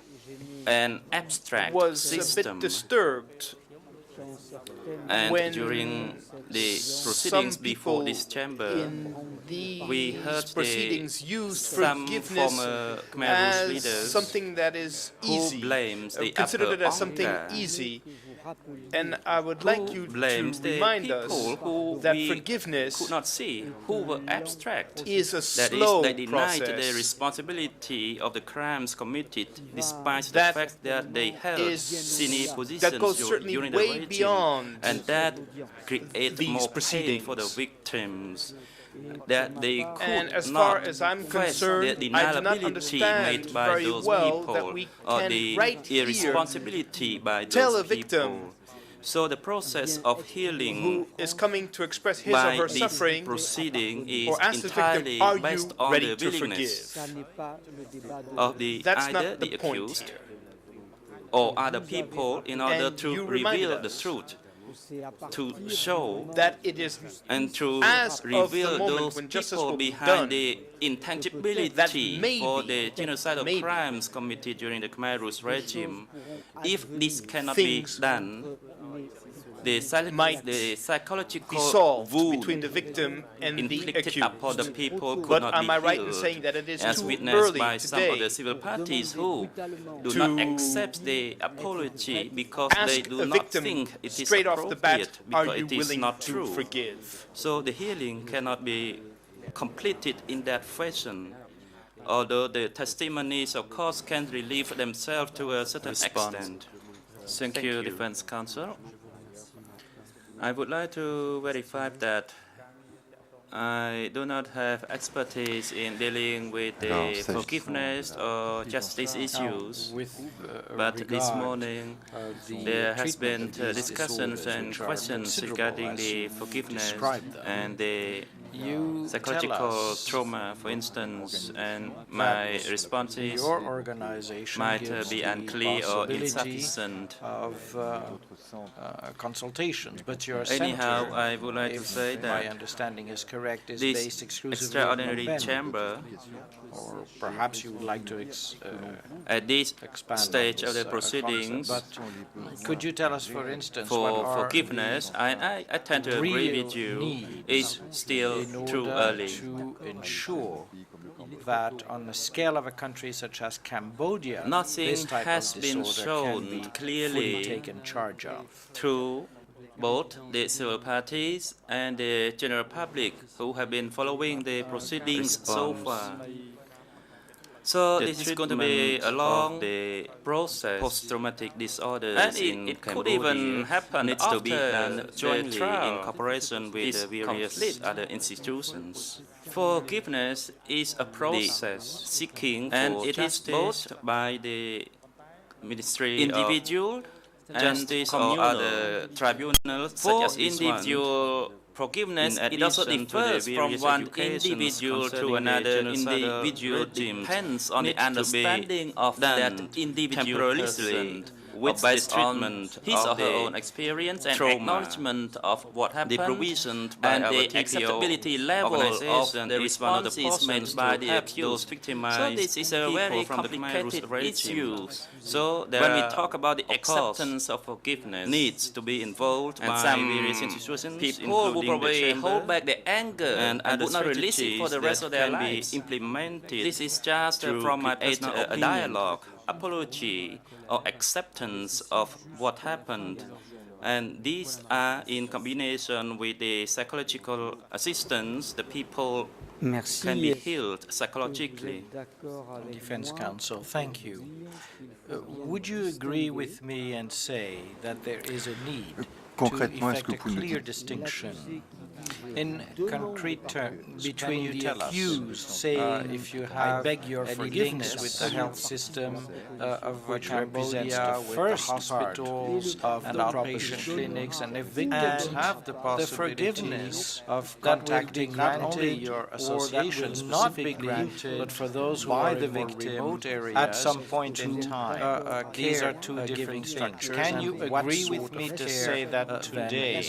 an abstract was a system. bit disturbed And when during the some proceedings before people this chamber, in we these heard proceedings used some forgiveness former Khmer Rouge as leaders something that is who easy, blames the considered upper it as something Angkar, easy. And I would like you to blames the remind us people who that we forgiveness could not see, who were abstract. is a That slow is, they denied the process. responsibility of the crimes committed, despite the That fact that they held is- senior positions that goes certainly during the way regime, beyond and that creates these more pain proceedings. for the victims. That they could And as not far as I'm face concerned, the I do not deniability understand made by very those well people, that we or can the right here irresponsibility by tell those a victim people. So the process of healing who is coming to express his or by her this suffering proceeding is or ask the victim, entirely are based you on ready the to willingness forgive? of the That's either not the the point accused here. or other people in order And to you reminded reveal the us truth, to show that it is and to as of the reveal moment those when justice people will be behind done, the intangibility that for maybe- the genocidal maybe crimes committed during the Khmer Rouge regime. If this cannot be things done, the might psychological be solved wound between the victim and the inflicted upon the accused. people could But not am be I right in healed, saying that it is as too witnessed early by some of the today civil parties who do to not accept the apology because they ask do a not victim think it is straight off the bat, appropriate are because you it is willing not to true. forgive? So the healing cannot be completed in that fashion. Although the testimonies, of course, can relieve themselves to a certain extent. Thank you, Defense Counsel. I would like to verify that I do not have expertise in dealing with the forgiveness or justice issues, but this morning there has been discussions and questions regarding the forgiveness and the psychological trauma, for instance, and my responses might be unclear or insufficient. Consultations, but your Anyhow, center, I would like to say that my understanding is correct, is this based exclusively extraordinary on chamber, or perhaps you would like to at this expand stage on of the this, proceedings, concept. But could you tell us, for instance, what for are forgiveness, I tend to agree with you, needs is still in too order early. to ensure that on the scale of a country such as Cambodia, Nothing this type has of been disorder shown can be clearly fully taken charge of? through both the civil parties and the general public who have been following the proceedings so far. So this is going to be a long process. Post-traumatic disorders and it could even happen needs to be done jointly in cooperation with the various other institutions. Forgiveness is a process seeking and it is both by the ministry individual justice or other tribunals such as individual forgiveness, it also differs from one individual to another individual. It depends on the understanding of that individual person with the treatment his or her own experience and acknowledgement of what happened, the provision and the acceptability level of the responses made by the accused victimized. So this is a very complicated issue. So when we talk about the acceptance of forgiveness, needs to be involved and by some various institutions. People will probably hold back their anger and would not release it for the rest of their lives. Implemented. This is just from my personal opinion. A dialogue, apology, or acceptance of what happened. And these are in combination with the psychological assistance, the people can be healed psychologically. Defense counsel, thank you. Would you agree with me and say that there is a need to effect a clear distinction in concrete terms between the accused saying, if you have, I beg your forgiveness, with the health system which represents the first hospitals and outpatient clinics, and if victims have the forgiveness of contacting not only your association specifically, but for those who are the victim at some point in time. These are two different things. Can you agree with me to say that today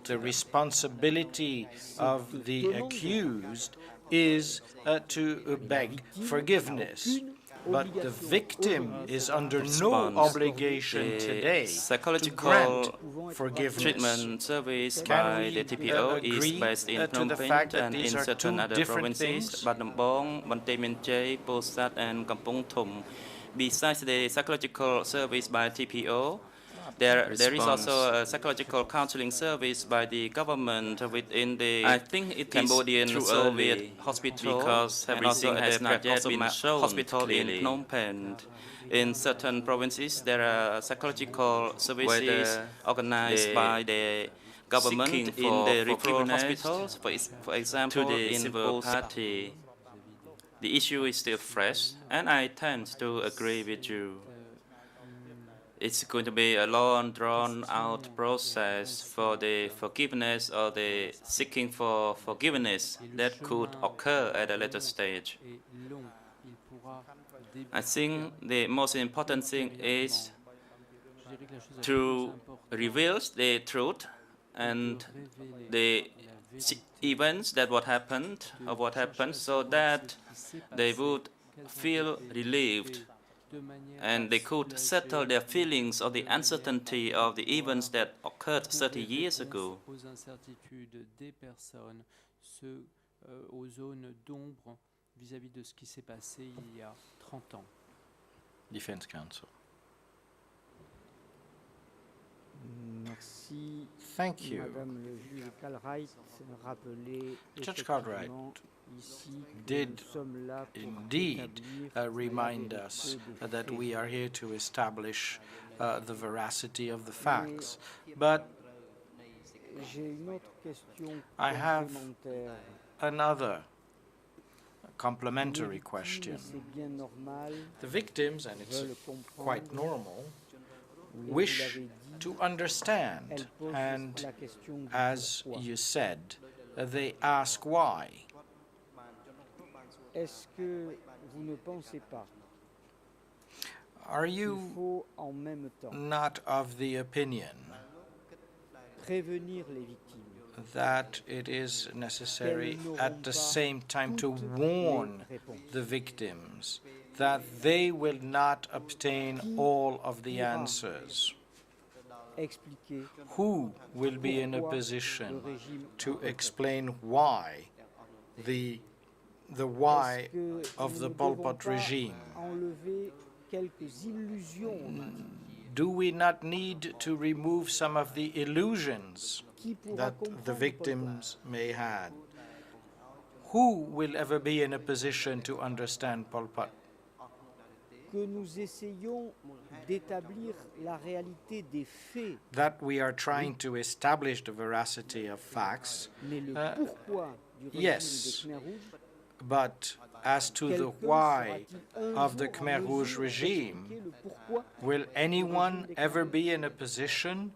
the responsibility of the accused is to beg forgiveness, but the victim is under no obligation today to grant forgiveness? Treatment service by the TPO is based in Phnom Penh and in certain other provinces, Battambang Bong, Banteay Mean Chey, Posat, and Kampong Thom. Besides the psychological service by TPO, there is also a psychological counseling service by the government within the Cambodian Soviet hospital, because everything has not yet been shown hospital in Phnom Penh. In certain provinces, there are psychological services organized by the government in the referral hospitals, for example, to the civil party. The issue is still fresh, and I tend to agree with you. It's going to be a long, drawn-out process for the forgiveness or the seeking for forgiveness that could occur at a later stage. I think the most important thing is to reveal the truth and the events that what happened, so that they would feel relieved and they could settle their feelings of the uncertainty of the events that occurred 30 years ago. Defense counsel. Thank you. Judge Cartwright did indeed remind us that we are here to establish the veracity of the facts. But I have another complementary question. The victims, and it's quite normal, wish to understand, and as you said, they ask why. Are you not of the opinion that it is necessary at the same time to warn the victims that they will not obtain all of the answers? Who will be in a position to explain why, the why of the Pol Pot regime? Do we not need to remove some of the illusions that the victims may have? Who will ever be in a position to understand Pol Pot? That we are trying to establish the veracity of facts, yes, but as to the why of the Khmer Rouge regime, will anyone ever be in a position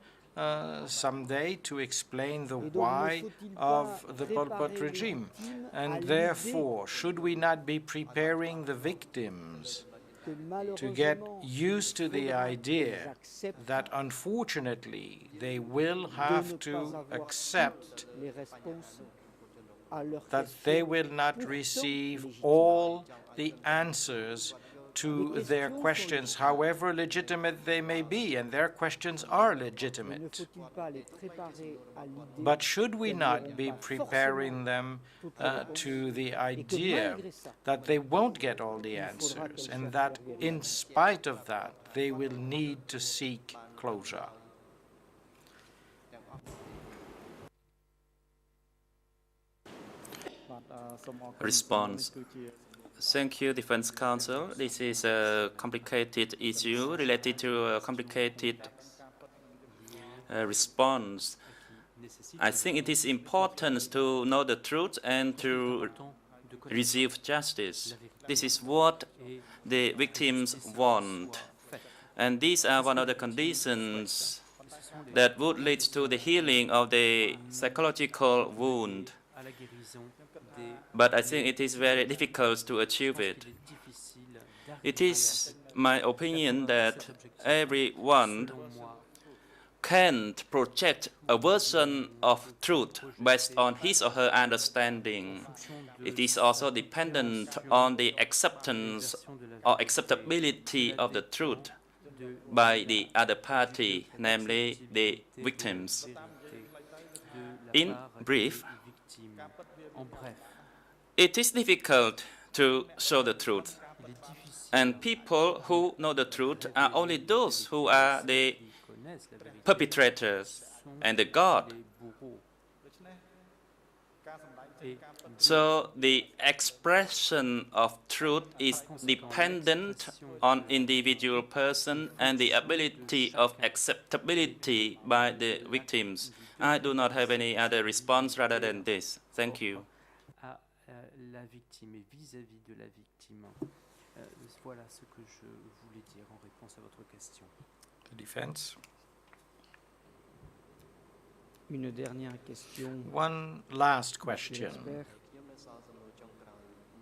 someday to explain the why of the Pol Pot regime? And therefore, should we not be preparing the victims to get used to the idea that unfortunately they will have to accept that they will not receive all the answers to their questions, however legitimate they may be, and their questions are legitimate. But should we not be preparing them to the idea that they won't get all the answers, and that in spite of that, they will need to seek closure? Response. Thank you, Defense Counsel. This is a complicated issue related to a complicated response. I think it is important to know the truth and to receive justice. This is what the victims want. And these are one of the conditions that would lead to the healing of the psychological wound. But I think it is very difficult to achieve it. It is my opinion that everyone can't project a version of truth based on his or her understanding. It is also dependent on the acceptance or acceptability of the truth by the other party, namely the victims. In brief, it is difficult to show the truth, and people who know the truth are only those who are the perpetrators and the God. So the expression of truth is dependent on individual person and the ability of acceptability by the victims. I do not have any other response rather than this. Thank you. La victime et vis-à-vis de la victime. Voilà ce que je voulais dire en réponse à votre question. The defense. Une dernière question. One last question,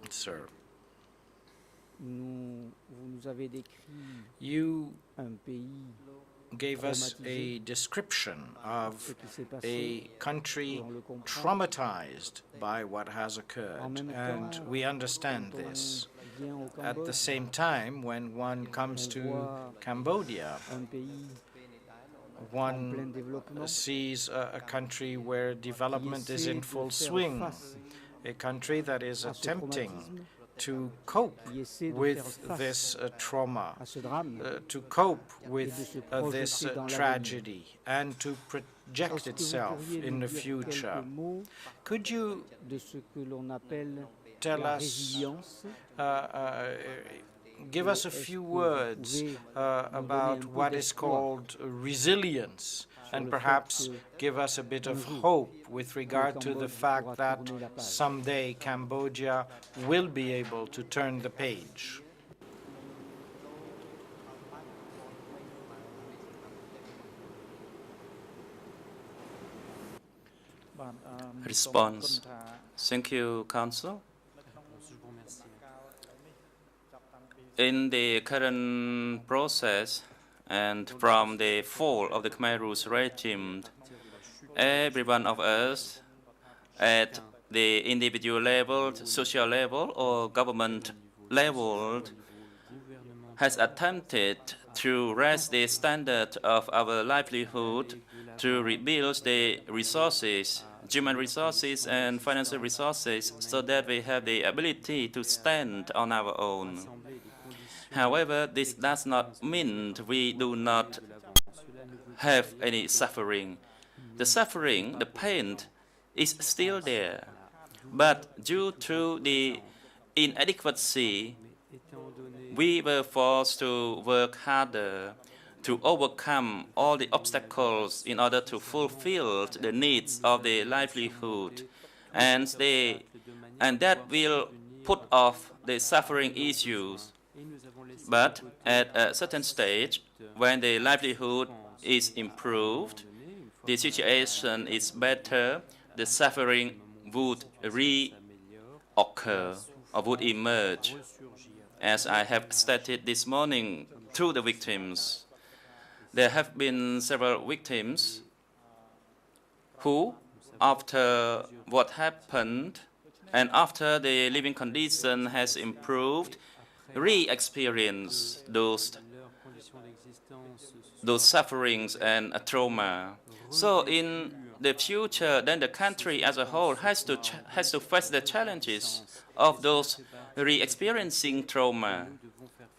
sir. Vous nous avez décrit un pays gave us a description of a country traumatized by what has occurred, and we understand this. At the same time, when one comes to Cambodia, one sees a country where development is in full swing, a country that is attempting to cope with this trauma, to cope with this tragedy, and to project itself in the future. Could you tell us give us a few words about what is called resilience, and perhaps give us a bit of hope with regard to the fact that someday Cambodia will be able to turn the page. Response. Thank you, Council. In the current process and from the fall of the Khmer Rouge regime, every one of us at the individual level, social level, or government level has attempted to raise the standard of our livelihood, to rebuild the resources, human resources and financial resources, so that we have the ability to stand on our own. However, this does not mean we do not have any suffering. The suffering, the pain, is still there. But due to the inadequacy, we were forced to work harder to overcome all the obstacles in order to fulfill the needs of the livelihood. And that will put off the suffering issues. But at a certain stage, when the livelihood is improved, the situation is better, the suffering would reoccur or would emerge. As I have stated this morning to the victims, there have been several victims who, after what happened and after the living condition has improved, re-experience those sufferings and trauma. So in the future, then the country as a whole has to face the challenges of those re-experiencing trauma,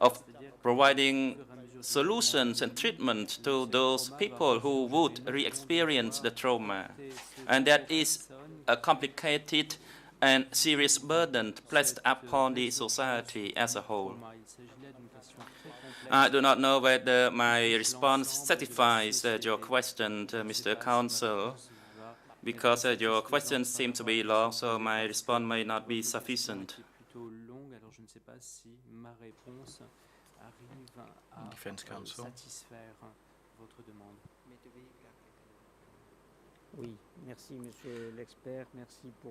of providing solutions and treatment to those people who would re-experience the trauma. And that is a complicated and serious burden placed upon the society as a whole. I do not know whether my response satisfies your question, Mr. Council, because your question seems to be long, so my response may not be sufficient. Defense Counsel.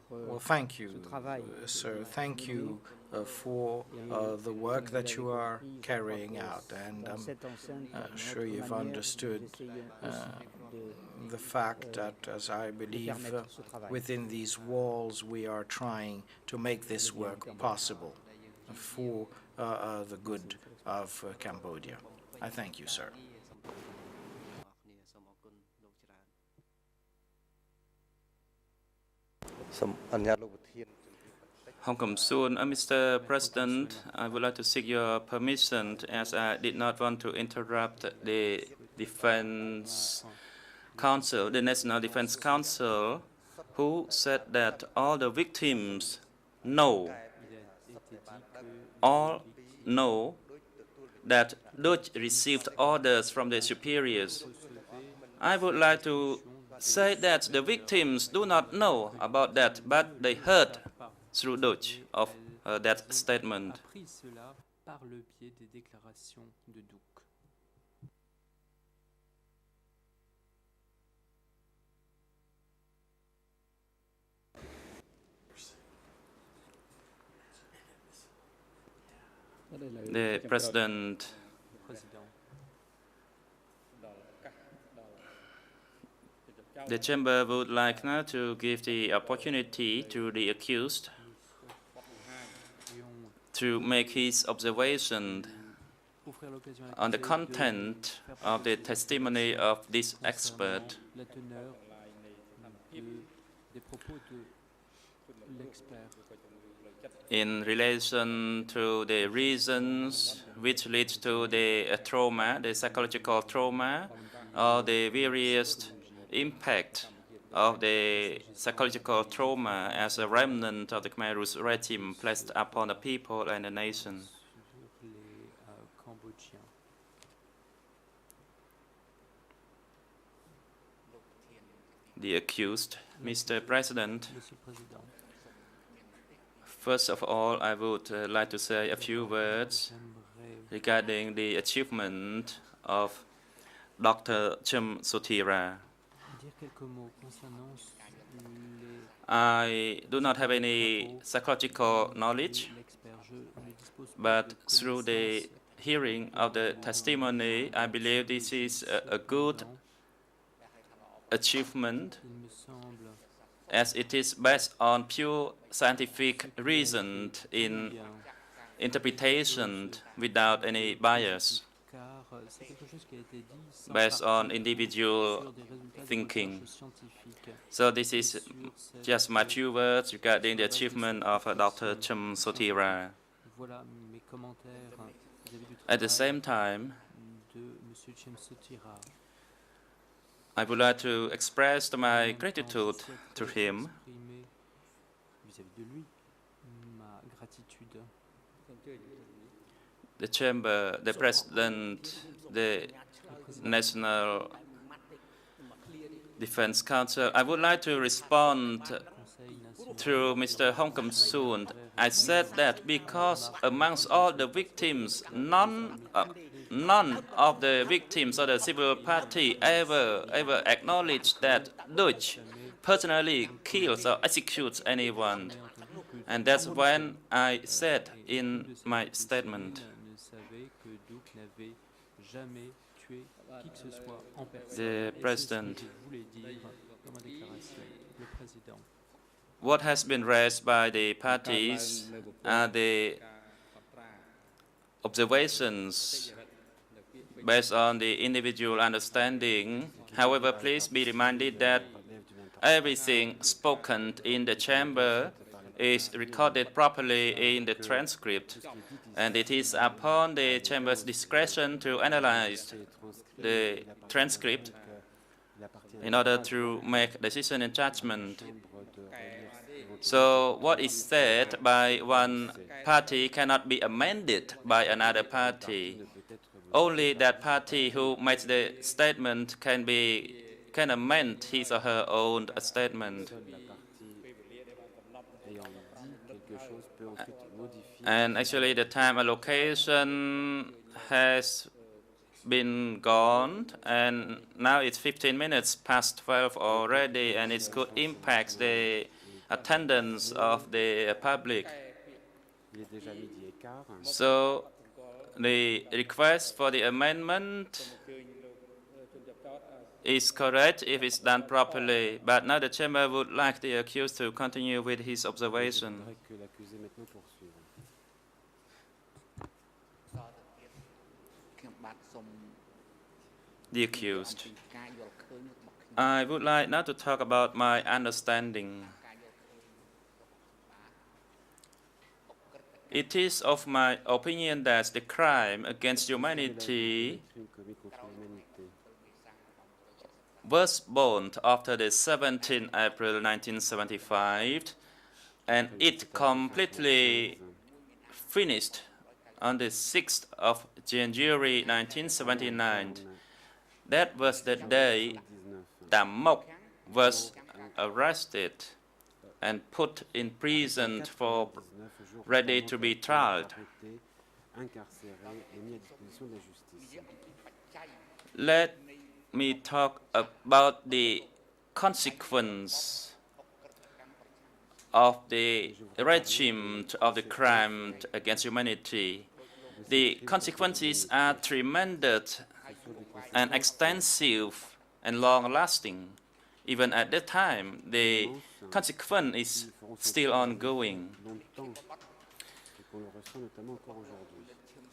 Well, thank you, sir. Thank you for the work that you are carrying out, and I'm sure you've understood the fact that, as I believe, within these walls we are trying to make this work possible for the good of Cambodia. I thank you, sir. Hong Kong soon. Mr. President, I would like to seek your permission, as I did not want to interrupt the Defense Council, the National Defense Council, who said that all the victims all know that Duch received orders from their superiors. I would like to say that the victims do not know about that, but they heard through Duch of that statement. The President The Chamber would like now to give the opportunity to the accused to make his observation on the content of the testimony of this expert. In relation to the reasons which lead to the trauma, the psychological trauma, or the various impact of the psychological trauma as a remnant of the Khmer Rouge regime placed upon the people and the nation. the accused. Mr. President, Monsieur le Président, first of all, I would like to say a few words j'aimerais regarding the achievement of Dr. Chum Sothira. dire quelques mots concernant les I do not have any psychological knowledge, l'expert. Je ne dispose pas but de through the connaissances hearing of the testimony, I believe this is a good achievement, Il me semble as it is based on pure scientific reason in bien, interpretation without any bias, car c'est quelque chose qui a été dit sans based on partir individual sur des résultats de thinking. recherche scientifique. So this is Sur cette just my few words regarding the achievement of Dr. Chum Sothira. Voilà mes commentaires vis-à-vis du At the travail same time, de Monsieur Chem Sothira. I would like to express En my même temps, gratitude je to souhaiterais him exprimer vis-à-vis de lui ma gratitude. the chamber, the president, the National Defense Council. I would like to respond Conseil national through Mr. Hong Kam Soon. I said that because amongst all the victims, none of the victims of the civil party ever acknowledged that Duch personally kills or executes anyone. And that's when I said in my statement, ne savait que Duch n'avait jamais tué qui que ce soit en personne. the Et c'est ce President, que je voulais dire dans ma déclaration. Le Président. what has been raised by the parties are the observations based on the individual understanding. However, please be reminded that everything spoken in the chamber is recorded properly in the transcript, and it is upon the chamber's discretion to analyze the transcript in order to make decision and judgment. So what is said by one party cannot be amended by another party. Only that party who makes the statement can amend his or her own statement. And actually the time allocation has been gone, and now it's 15 minutes past 12 already, and it could impact the attendance of the public. So the request for the amendment is correct if it's done properly, but now the chamber would like the accused to continue with his observation. The accused. I would like now to talk about my understanding. It is of my opinion that the crime against humanity was born after the 17th April 1975, and it completely finished on the 6th of January 1979. That was the day Duch was arrested and put in prison for ready to be tried. Let me talk about the consequence of the regime of the crime against humanity. The consequences are tremendous and extensive and long-lasting. Even at that time, the consequence is still ongoing.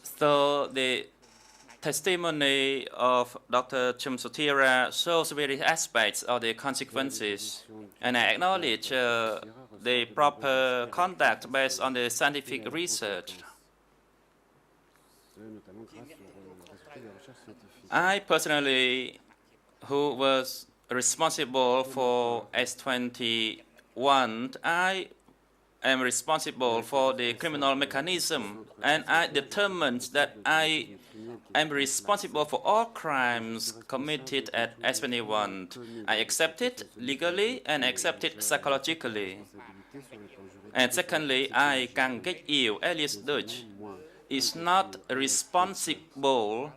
So the testimony of Dr. Chum Sothira shows various aspects of the consequences, and I acknowledge the proper conduct based on the scientific research. I personally, who was responsible for S21, I am responsible for the criminal mechanism, and I determined that I am responsible for all crimes committed at S21. I accept it legally and accept it psychologically. And secondly, I, Kaing Guek Eav, alias Duch, is not responsible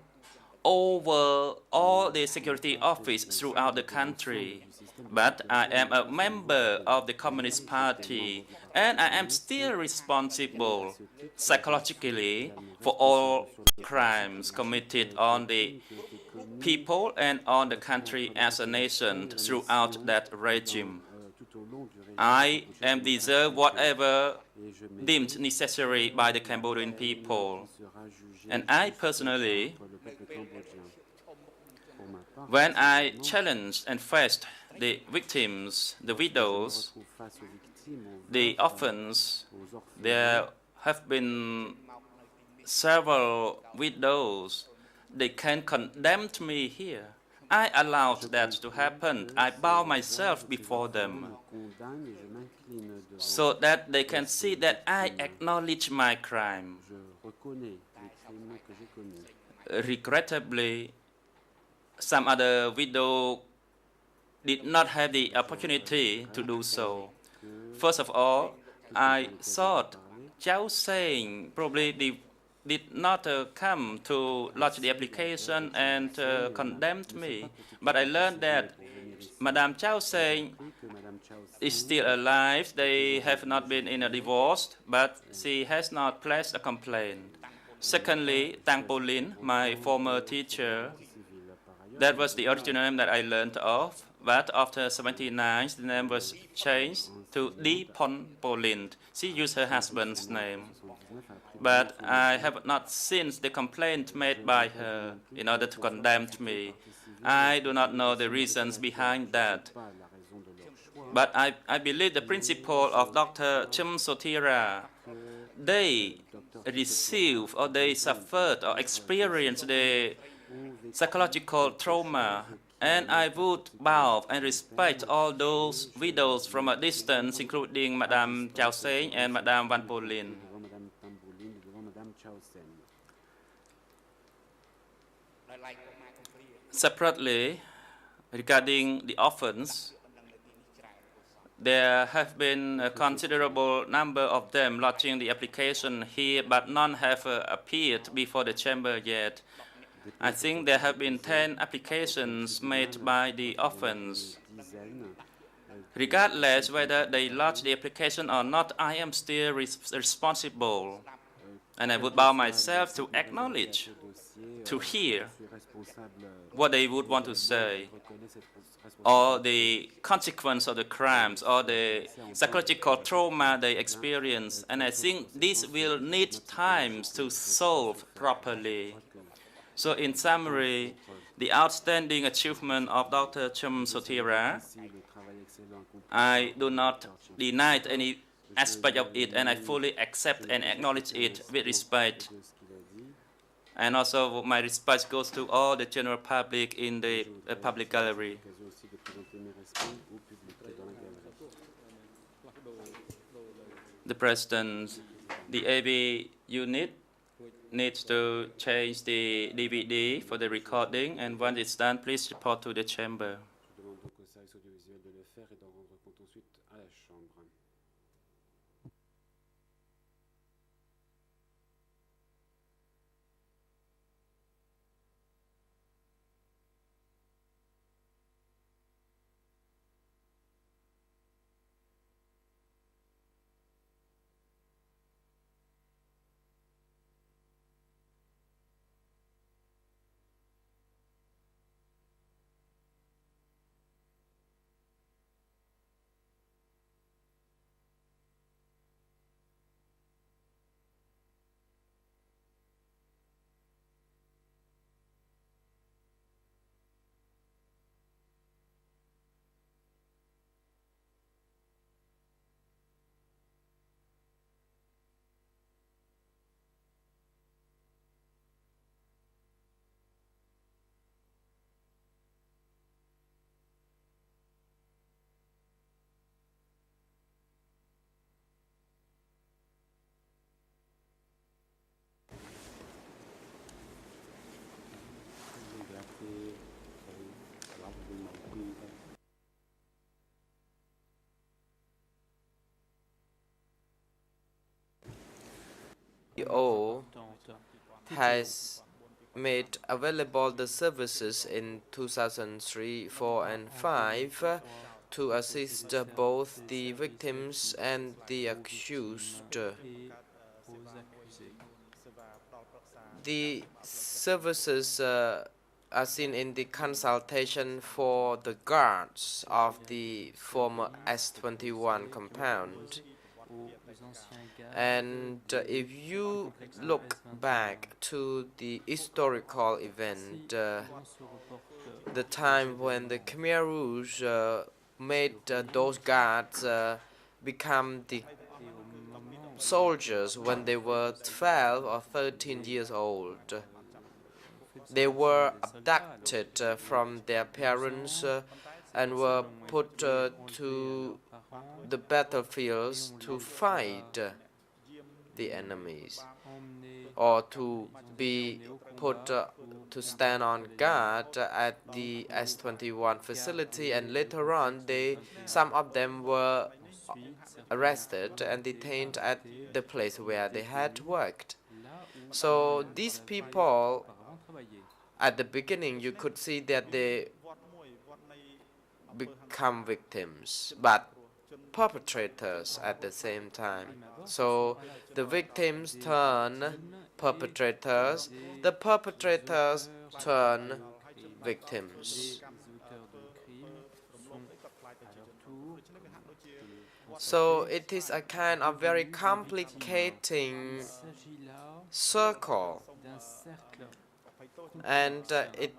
over all the security office throughout the country. But I am a member of the Communist Party, and I am still responsible psychologically for all crimes committed on the people and on the country as a nation throughout that regime. I am deserve whatever deemed necessary by the Cambodian people. And I personally, when I challenged and faced the victims, the widows, the orphans, there have been several widows. They can condemn me here. I allowed that to happen. I bow myself before them so that they can see that I acknowledge my crime. Regrettably, some other widows did not have the opportunity to do so. First of all, I thought Chao Seng probably did not come to lodge the application and condemned me. But I learned that Madame Chao Seng is still alive. They have not been in a divorce, but she has not placed a complaint. Secondly, Tang Po Lin, my former teacher, that was the original name that I learned of. But after 79, the name was changed to Di Pon Po Lin. She used her husband's name. But I have not seen the complaint made by her in order to condemn me. I do not know the reasons behind that. But I believe the principle of Dr. Chum Sotira, they receive or they suffered or experienced the psychological trauma, and I would bow and respect all those widows from a distance, including Madame Chao Seng and Madame Van Po Lin. Separately, regarding the orphans, there have been a considerable number of them lodging the application here, but none have appeared before the chamber yet. I think there have been 10 applications made by the orphans. Regardless whether they lodge the application or not, I am still responsible. And I would bow myself to acknowledge, to hear what they would want to say, or the consequence of the crimes, or the psychological trauma they experience. And I think this will need time to solve properly. So in summary, the outstanding achievement of Dr. Chum Sotira, I do not deny any aspect of it, and I fully accept and acknowledge it with respect. And also my respect goes to all the general public in the public gallery. The President, the AV unit needs to change the DVD for the recording, and when it's done, please report to the chamber. WHO has made available the services in 2003, 4, and 5 to assist both the victims and the accused. The services are seen in the consultation for the guards of the former S21 compound. And if you look back to the historical event, the time when the Khmer Rouge made those guards become the soldiers when they were 12 or 13 years old. They were abducted from their parents and were put to the battlefields to fight the enemies, or to be put to stand on guard at the S21 facility, and later on some of them were arrested and detained at the place where they had worked. So these people, at the beginning, you could see that they become victims, but perpetrators at the same time. So the victims turn perpetrators, the perpetrators turn victims. So it is a kind of very complicating circle, and it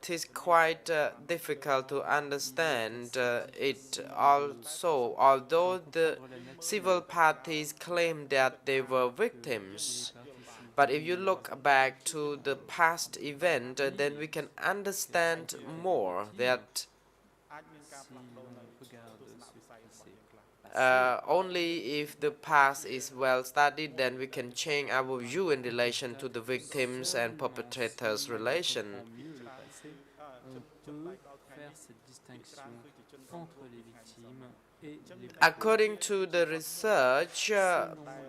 is quite difficult to understand it also, although the civil parties claim that they were victims. But if you look back to the past event, then we can understand more that only if the past is well studied, then we can change our view in relation to the victims and perpetrators' relation. According to the research,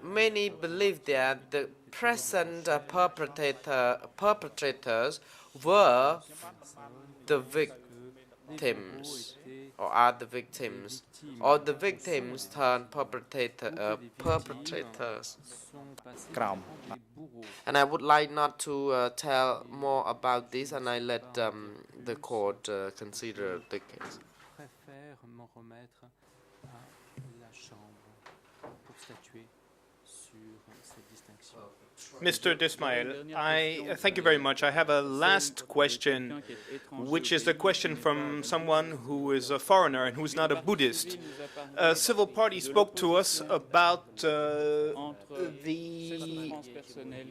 many believe that the present perpetrators were the victims, or are the victims, or the victims turn perpetrators. And I would like not to tell more about this, and I let the court consider the case. Mr. Dismail, I thank you very much. I have a last question, which is a question from someone who is a foreigner and who is not a Buddhist. A civil party spoke to us about the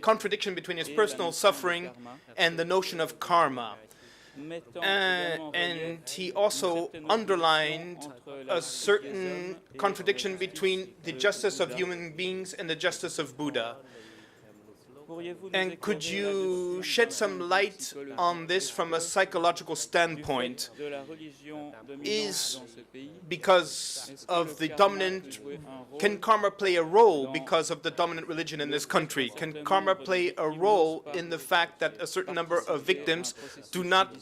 contradiction between his personal suffering and the notion of karma. And he also underlined a certain contradiction between the justice of human beings and the justice of Buddha. And could you shed some light on this from a psychological standpoint? Is because of the dominant, can karma play a role because of the dominant religion in this country? Can karma play a role in the fact that a certain number of victims do not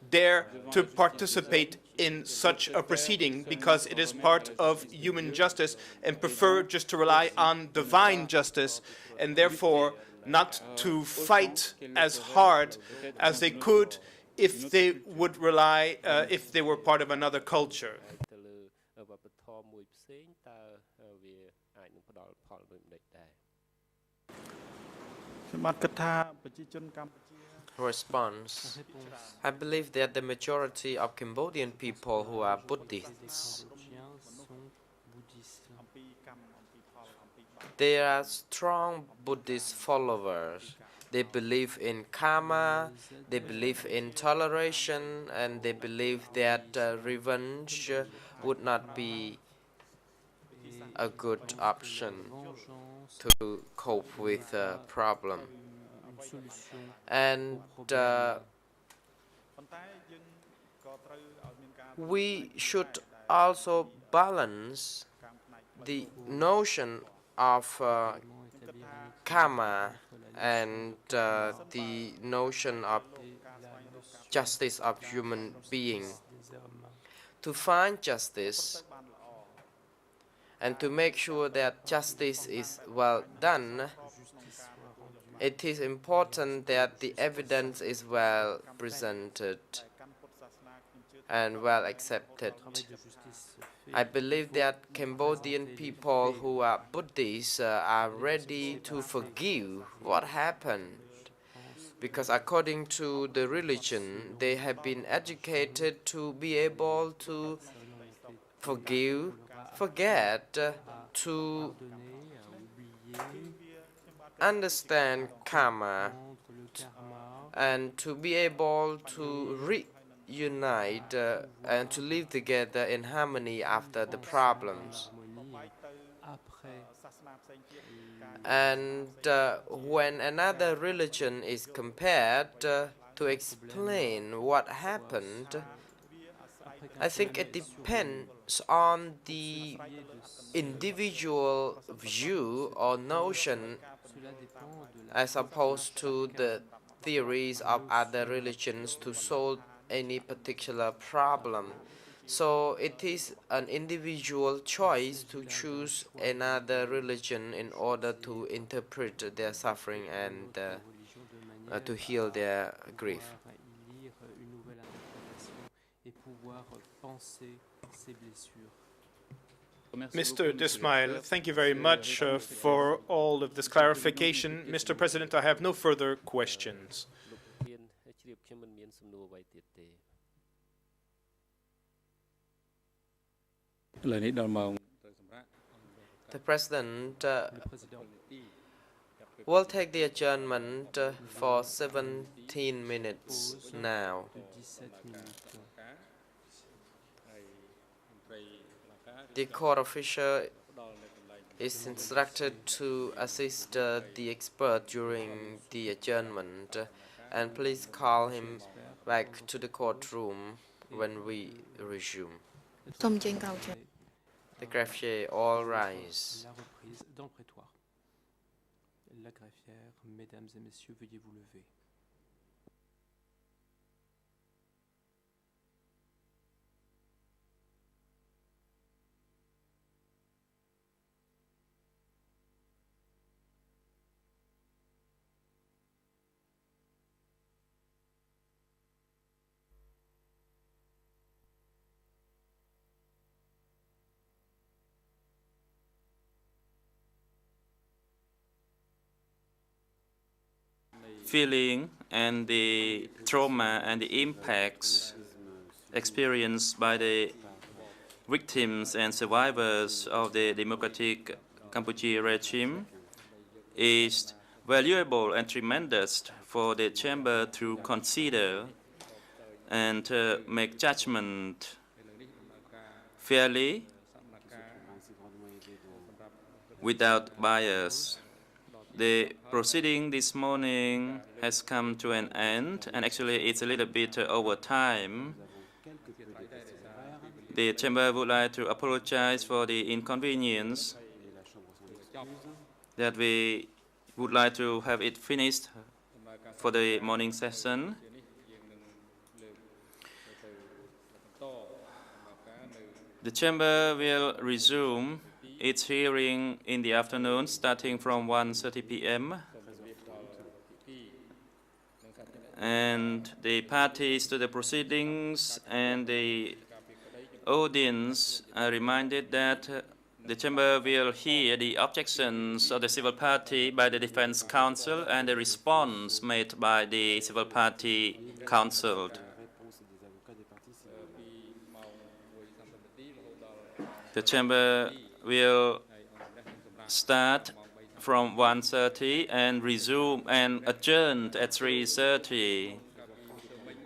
dare to participate in such a proceeding because it is part of human justice and prefer just to rely on divine justice, and therefore not to fight as hard as they could if they would rely, if they were part of another culture? Response. I believe that the majority of Cambodian people who are Buddhists, they are strong Buddhist followers. They believe in karma, they believe in toleration, and they believe that revenge would not be a good option to cope with a problem. And we should also balance the notion of karma and the notion of justice of human being. To find justice and to make sure that justice is well done, it is important that the evidence is well presented and well accepted. I believe that Cambodian people who are Buddhists are ready to forgive what happened, because according to the religion, they have been educated to be able to forgive, forget, to understand karma, and to be able to reunite and to live together in harmony after the problems. And when another religion is compared to explain what happened, I think it depends on the individual view or notion as opposed to the theories of other religions to solve any particular problem. So it is an individual choice to choose another religion in order to interpret their suffering and to heal their grief. Mr. Dismail, thank you very much for all of this clarification. Mr. President, I have no further questions. The President will take the adjournment for 17 minutes now. The court official is instructed to assist the expert during the adjournment, and please call him back to the courtroom when we resume. The greffier, all rise. La greffière, mesdames et messieurs, veuillez vous lever. Feeling and the trauma and the impacts experienced by the victims and survivors of the democratic Cambodia regime is valuable and tremendous for the chamber to consider and make judgment fairly without bias. The proceeding this morning has come to an end, and actually it's a little bit over time. The chamber would like to apologize for the inconvenience that we would like to have it finished for the morning session. The chamber will resume its hearing in the afternoon, starting from 1:30 p.m. And the parties to the proceedings and the audience are reminded that the chamber will hear the objections of the civil party by the defense counsel and the response made by the civil party counseled. The chamber will start from 1:30 and resume and adjourn at 3:30.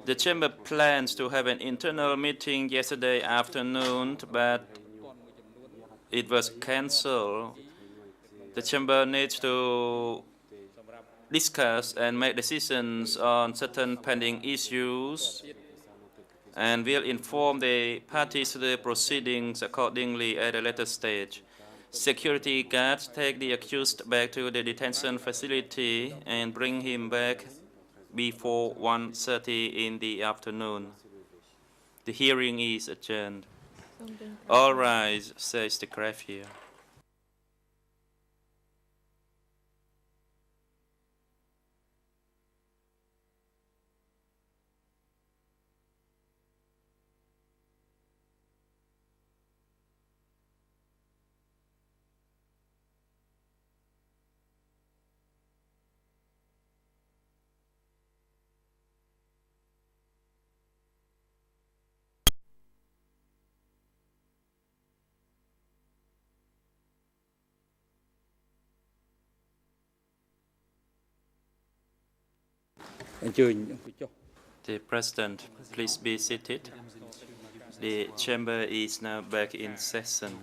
The chamber plans to have an internal meeting yesterday afternoon, but it was cancelled. The chamber needs to discuss and make decisions on certain pending issues, and will inform the parties to the proceedings accordingly at a later stage. security guards take the accused back to the detention facility and bring him back before 1:30 in the afternoon. The hearing is adjourned. All rise, says the greffier. The President, please be seated. The chamber is now back in session.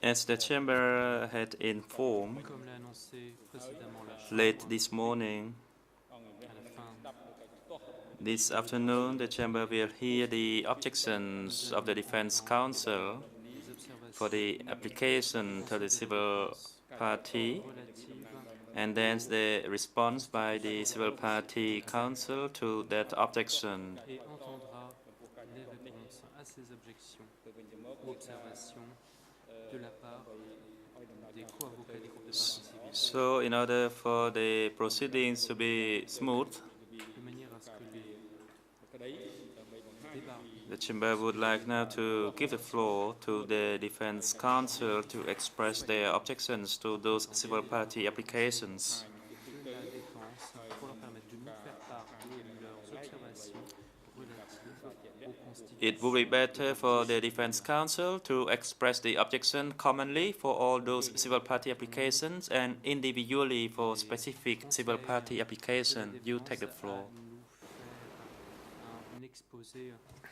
As the chamber had informed, late this morning, this afternoon, the chamber will hear the objections of the Defense Counsel for the application to the civil party, and then the response by the civil party counsel to that objection. So, in order for the proceedings to be smooth, the chamber would like now to give the floor to the Defense Counsel to express their objections to those civil party applications. It would be better for the Defense Counsel to express the objection commonly for all those civil party applications and individually for specific civil party application. You take the floor.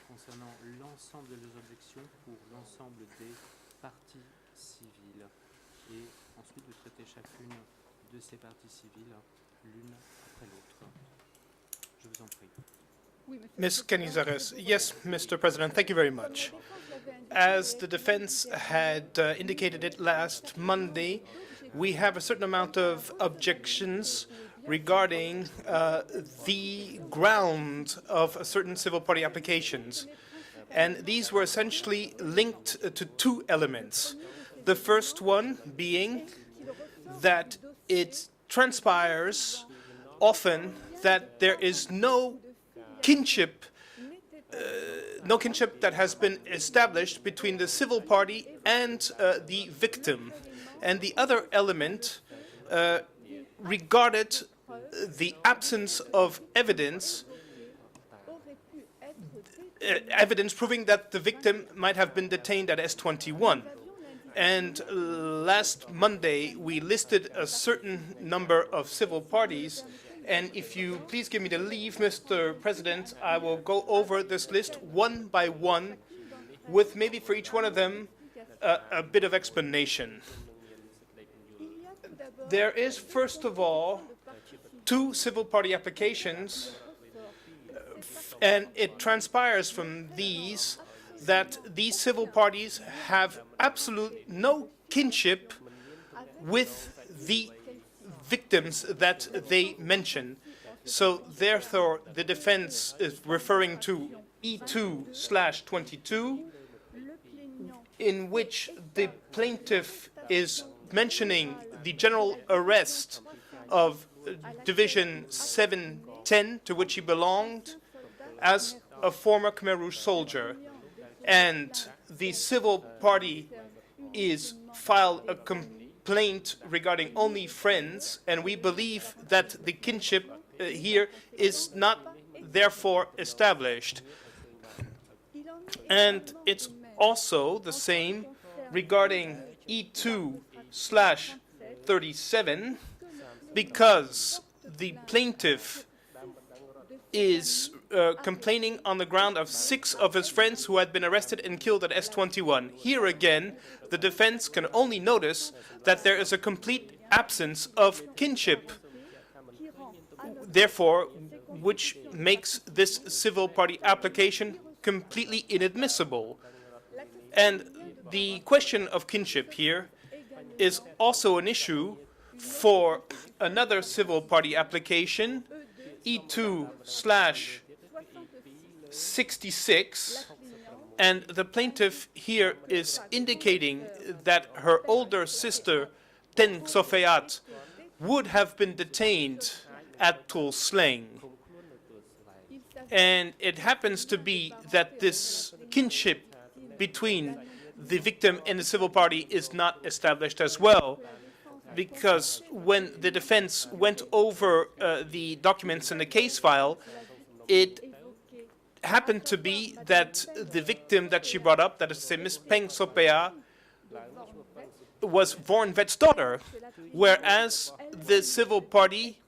Concernant l'ensemble des objections pour l'ensemble des parties civiles et ensuite de traiter chacune de ces parties civiles l'une après l'autre. Je vous en prie. Ms. Canizares. Yes, Mr. President, thank you very much. As the defense had indicated it last Monday, we have a certain amount of objections regarding the ground of certain civil party applications. And these were essentially linked to two elements. The first one being that it transpires often that there is no kinship that has been established between the civil party and the victim. And the other element regarded the absence of evidence proving that the victim might have been detained at S21. And last Monday, we listed a certain number of civil parties. And if you please give me the leave, Mr. President, I will go over this list one by one with maybe for each one of them a bit of explanation. There is, first of all, two civil party applications, and it transpires from these that these civil parties have absolute no kinship with the victims that they mention. So therefore, the defense is referring to E2/22, in which the plaintiff is mentioning the general arrest of Division 710, to which he belonged, as a former Khmer Rouge soldier. And the civil party is filed a complaint regarding only friends, and we believe that the kinship here is not therefore established. And it's also the same regarding E2/37, because the plaintiff is complaining on the ground of 6 of his friends who had been arrested and killed at S21. Here again, the defense can only notice that there is a complete absence of kinship. Therefore, which makes this civil party application completely inadmissible. And the question of kinship here is also an issue for another civil party application, E2/66, and the plaintiff here is indicating that her older sister, Ten Xofeat, would have been detained at Tul Sleng. And it happens to be that this kinship between the victim and the civil party is not established as well, because when the defense went over the documents in the case file, it happened to be that the victim that she brought up, that is to say Miss Peng Sopea, was Vorn Vet's daughter, whereas the civil party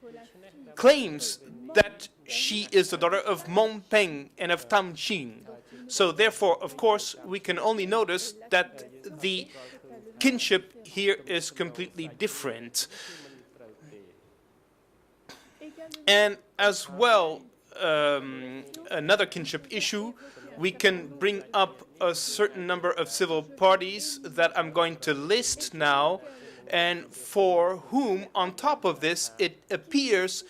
claims that she is the daughter of Mong Peng and of Tam Ching. So therefore, of course, we can only notice that the kinship here is completely different. And as well, another kinship issue, we can bring up a certain number of civil parties that I'm going to list now, and for whom, on top of this, it appears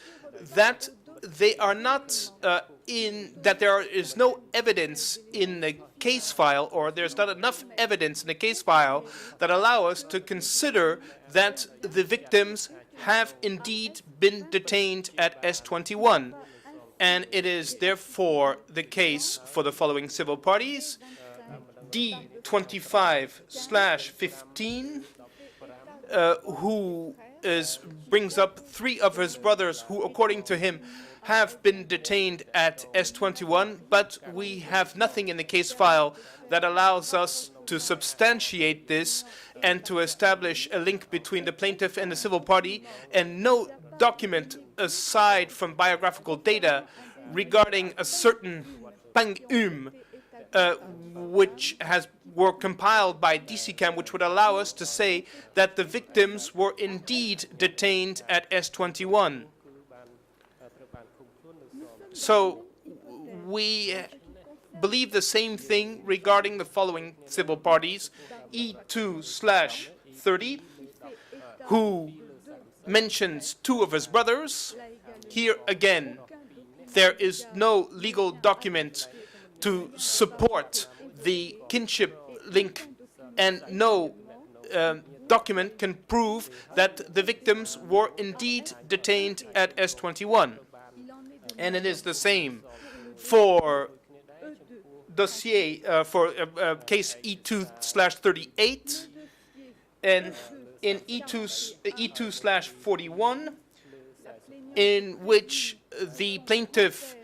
that they are not that there is no evidence in the case file, or there's not enough evidence in the case file that allow us to consider that the victims have indeed been detained at S21. And it is therefore the case for the following civil parties: D25/15, who brings up 3 of his brothers who, according to him, have been detained at S21, but we have nothing in the case file that allows us to substantiate this and to establish a link between the plaintiff and the civil party, and no document aside from biographical data regarding a certain Pang which were compiled by DCCAM, which would allow us to say that the victims were indeed detained at S21. So we believe the same thing regarding the following civil parties: E2/30, who mentions 2 of his brothers. Here again, there is no legal document to support the kinship link, and no document can prove that the victims were indeed detained at S21. And it is the same for dossier for case E2/38, and in E2/41, in which the plaintiff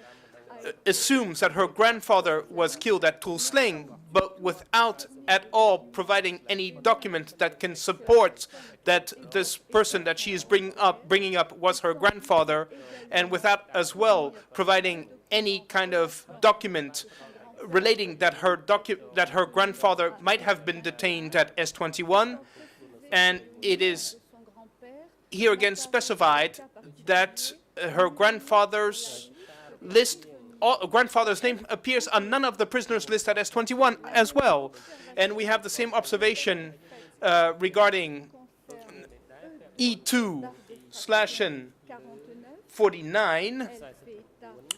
assumes that her grandfather was killed at Tul Sleng, but without at all providing any document that can support that this person that she is bringing up was her grandfather, and without as well providing any kind of document relating that her grandfather might have been detained at S21. And it is here again specified that her grandfather's name appears on none of the prisoners' list at S21 as well. And we have the same observation regarding E2/49,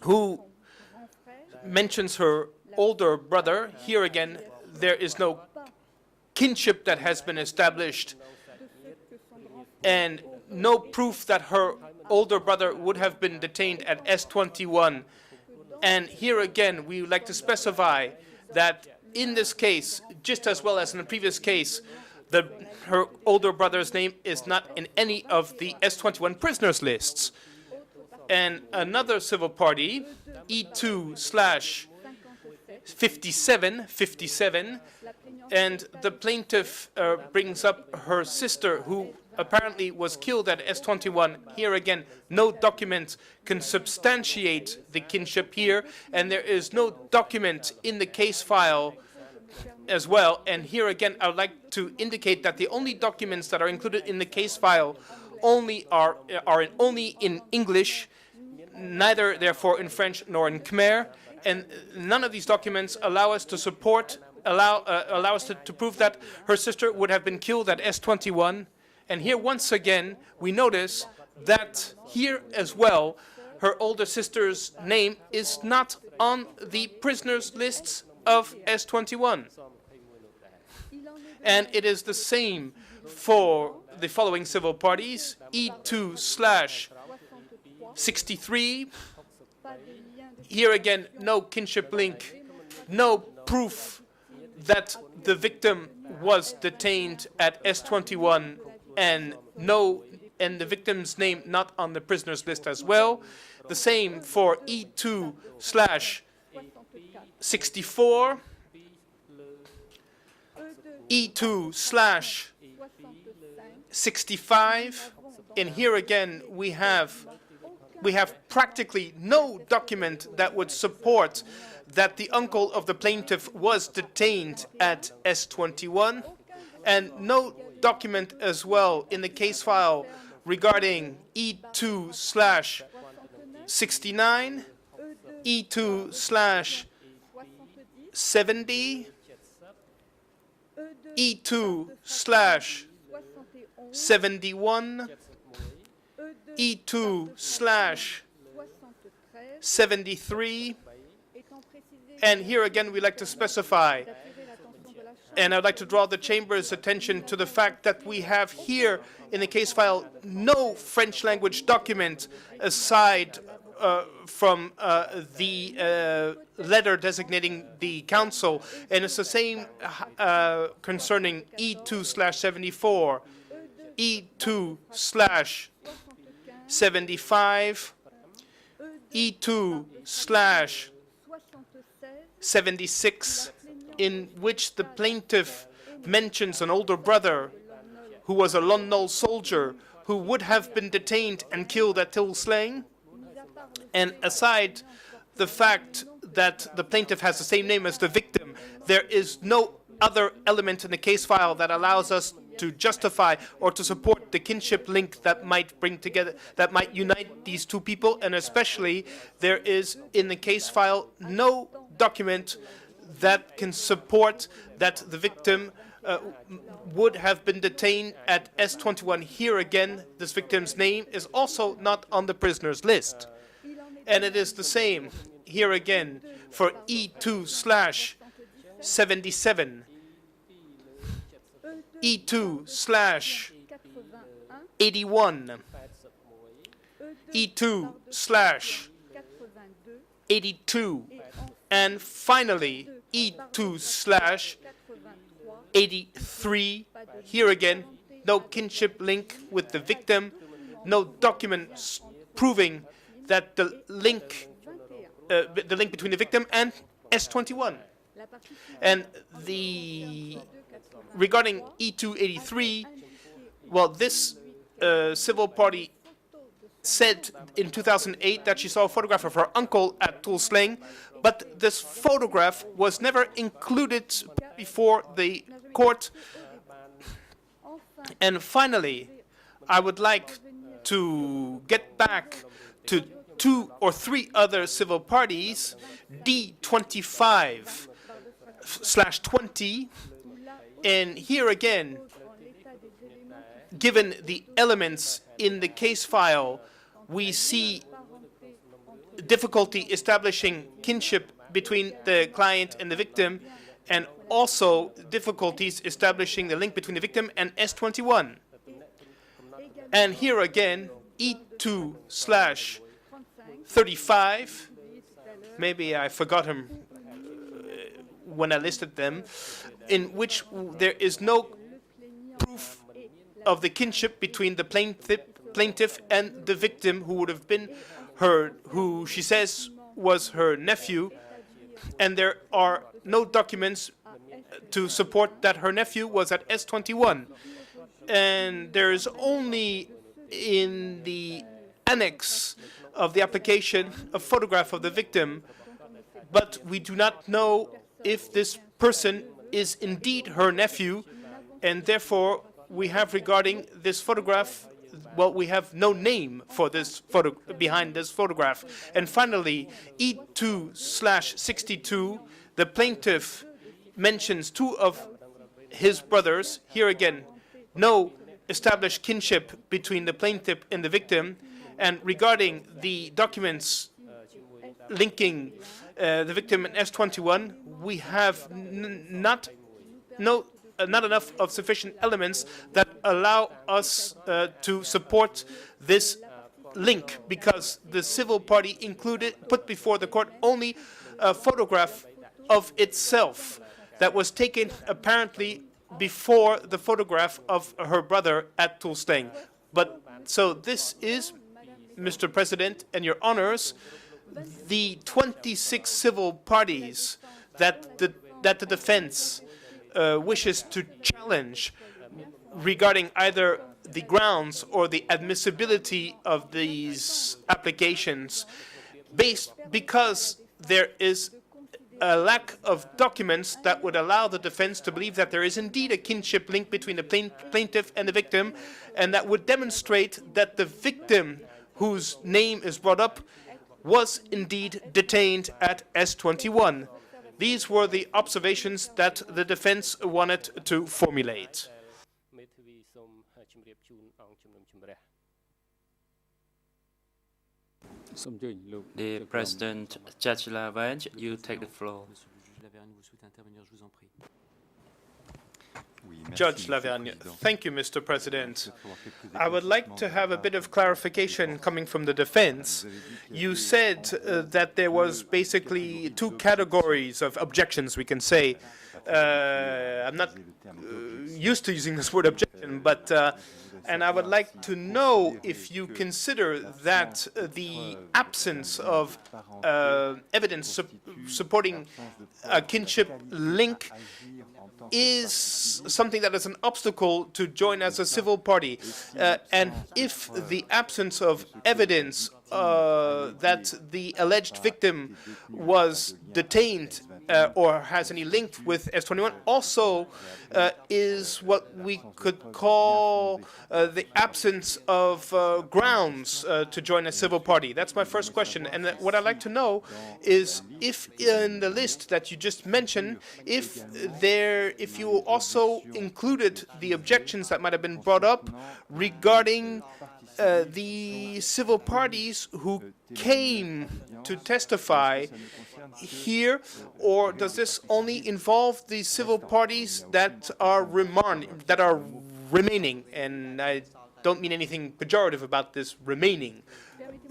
who mentions her older brother. Here again, there is no kinship that has been established, and no proof that her older brother would have been detained at S21. And here again, we would like to specify that in this case, just as well as in the previous case, her older brother's name is not in any of the S21 prisoners lists. And another civil party, E2/57, and the plaintiff brings up her sister, who apparently was killed at S21. Here again, no document can substantiate the kinship here, and there is no document in the case file as well. And here again, I would like to indicate that the only documents that are included in the case file are only in English, neither therefore in French nor in Khmer, and none of these documents allow us to support, allow us to prove that her sister would have been killed at S21. And here once again we notice that here as well her older sister's name is not on the prisoners lists of S21. And it is the same for the following civil parties: E2/63. Here again, no kinship link, no proof that the victim was detained at S21, and the victim's name not on the prisoners list as well. The same for E2/64, E2/65, and here again we have practically no document that would support that the uncle of the plaintiff was detained at S21, and no document as well in the case file regarding E2/69, E2/70, E2/71, E2/73, and here again we like to specify, and I'd like to draw the Chamber's attention to the fact that we have here in the case file no French language document aside from the letter designating the council, and it's the same concerning E2/74, E2/75, E2/76, in which the plaintiff mentions an older brother who was a Lon Nol soldier who would have been detained and killed at Till Slang. And aside the fact that the plaintiff has the same name as the victim, there is no other element in the case file that allows us to justify or to support the kinship link that might bring together, that might unite these two people. And especially there is in the case file no document that can support that the victim would have been detained at S21. Here again, this victim's name is also not on the prisoners list. And it is the same here again for E2/77, E2/81, E2/82, and finally E2/83. Here again, no kinship link with the victim, no documents proving that the link between the victim and S21. And regarding E2/83, well, this civil party said in 2008 that she saw a photograph of her uncle at Tul Sleng, but this photograph was never included before the court. And finally, I would like to get back to 2 or 3 other civil parties, D25/20, and here again, given the elements in the case file, we see difficulty establishing kinship between the client and the victim, and also difficulties establishing the link between the victim and S21. And here again, E2/35, maybe I forgot him when I listed them, in which there is no proof of the kinship between the plaintiff and the victim, who would have been who she says was her nephew, and there are no documents to support that her nephew was at S21. And there is only in the annex of the application a photograph of the victim, but we do not know if this person is indeed her nephew, and therefore we have regarding this photograph well, we have no name for this behind this photograph. And finally, E2/62, the plaintiff mentions two of his brothers. Here again, no established kinship between the plaintiff and the victim. And regarding the documents linking the victim in S21, we have not enough of sufficient elements that allow us to support this link, because the civil party put before the court only a photograph of itself that was taken apparently before the photograph of her brother at Tulsteng. But so this is, Mr. President and your honors, the 26 civil parties that the defense wishes to challenge regarding either the grounds or the admissibility of these applications, because there is a lack of documents that would allow the defense to believe that there is indeed a kinship link between the plaintiff and the victim, and that would demonstrate that the victim whose name is brought up was indeed detained at S21. These were the observations that the defense wanted to formulate. The President, Judge Lavergne, you take the floor. Judge Lavergne, thank you, Mr. President. I would like to have a bit of clarification coming from the defense. You said that there was basically two categories of objections, we can say. I'm not used to using this word objection, but and I would like to know if you consider that the absence of evidence supporting a kinship link is something that is an obstacle to join as a civil party. And if the absence of evidence that the alleged victim was detained or has any link with S21 also is what we could call the absence of grounds to join a civil party. That's my first question. And what I'd like to know is if in the list that you just mentioned, if you also included the objections that might have been brought up regarding the civil parties who came to testify here, or does this only involve the civil parties that are remaining? And I don't mean anything pejorative about this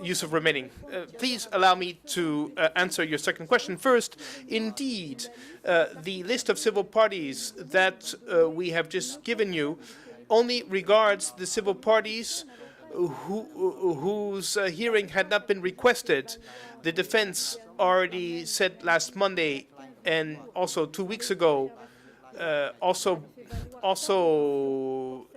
use of remaining. Please allow me to answer your second question first. Indeed, the list of civil parties that we have just given you only regards the civil parties whose hearing had not been requested. The defense already said last Monday and also 2 weeks ago, also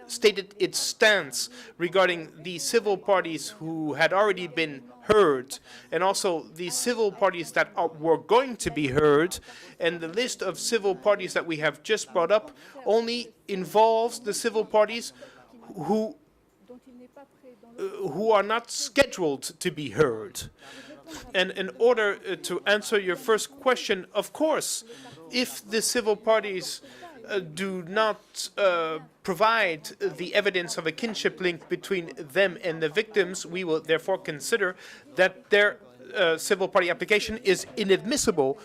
stated its stance regarding the civil parties who had already been heard, and also the civil parties that were going to be heard. And the list of civil parties that we have just brought up only involves the civil parties who are not scheduled to be heard. And in order to answer your first question, of course, if the civil parties do not provide the evidence of a kinship link between them and the victims, we will therefore consider that their civil party application is inadmissible,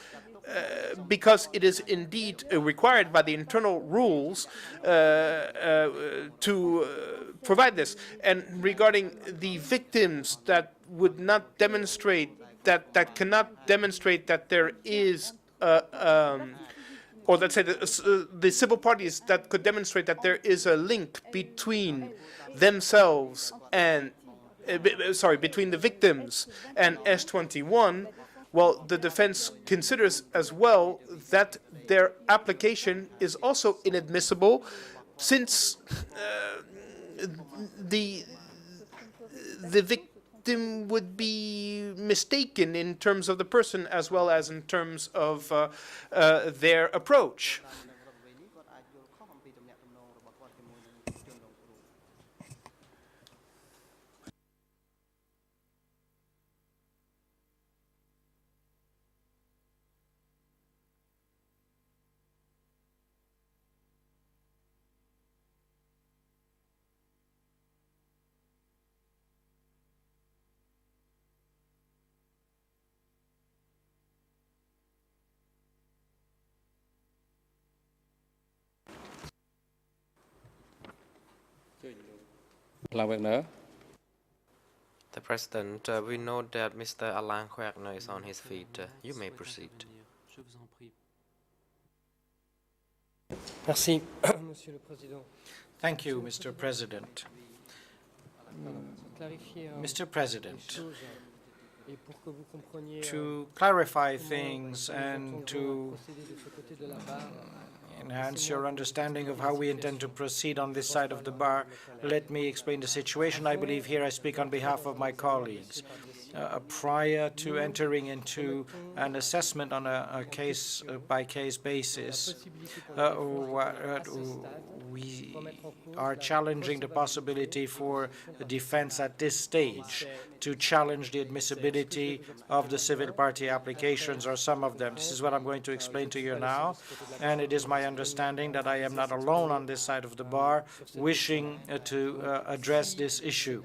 because it is indeed required by the internal rules to provide this. And regarding the victims that would not demonstrate that cannot demonstrate that there is or let's say the civil parties that could demonstrate that there is a link between themselves and between the victims and S21, well, the defense considers as well that their application is also inadmissible, since the victim would be mistaken in terms of the person as well as in terms of their approach. The President, we know that Mr. Kaing Guek Eav is on his feet. You may proceed. Je vous en prie. Merci, Monsieur le Président. Thank you, Mr. President. Mr. President, to clarify things and to enhance your understanding of how we intend to proceed on this side of the bar, let me explain the situation. I believe here I speak on behalf of my colleagues. Prior to entering into an assessment on a case-by-case basis, we are challenging the possibility for defense at this stage to challenge the admissibility of the civil party applications or some of them. This is what I'm going to explain to you now, and it is my understanding that I am not alone on this side of the bar wishing to address this issue.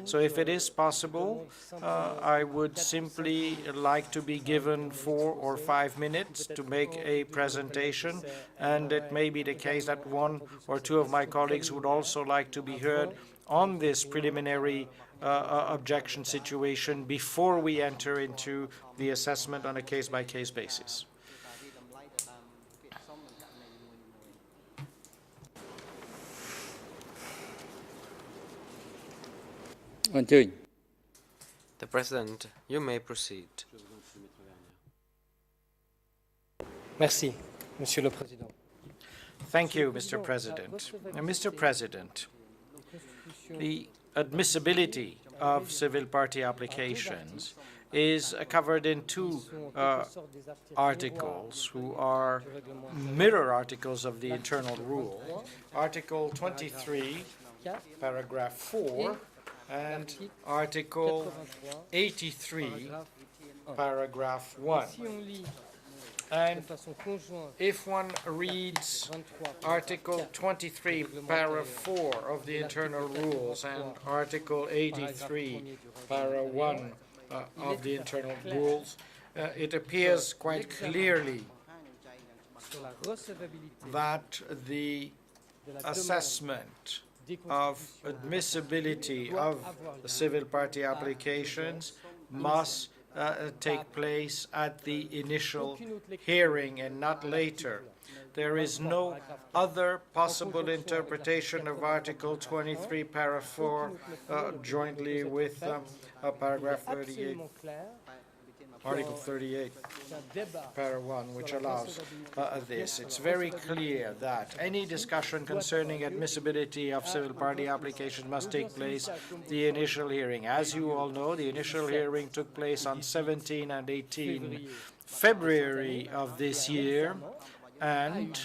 So if it is possible, I would simply like to be given 4 or 5 minutes to make a presentation, and it may be the case that 1 or 2 of my colleagues would also like to be heard on this preliminary objection situation before we enter into the assessment on a case-by-case basis. The President, you may proceed. Merci, Monsieur le Président. Thank you, Mr. President. Mr. President, the admissibility of civil party applications is covered in 2 articles, who are mirror articles of the internal rule. Article 23, paragraph 4, and Article 83, paragraph 1. And if one reads Article 23, paragraph 4 of the internal rules and Article 83, paragraph 1 of the internal rules, it appears quite clearly that the assessment of admissibility of civil party applications must take place at the initial hearing and not later. There is no other possible interpretation of Article 23, paragraph 4, jointly with paragraph 38. Article 38, paragraph 1, which allows this. It's very clear that any discussion concerning admissibility of civil party application must take place the initial hearing. As you all know, the initial hearing took place on 17 and 18 February of this year, and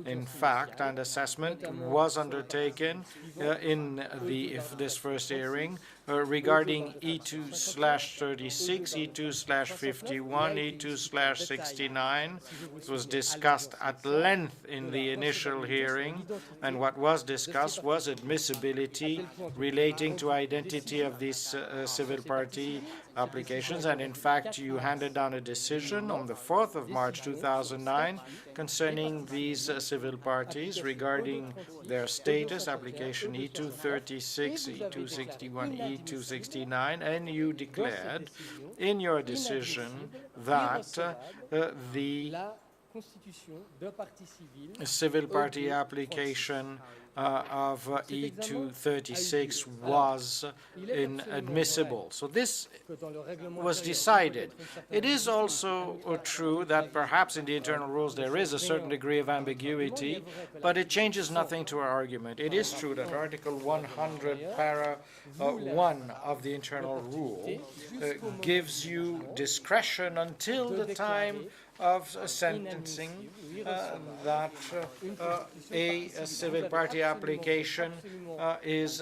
in fact, an assessment was undertaken in this first hearing regarding E2/36, E2/51, E2/69. It was discussed at length in the initial hearing, and what was discussed was admissibility relating to identity of these civil party applications. And in fact, you handed down a decision on the 4th of March 2009 concerning these civil parties regarding their status, application E236, E261, E269, and you declared in your decision that the civil party application of E236 was inadmissible. So this was decided. It is also true that perhaps in the internal rules there is a certain degree of ambiguity, but it changes nothing to our argument. It is true that Article 100, para 1 of the internal rule gives you discretion until the time of sentencing that a civil party application is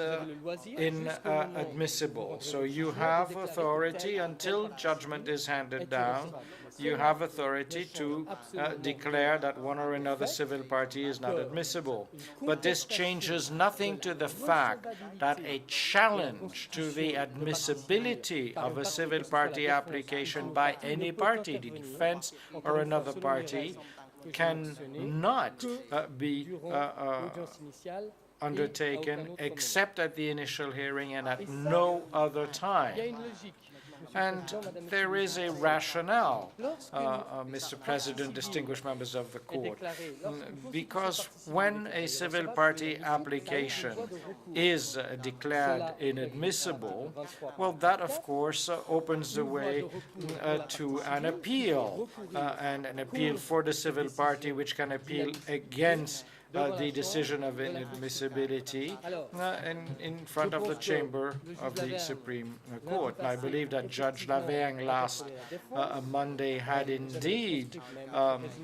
inadmissible. So you have authority until judgment is handed down. You have authority to declare that one or another civil party is not admissible. But this changes nothing to the fact that a challenge to the admissibility of a civil party application by any party, the defense or another party, cannot be undertaken except at the initial hearing and at no other time. And there is a rationale, Mr. President, distinguished members of the court, because when a civil party application is declared inadmissible, well, that, of course, opens the way to an appeal, and an appeal for the civil party, which can appeal against the decision of inadmissibility in front of the chamber of the Supreme Court. And I believe that Judge Lavergne last Monday had indeed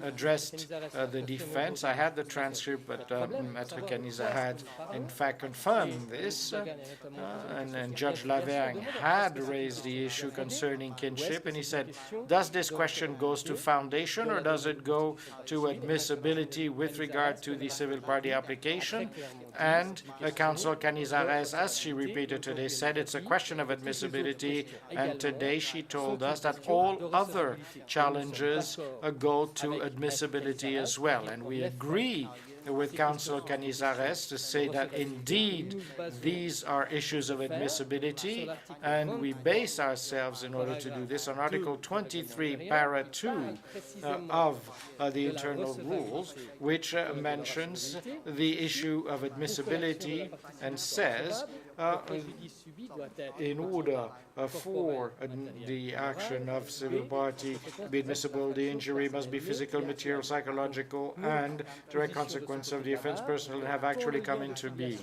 addressed the defense. I had the transcript, but Maître Caniza had in fact confirmed this, and Judge Lavergne had raised the issue concerning kinship, and he said, does this question goes to foundation or does it go to admissibility with regard to the civil party application? And Counsel Canizares, as she repeated today, said it's a question of admissibility, and today she told us that all other challenges go to admissibility as well. And we agree with Counsel Canizares to say that indeed these are issues of admissibility, and we base ourselves in order to do this on Article 23, Para 2 of the internal rules, which mentions the issue of admissibility and says in order for the action of civil party to be admissible, the injury must be physical, material, psychological, and direct consequence of the offense personal and have actually come into being.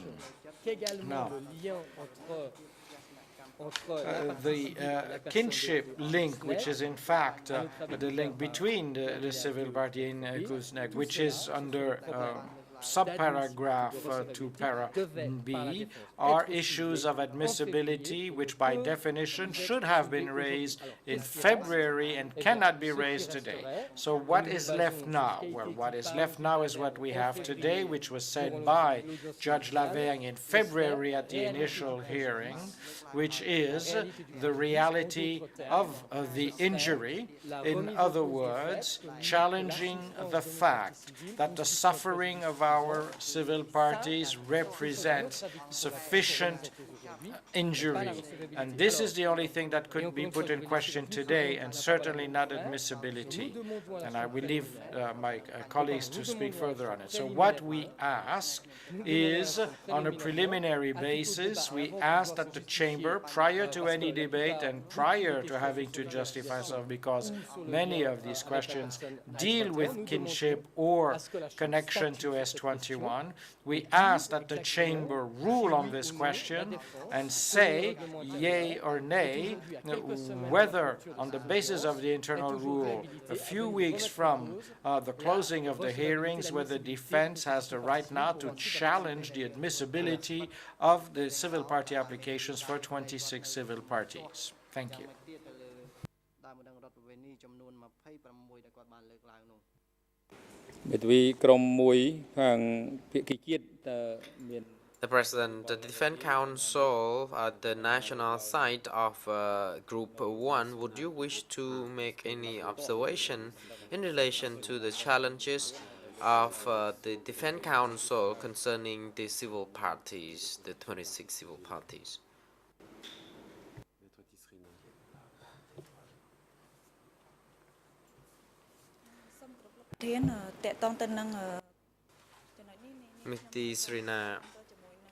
Now, the kinship link, which is in fact the link between the civil party in Kuznek, which is under subparagraph to para B, are issues of admissibility which by definition should have been raised in February and cannot be raised today. So what is left now? Well, what is left now is what we have today, which was said by Judge Lavergne in February at the initial hearing, which is the reality of the injury. In other words, challenging the fact that the suffering of our civil parties represents sufficient injury. And this is the only thing that could be put in question today, and certainly not admissibility. And I will leave my colleagues to speak further on it. So what we ask is, on a preliminary basis, we ask that the chamber, prior to any debate and prior to having to justify itself, because many of these questions deal with kinship or connection to S21, we ask that the chamber rule on this question and say yea or nay whether, on the basis of the internal rule, a few weeks from the closing of the hearings, whether the defense has the right now to challenge the admissibility of the civil party applications for 26 civil parties. Thank you. The President, the Defense Council at the national side of Group 1, would you wish to make any observation in relation to the challenges of the Defense Council concerning the civil parties, the 26 civil parties? Ms. Srina,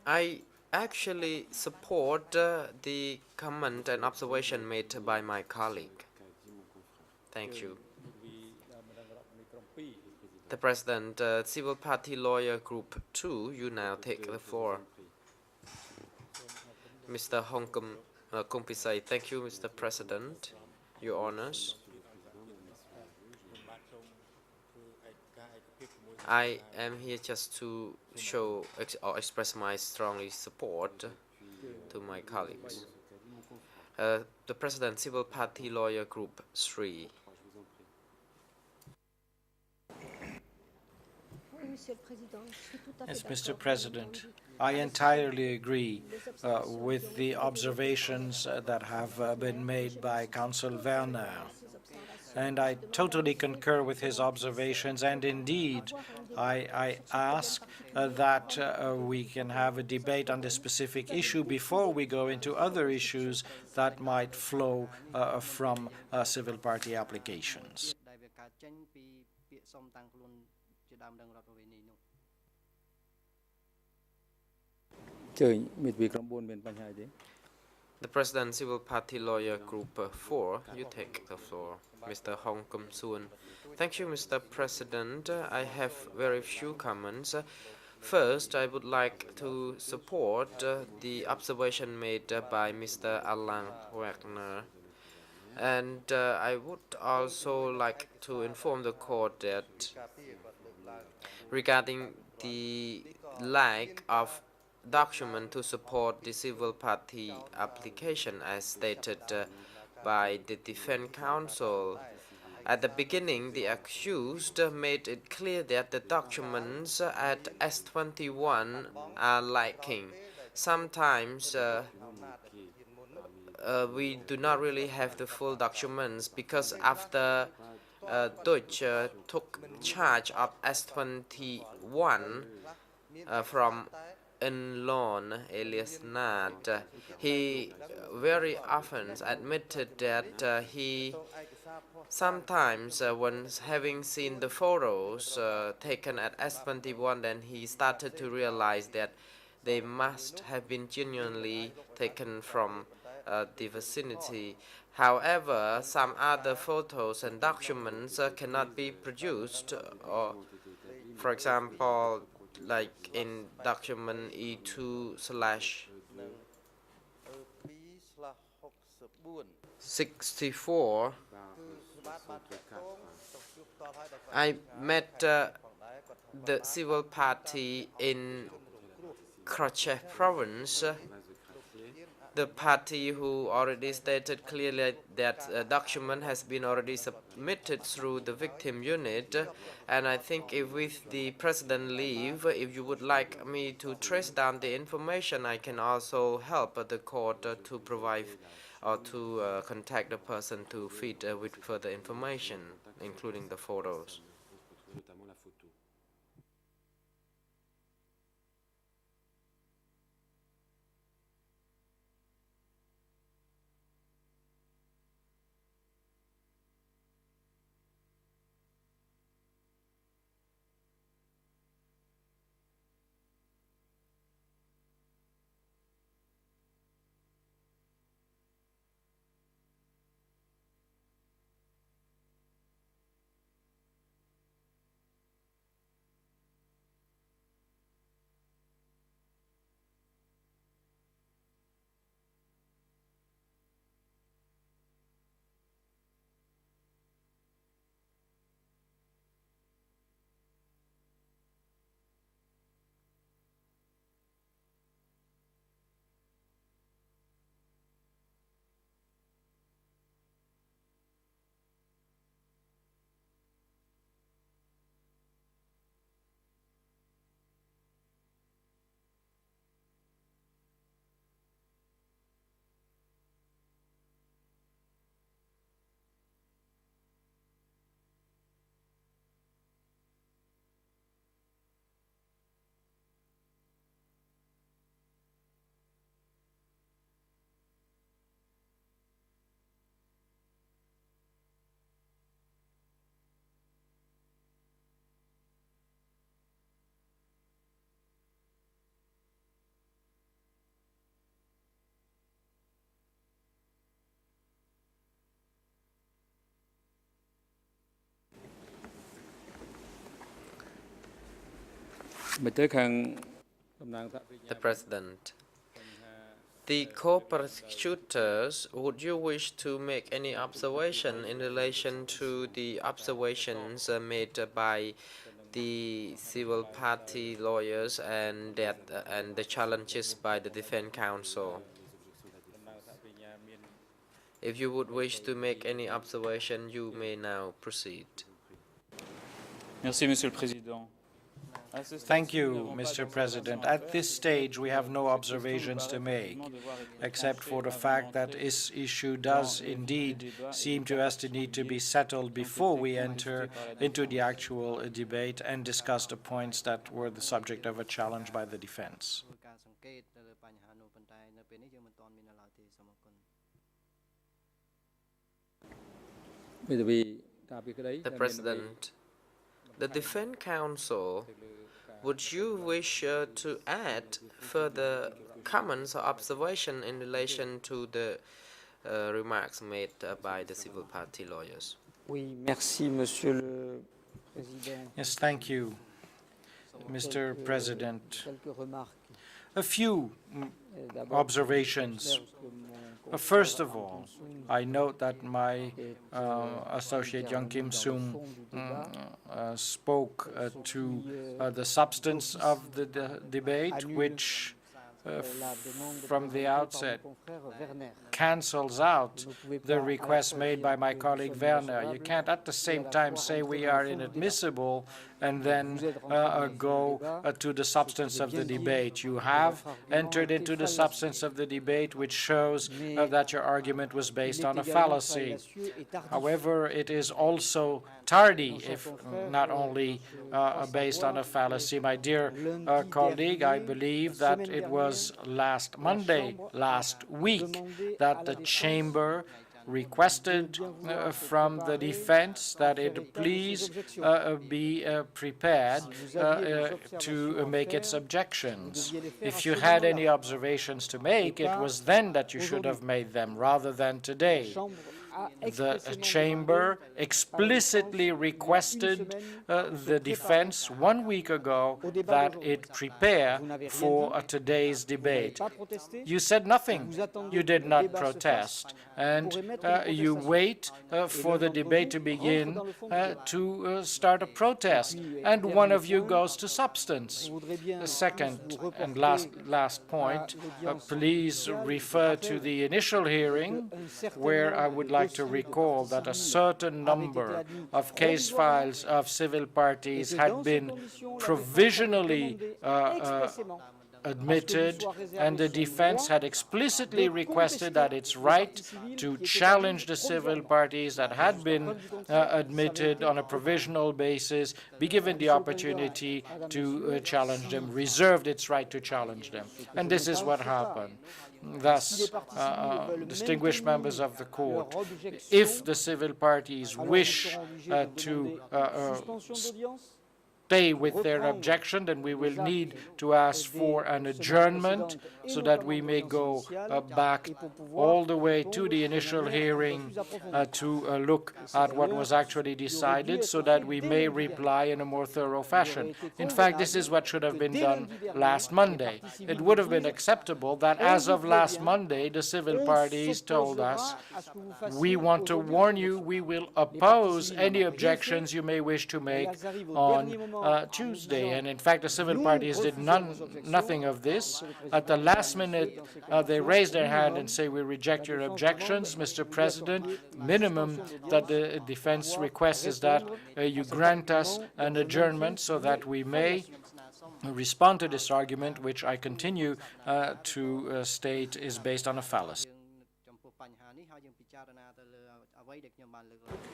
I actually support the comment and observation made by my colleague. Thank you. The President, Civil Party Lawyer Group 2, you now take the floor. Mr. Hongkum Kumpisai, thank you, Mr. President, Your Honors. I am here just to show or express my strongly support to my colleagues. The President, Civil Party Lawyer Group 3. Yes, Mr. President, I entirely agree with the observations that have been made by Counsel Werner. And I totally concur with his observations, and indeed, I ask that we can have a debate on this specific issue before we go into other issues that might flow from civil party applications. The President Civil Party Lawyer Group 4, you take the floor. Mr. Hong Kum Soon. Thank you, Mr. President. I have very few comments. First, I would like to support the observation made by Mr. Alan Wagner. And I would also like to inform the court that regarding the lack of document to support the civil party application as stated by the defense counsel. At the beginning, the accused made it clear that the documents at S21 are lacking. Sometimes we do not really have the full documents because after Duch took charge of S21 from Loan, alias Nad, he very often admitted that he sometimes, when having seen the photos taken at S21, then he started to realize that they must have been genuinely taken from the vicinity. However, some other photos and documents cannot be produced, or, for example, like in document E2/64, I met the civil party in Kachin province, the party who already stated clearly that a document has been already submitted through the victim unit. And I think if with the president leave, if you would like me to trace down the information, I can also help the court to provide or to contact the person to feed with further information, including the photos. The President. The co-prosecutors, would you wish to make any observation in relation to the observations made by the civil party lawyers and the challenges by the defense counsel? If you would wish to make any observation, you may now proceed. Merci, Monsieur le Président. Thank you, Mr. President. At this stage, we have no observations to make, except for the fact that this issue does indeed seem to us to need to be settled before we enter into the actual debate and discuss the points that were the subject of a challenge by the defense. The President, the Defense Council, would you wish to add further comments or observation in relation to the remarks made by the civil party lawyers? Oui, merci, Monsieur le Président. Yes, thank you, Mr. President. Quelques remarques. A few observations. First of all, I note that my associate Young Kim Sum spoke to the substance of the debate, which from the outset cancels out the request made by my colleague Werner. You can't at the same time say we are inadmissible and then go to the substance of the debate. You have entered into the substance of the debate, which shows that your argument was based on a fallacy. However, it is also tardy, if not only based on a fallacy. My dear colleague, I believe that it was last Monday, last week, that the Chamber requested from the defense that it please be prepared to make its objections. If you had any observations to make, it was then that you should have made them, rather than today. The Chamber explicitly requested the defense 1 week ago that it prepare for today's debate. You said nothing. You did not protest. And you wait for the debate to begin to start a protest. And one of you goes to substance. The second and last point, please refer to the initial hearing, where I would like to recall that a certain number of case files of civil parties had been provisionally admitted, and the defense had explicitly requested that its right to challenge the civil parties that had been admitted on a provisional basis be given the opportunity to challenge them, reserved its right to challenge them. And this is what happened. Thus, distinguished members of the court, if the civil parties wish to stay with their objection, then we will need to ask for an adjournment so that we may go back all the way to the initial hearing to look at what was actually decided, so that we may reply in a more thorough fashion. In fact, this is what should have been done last Monday. It would have been acceptable that as of last Monday, the civil parties told us, we want to warn you, we will oppose any objections you may wish to make on Tuesday. And in fact, the civil parties did nothing of this. At the last minute, they raised their hand and say, we reject your objections. Mr. President, minimum that the defense requests is that you grant us an adjournment so that we may respond to this argument, which I continue to state is based on a fallacy.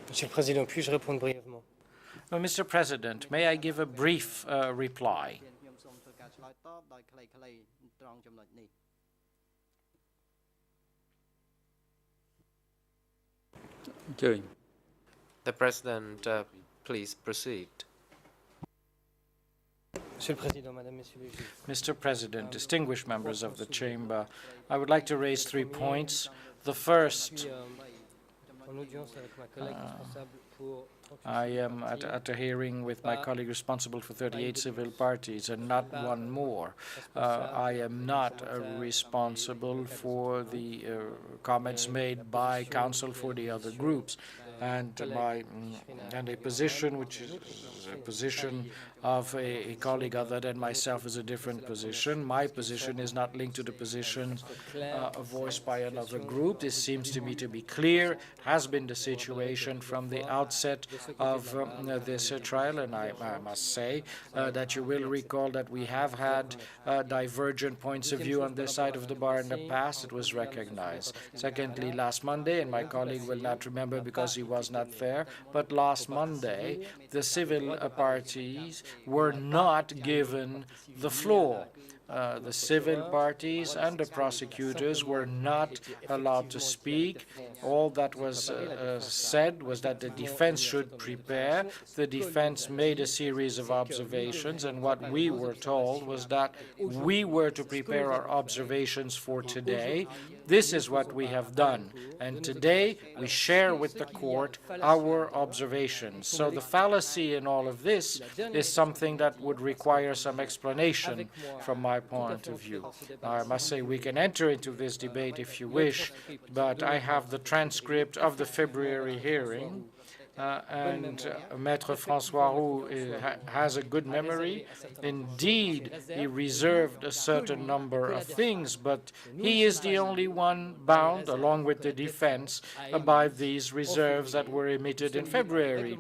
Monsieur le Président, puis-je répondre brièvement? Well, Mr. President, may I give a brief reply? The President, please proceed. Monsieur le Président, Madame, Messieurs les juges. Mr. President, distinguished members of the Chamber, I would like to raise 3 points. The first, I am at a hearing with my colleague responsible for 38 civil parties and not one more. I am not responsible for the comments made by counsel for the other groups. and a position which is a position of a colleague other than myself is a different position. My position is not linked to the position voiced by another group. This seems to me to be clear. It has been the situation from the outset of this trial, and I must say that you will recall that we have had divergent points of view on this side of the bar in the past. It was recognized. Secondly, last Monday, and my colleague will not remember because he was not there, but last Monday, the civil parties were not given the floor. The civil parties and the prosecutors were not allowed to speak. All that was said was that the defense should prepare. The defense made a series of observations, and what we were told was that we were to prepare our observations for today. This is what we have done, and today we share with the court our observations. So the fallacy in all of this is something that would require some explanation from my point of view. Now, I must say we can enter into this debate if you wish, but I have the transcript of the February hearing, and Maître François Roux has a good memory. Indeed, he reserved a certain number of things, but he is the only one bound, along with the defense, by these reserves that were emitted in February.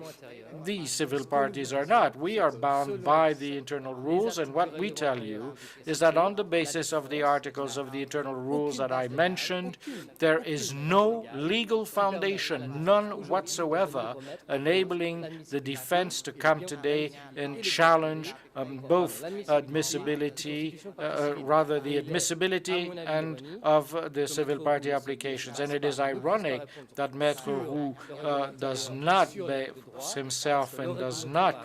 The civil parties are not. We are bound by the internal rules, and what we tell you is that on the basis of the articles of the internal rules that I mentioned, there is no legal foundation, none whatsoever, enabling the defense to come today and challenge both admissibility, rather the admissibility and of the civil party applications. And it is ironic that Maître Roux does not base himself and does not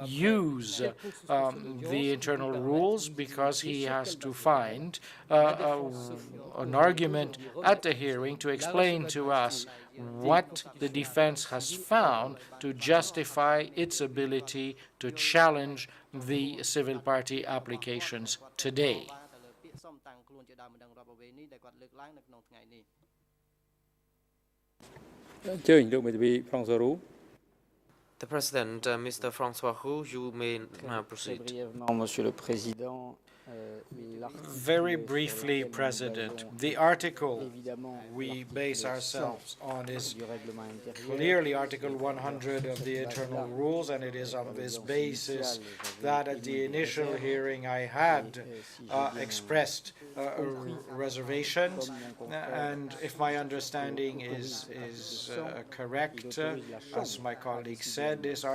use the internal rules, because he has to find an argument at the hearing to explain to us what the defense has found to justify its ability to challenge the civil party applications today. The President, Mr. François Roux, you may proceed. Very briefly, President, the article we base ourselves on is clearly Article 100 of the internal rules, and it is on this basis that at the initial hearing I had expressed reservations, and if my understanding is correct, as my colleague said, this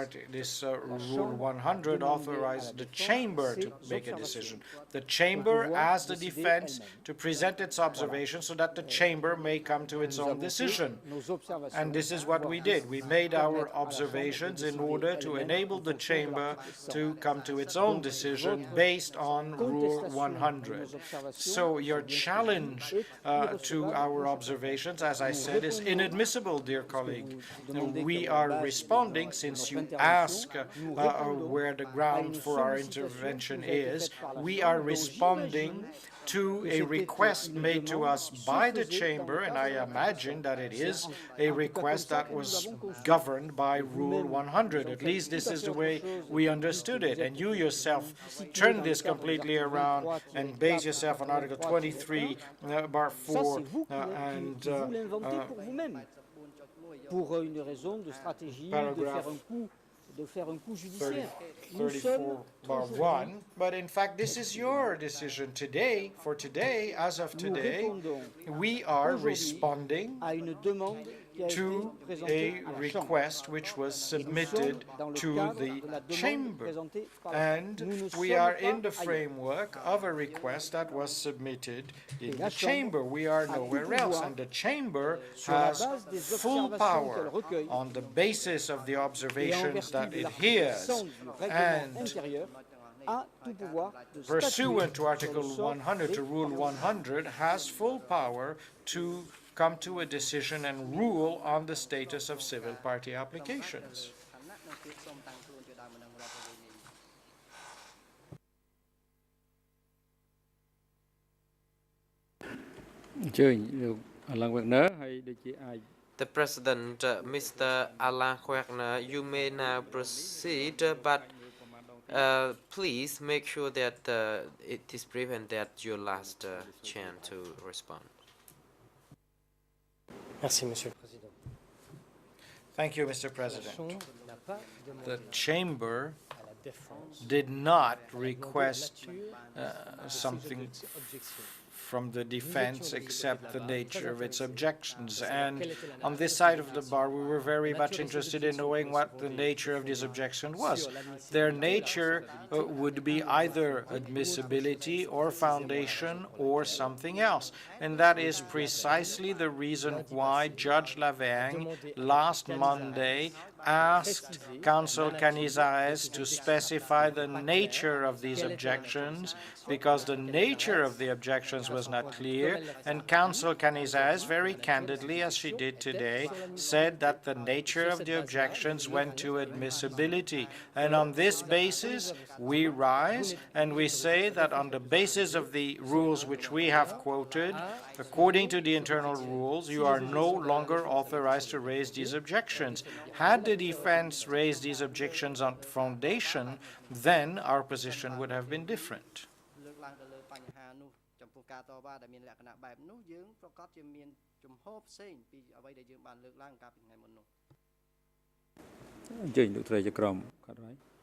Rule 100 authorized the Chamber to make a decision. The Chamber asked the defense to present its observations so that the Chamber may come to its own decision. And this is what we did. We made our observations in order to enable the Chamber to come to its own decision based on Rule 100. So your challenge to our observations, as I said, is inadmissible, dear colleague. We are responding, since you ask where the ground for our intervention is, we are responding to a request made to us by the Chamber, and I imagine that it is a request that was governed by Rule 100. At least this is the way we understood it. And you yourself turned this completely around and base yourself on Article 23, bar 4, and paragraph 34/1, but in fact this is your decision today. For today, as of today, we are responding to a request which was submitted to the Chamber, and we are in the framework of a request that was submitted in the Chamber. We are nowhere else, and the Chamber has full power on the basis of the observations that it hears, and pursuant to Article 100, to Rule 100, has full power to come to a decision and rule on the status of civil party applications. The President, Mr. Alain Wagner, you may now proceed, but please make sure that it is brief and that your last chance to respond. Merci, Monsieur le Président. Thank you, Mr. President. The Chamber did not request something from the defense except the nature of its objections. And on this side of the bar, we were very much interested in knowing what the nature of this objection was. Their nature would be either admissibility or foundation or something else. And that is precisely the reason why Judge Lavergne last Monday asked Counsel Canizares to specify the nature of these objections, because the nature of the objections was not clear, and Counsel Canizares, very candidly, as she did today, said that the nature of the objections went to admissibility. And on this basis, we rise and we say that on the basis of the rules which we have quoted, according to the internal rules, you are no longer authorized to raise these objections. Had the defense raised these objections on foundation, then our position would have been different.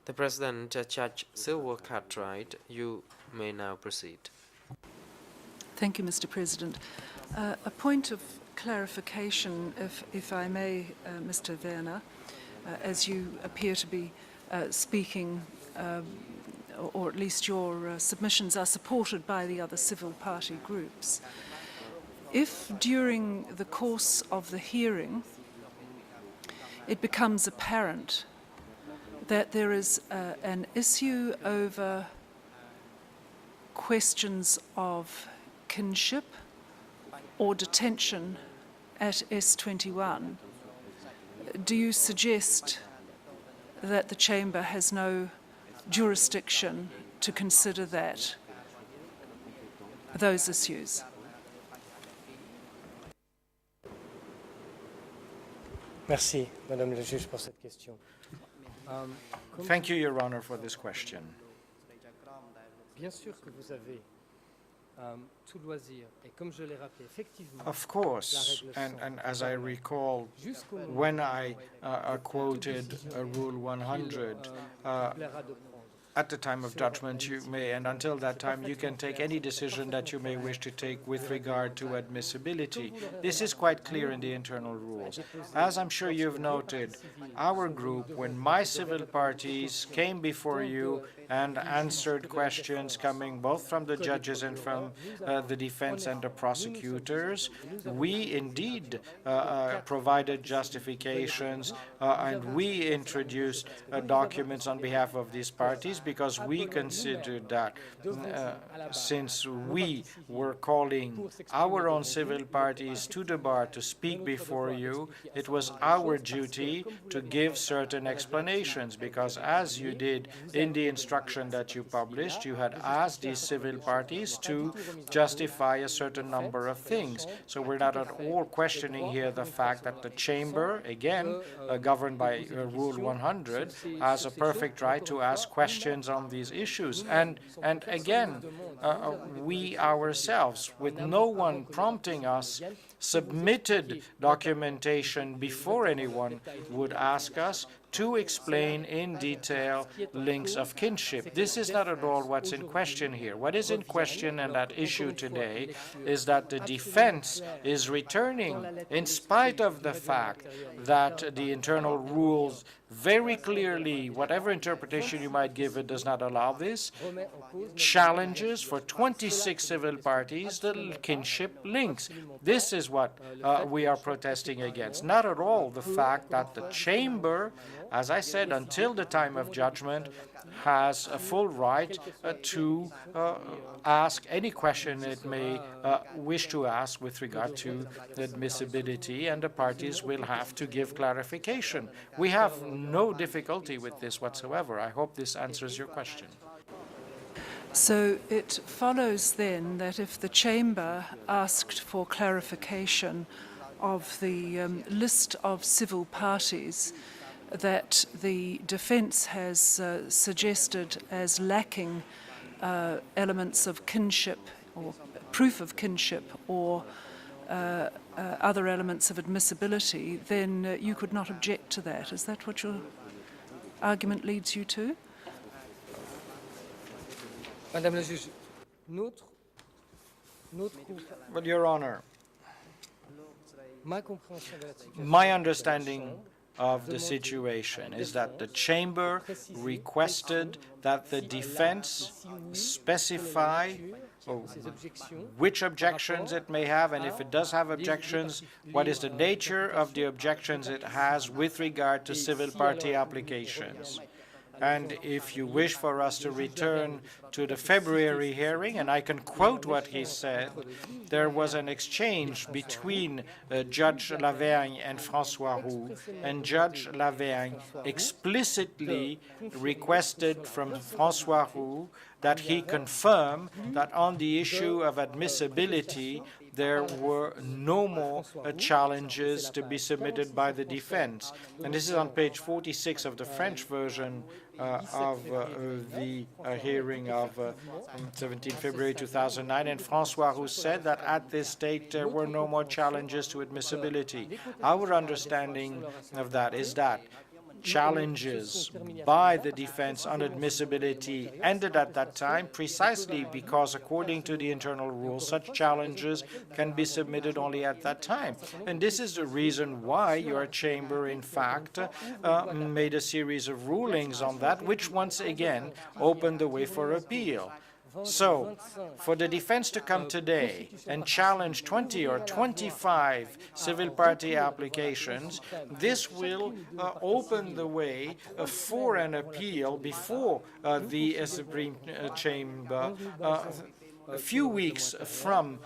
The President, Judge Silver Cartwright, you may now proceed. Thank you, Mr. President. A point of clarification, if I may, Mr. Werner, as you appear to be speaking, or at least your submissions are supported by the other civil party groups. If during the course of the hearing it becomes apparent that there is an issue over questions of kinship or detention at S21, do you suggest that the Chamber has no jurisdiction to consider those issues? Merci, Madame la Juge, pour cette question. Thank you, Your Honor, for this question. Bien sûr que vous avez tout loisir, et comme je l'ai rappelé, effectivement, of course, and as I recall, when I quoted Rule 100, at the time of judgment you may, and until that time you can take any decision that you may wish to take with regard to admissibility. This is quite clear in the internal rules. As I'm sure you've noted, our group, when my civil parties came before you and answered questions coming both from the judges and from the defense and the prosecutors, we indeed provided justifications and we introduced documents on behalf of these parties, because we considered that since we were calling our own civil parties to the bar to speak before you, it was our duty to give certain explanations, because as you did in the instruction that you published, you had asked these civil parties to justify a certain number of things. So we're not at all questioning here the fact that the Chamber, again, governed by Rule 100, has a perfect right to ask questions on these issues. And again, we ourselves, with no one prompting us, submitted documentation before anyone would ask us to explain in detail links of kinship. This is not at all what's in question here. What is in question and at issue today is that the defense is returning, in spite of the fact that the internal rules very clearly, whatever interpretation you might give it, does not allow this, challenges for 26 civil parties the kinship links. This is what we are protesting against. Not at all the fact that the Chamber, as I said, until the time of judgment, has a full right to ask any question it may wish to ask with regard to admissibility, and the parties will have to give clarification. We have no difficulty with this whatsoever. I hope this answers your question. So it follows then that if the Chamber asked for clarification of the list of civil parties that the defence has suggested as lacking elements of kinship or proof of kinship or other elements of admissibility, then you could not object to that. Is that what your argument leads you to? Madame la juge, Well, Your Honor, ma compréhension de la situation. my understanding of the situation is that the Chamber requested that the defense specify which objections it may have, and if it does have objections, what is the nature of the objections it has with regard to civil party applications. And if you wish for us to return to the February hearing, and I can quote what he said, there was an exchange between Judge Lavergne and François Roux, and Judge Lavergne explicitly requested from François Roux that he confirm that on the issue of admissibility, there were no more challenges to be submitted by the defense. And this is on page 46 of the French version of the hearing of 17 February 2009, and François Roux said that at this stage there were no more challenges to admissibility. Our understanding of that is that challenges by the defense on admissibility ended at that time precisely because, according to the internal rules, such challenges can be submitted only at that time. And this is the reason why your chamber, in fact, made a series of rulings on that, which once again opened the way for appeal. So, for the defense to come today and challenge 20 or 25 civil party applications, this will open the way for an appeal before the Supreme Chamber a few weeks from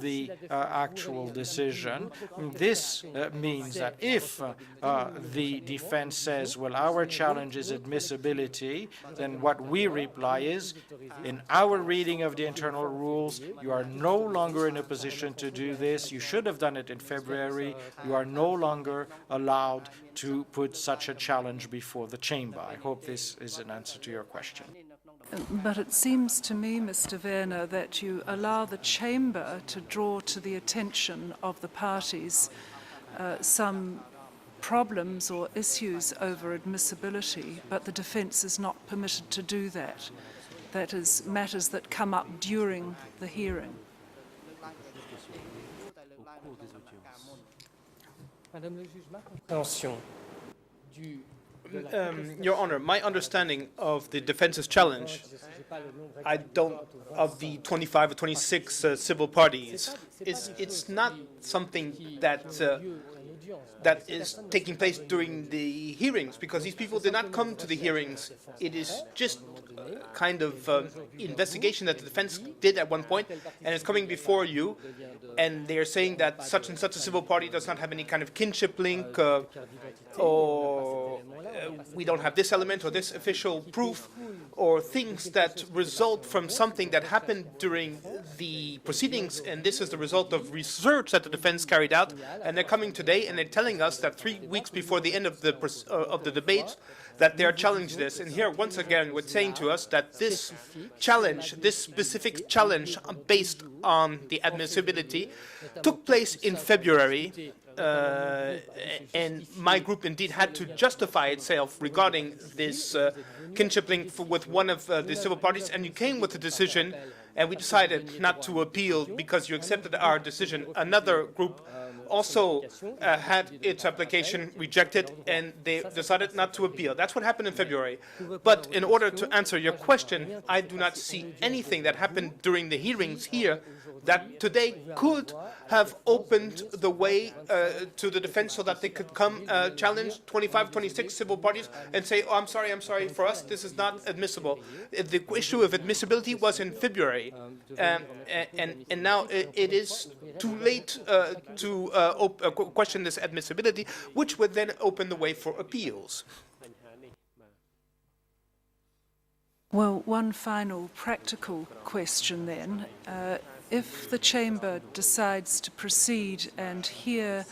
the actual decision. This means that if the defense says, well, our challenge is admissibility, then what we reply is, in our reading of the internal rules, you are no longer in a position to do this. You should have done it in February. You are no longer allowed to put such a challenge before the chamber. I hope this is an answer to your question. But it seems to me, Mr. Werner, that you allow the chamber to draw to the attention of the parties some problems or issues over admissibility, but the defence is not permitted to do that. That is, matters that come up during the hearing. Madame la juge, ma compréhension du Your Honor, my understanding of the defense's challenge, of the 25 or 26 civil parties, it's not something that is taking place during the hearings, because these people did not come to the hearings. It is just kind of investigation that the defense did at one point, and it's coming before you, and they're saying that such and such a civil party does not have any kind of kinship link, or we don't have this element or this official proof, or things that result from something that happened during the proceedings, and this is the result of research that the defense carried out, and they're coming today and they're telling us that 3 weeks before the end of the debate that they're challenging this. And here, once again, we're saying to us that this challenge, this specific challenge based on the admissibility, took place in February, and my group indeed had to justify itself regarding this kinship link with one of the civil parties, and you came with a decision, and we decided not to appeal because you accepted our decision. Another group also had its application rejected, and they decided not to appeal. That's what happened in February. But in order to answer your question, I do not see anything that happened during the hearings here that today could have opened the way to the defense so that they could come challenge 25, 26 civil parties and say, oh, I'm sorry, for us this is not admissible. The issue of admissibility was in February, and now it is too late to question this admissibility, which would then open the way for appeals. Well, one final practical question then. if the Chamber decides to proceed and hear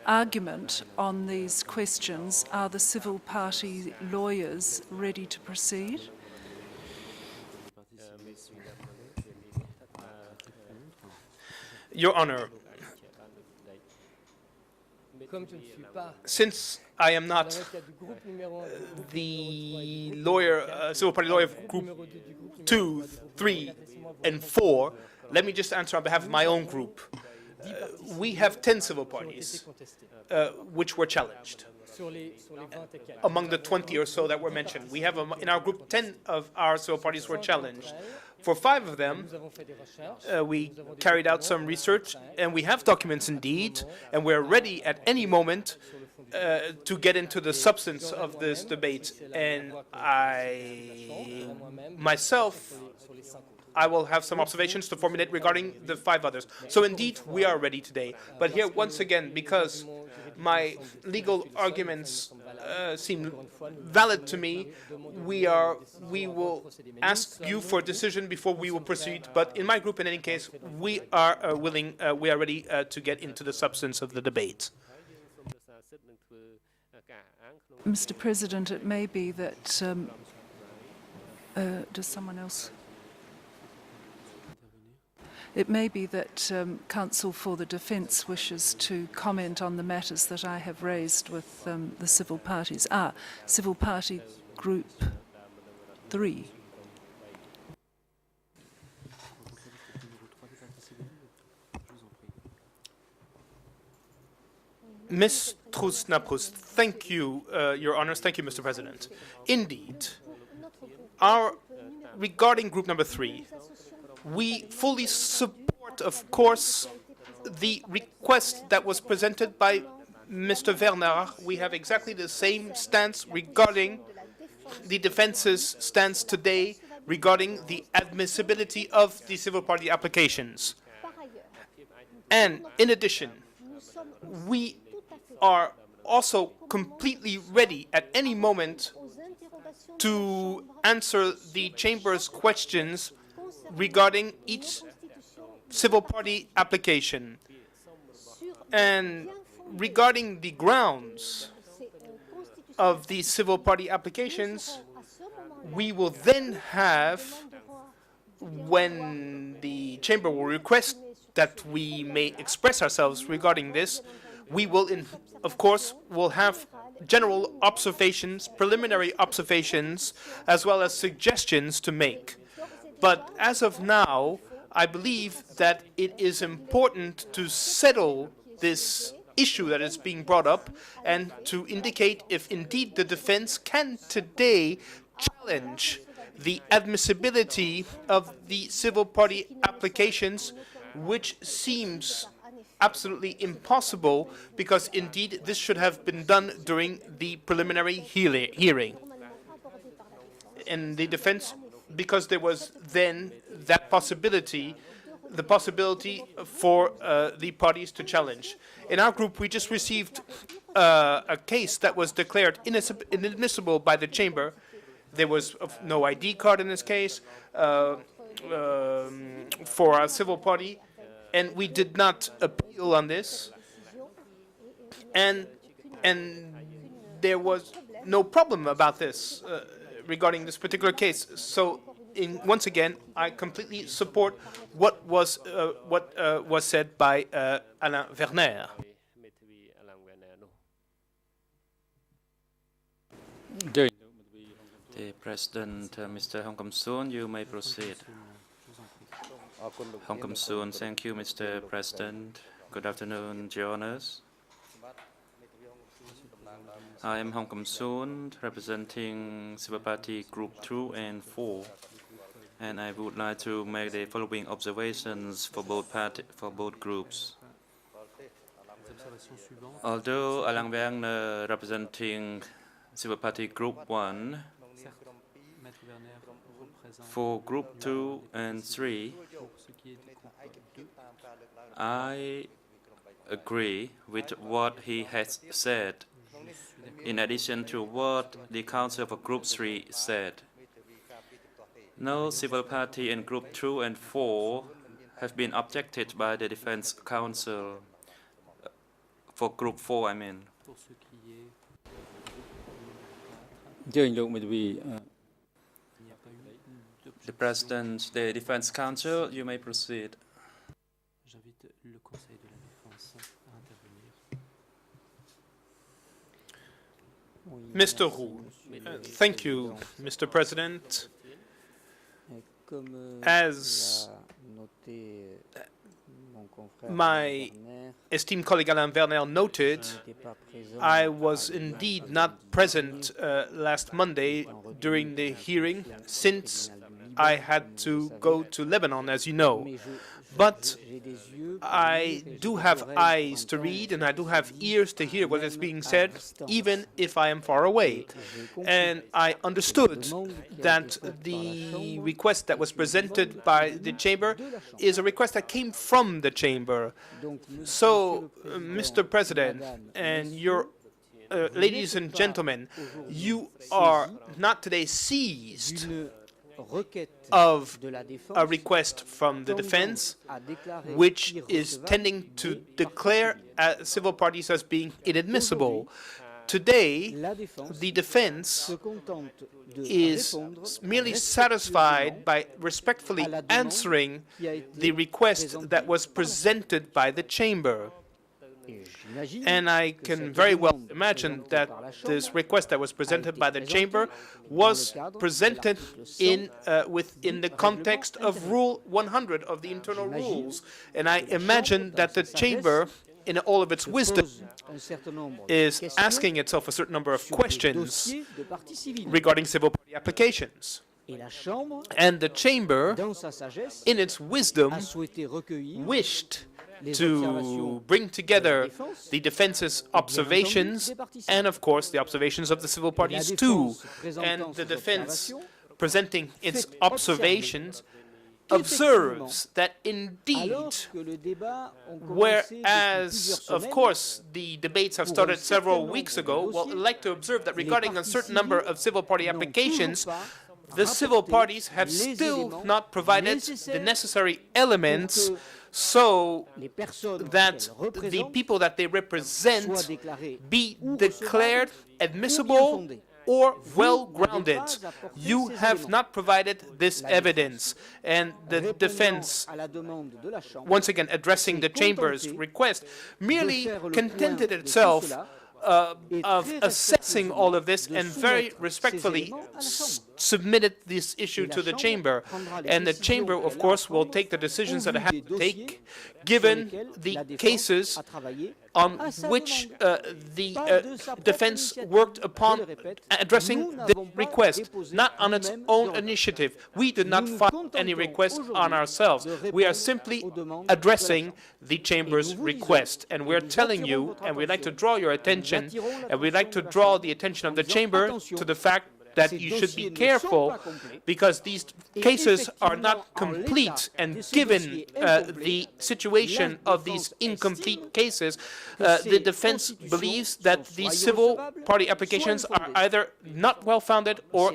argument on these questions, are the civil party lawyers ready to proceed? Your Honor, since I am not the lawyer, civil party lawyer of Group 2, 3, and 4, let me just answer on behalf of my own group. We have 10 civil parties which were challenged. Among the 20 or so that were mentioned, we have in our group 10 of our civil parties were challenged. For 5 of them, we carried out some research, and we have documents indeed, and we're ready at any moment to get into the substance of this debate. And I will have some observations to formulate regarding the 5 others. So indeed, we are ready today. But here, once again, because my legal arguments seem valid to me, we will ask you for a decision before we will proceed. But in my group, in any case, we are ready to get into the substance of the debate. Mr. President, it may be that does someone else? It may be that Counsel for the Defence wishes to comment on the matters that I have raised with the civil parties. Civil Party Group 3. Ms. Trus-Naprus, thank you, Your Honours. Thank you, Mr. President. Indeed, regarding group number 3, we fully support, of course, the request that was presented by Mr. Werner. We have exactly the same stance regarding the defense's stance today regarding the admissibility of the civil party applications. And in addition, we are also completely ready at any moment to answer the Chamber's questions regarding each civil party application. And regarding the grounds of the civil party applications, we will then have, when the Chamber will request that we may express ourselves regarding this, we will, of course, will have general observations, preliminary observations, as well as suggestions to make. But as of now, I believe that it is important to settle this issue that is being brought up and to indicate if indeed the defense can today challenge the admissibility of the civil party applications, which seems absolutely impossible because indeed this should have been done during the preliminary hearing. And the defense, because there was then that possibility, the possibility for the parties to challenge. In our group, we just received a case that was declared inadmissible by the Chamber. There was no ID card in this case for our civil party, and we did not appeal on this. And there was no problem about this regarding this particular case. So, once again, I completely support what was said by Alain Werner. The President, Mr. Hong Kam Soon, you may proceed. Hong Kam Soon, thank you, Mr. President. Good afternoon, Your Honours. I am Hong Kam Soon, representing Civil Party Group 2 and 4, and I would like to make the following observations for both groups. Although Alain Werner representing Civil Party Group 1, for Group 2 and 3, I agree with what he has said, in addition to what the Council for Group 3 said. No civil party in Group 2 and 4 have been objected by the Defense Council for Group 4, I mean. Pour ce qui est Thưa Lục Mỹ Vị, il n'y a pas eu The President, the Defense Council, you may proceed. J'invite le Conseil de la Défense à intervenir. Mr. Roux, thank you, Mr. President. As my esteemed colleague Alain Werner noted, I was indeed not present last Monday during the hearing, since I had to go to Lebanon, as you know. But I do have eyes to read and I do have ears to hear what is being said, even if I am far away. And I understood that the request that was presented by the Chamber is a request that came from the Chamber. So, Mr. President, and your ladies and gentlemen, you are not today seized of a request from the defense, which is tending to declare civil parties as being inadmissible. Today, the defense is merely satisfied by respectfully answering the request that was presented by the Chamber. And I can very well imagine that this request that was presented by the Chamber was presented within the context of Rule 100 of the internal rules. And I imagine that the Chamber, in all of its wisdom, is asking itself a certain number of questions regarding civil party applications. And the Chamber, in its wisdom, wished to bring together the defense's observations and, of course, the observations of the civil parties too. And the defense, presenting its observations, observes that indeed, whereas, of course, the debates have started several weeks ago, well, I'd like to observe that regarding a certain number of civil party applications, the civil parties have still not provided the necessary elements so that the people that they represent be declared admissible or well-grounded. You have not provided this evidence, and the defense, once again addressing the Chamber's request, merely contented itself of assessing all of this and very respectfully submitted this issue to the Chamber. And the Chamber, of course, will take the decisions that it has to take, given the cases on which the defense worked upon addressing the request, not on its own initiative. We did not file any request on ourselves. We are simply addressing the Chamber's request. And we're telling you, and we'd like to draw your attention, and we'd like to draw the attention of the Chamber to the fact that you should be careful, because these cases are not complete, and given the situation of these incomplete cases, the defense believes that these civil party applications are either not well-founded or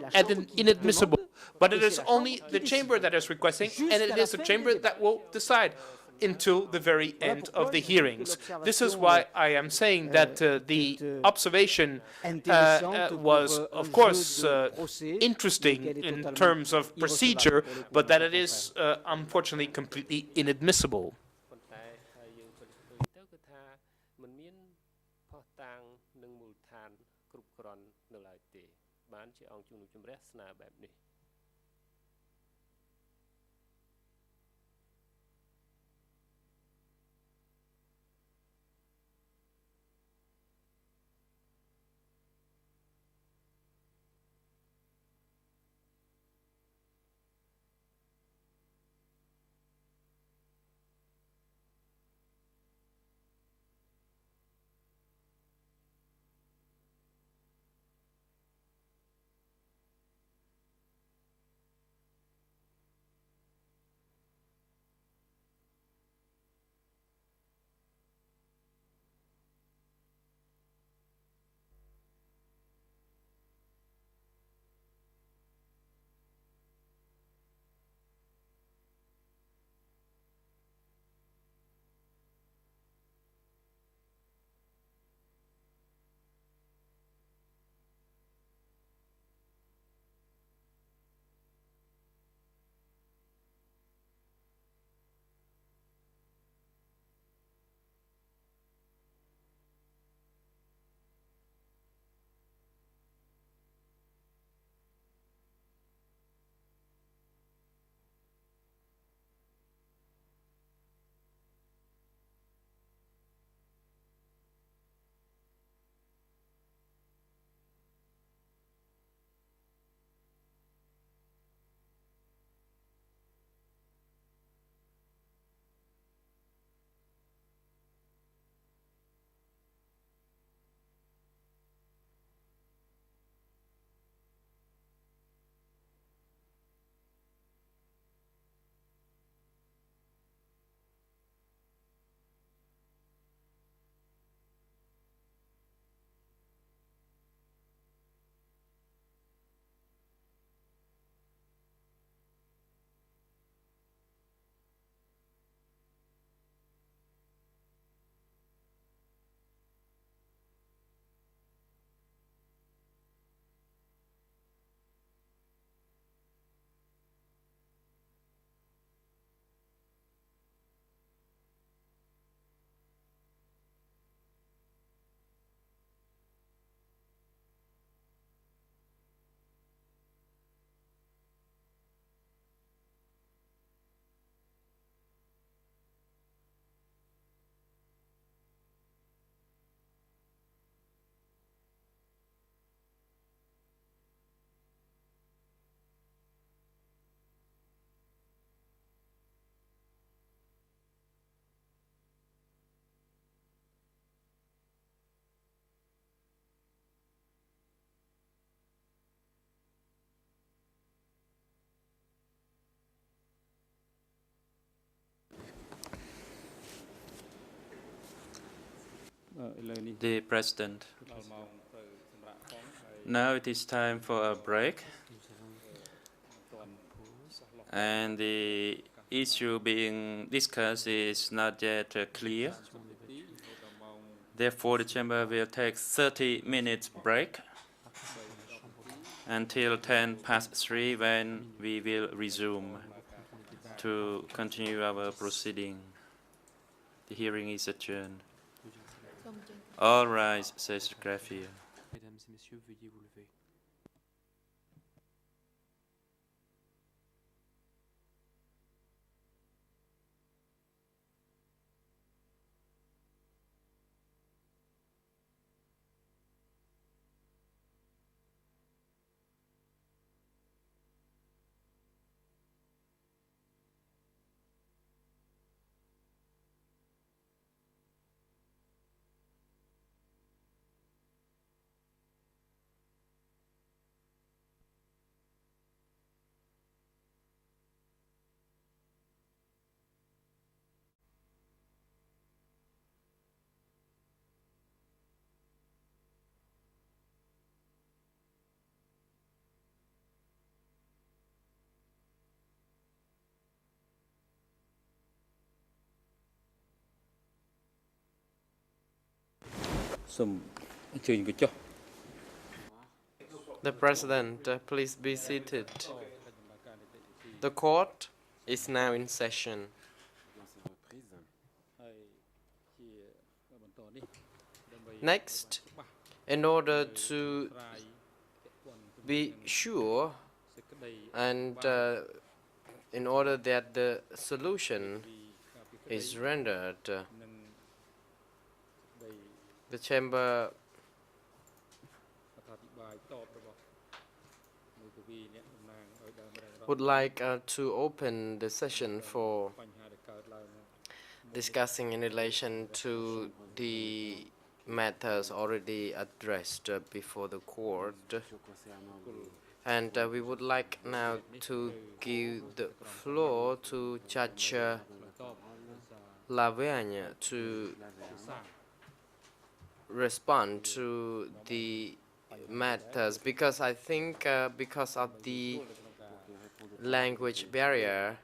inadmissible. But it is only the Chamber that is requesting, and it is the Chamber that will decide until the very end of the hearings. This is why I am saying that the observation was, of course, interesting in terms of procedure, but that it is, unfortunately, completely inadmissible. the President. Now it is time for a break. And the issue being discussed is not yet clear. Therefore, the Chamber will take 30 minutes break until 3:10 when we will resume to continue our proceeding. The hearing is adjourned. All rise, says the graphier. Mesdames et messieurs, veuillez vous lever. The President, please be seated. The court is now in session. Next, in order to be sure and in order that the solution is rendered, the Chamber would like to open the session for discussing in relation to the matters already addressed before the court. And we would like now to give the floor to Judge Lavergne to respond to the matters, because I think because of the language barrier,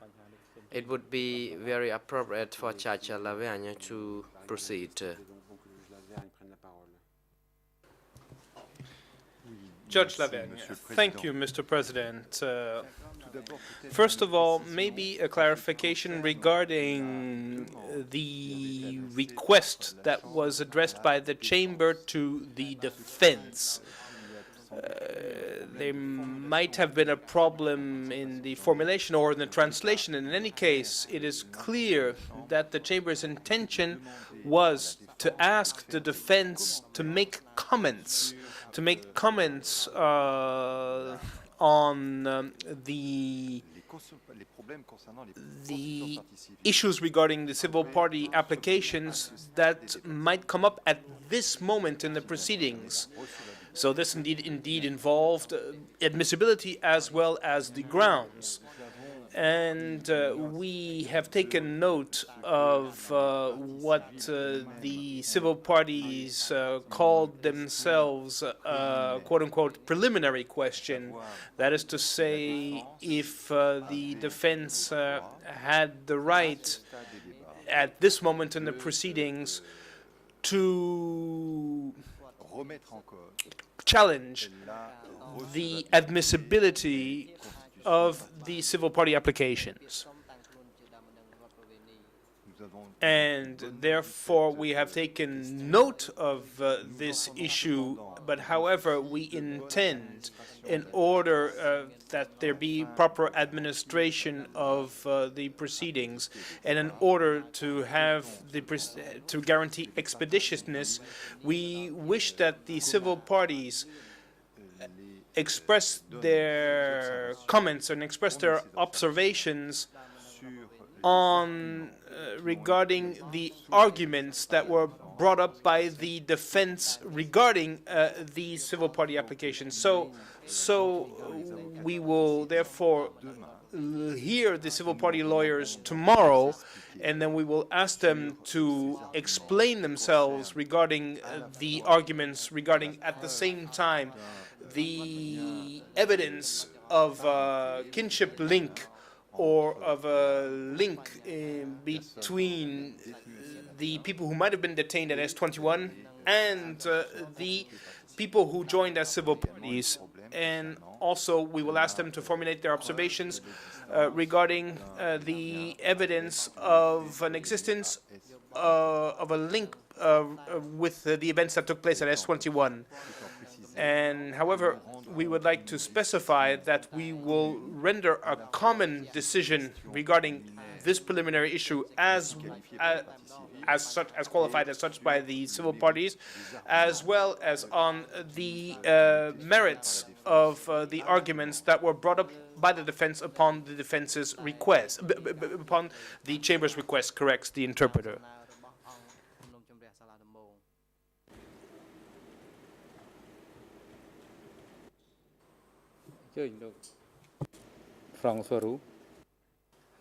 it would be very appropriate for Judge Lavergne to proceed. Judge Lavergne, thank you, Mr. President. First of all, maybe a clarification regarding the request that was addressed by the Chamber to the defense. There might have been a problem in the formulation or in the translation. In any case, it is clear that the Chamber's intention was to ask the defense to make comments, on the issues regarding the civil party applications that might come up at this moment in the proceedings. So this indeed involved admissibility as well as the grounds. And we have taken note of what the civil parties called themselves quote-unquote preliminary question. That is to say, if the defense had the right at this moment in the proceedings to challenge the admissibility of the civil party applications. And therefore we have taken note of this issue, but however we intend, in order that there be proper administration of the proceedings, and in order to have to guarantee expeditiousness, we wish that the civil parties express their comments and express their observations on regarding the arguments that were brought up by the defense regarding the civil party application. So we will therefore hear the civil party lawyers tomorrow, and then we will ask them to explain themselves regarding the arguments regarding, at the same time, the evidence of kinship link or of a link between the people who might have been detained at S21 and the people who joined as civil parties. And also we will ask them to formulate their observations regarding the evidence of an existence of a link with the events that took place at S21. And however, we would like to specify that we will render a common decision regarding this preliminary issue as qualified as such by the civil parties, as well as on the merits of the arguments that were brought up by the defense upon the defense's request, upon the chamber's request, corrects the interpreter.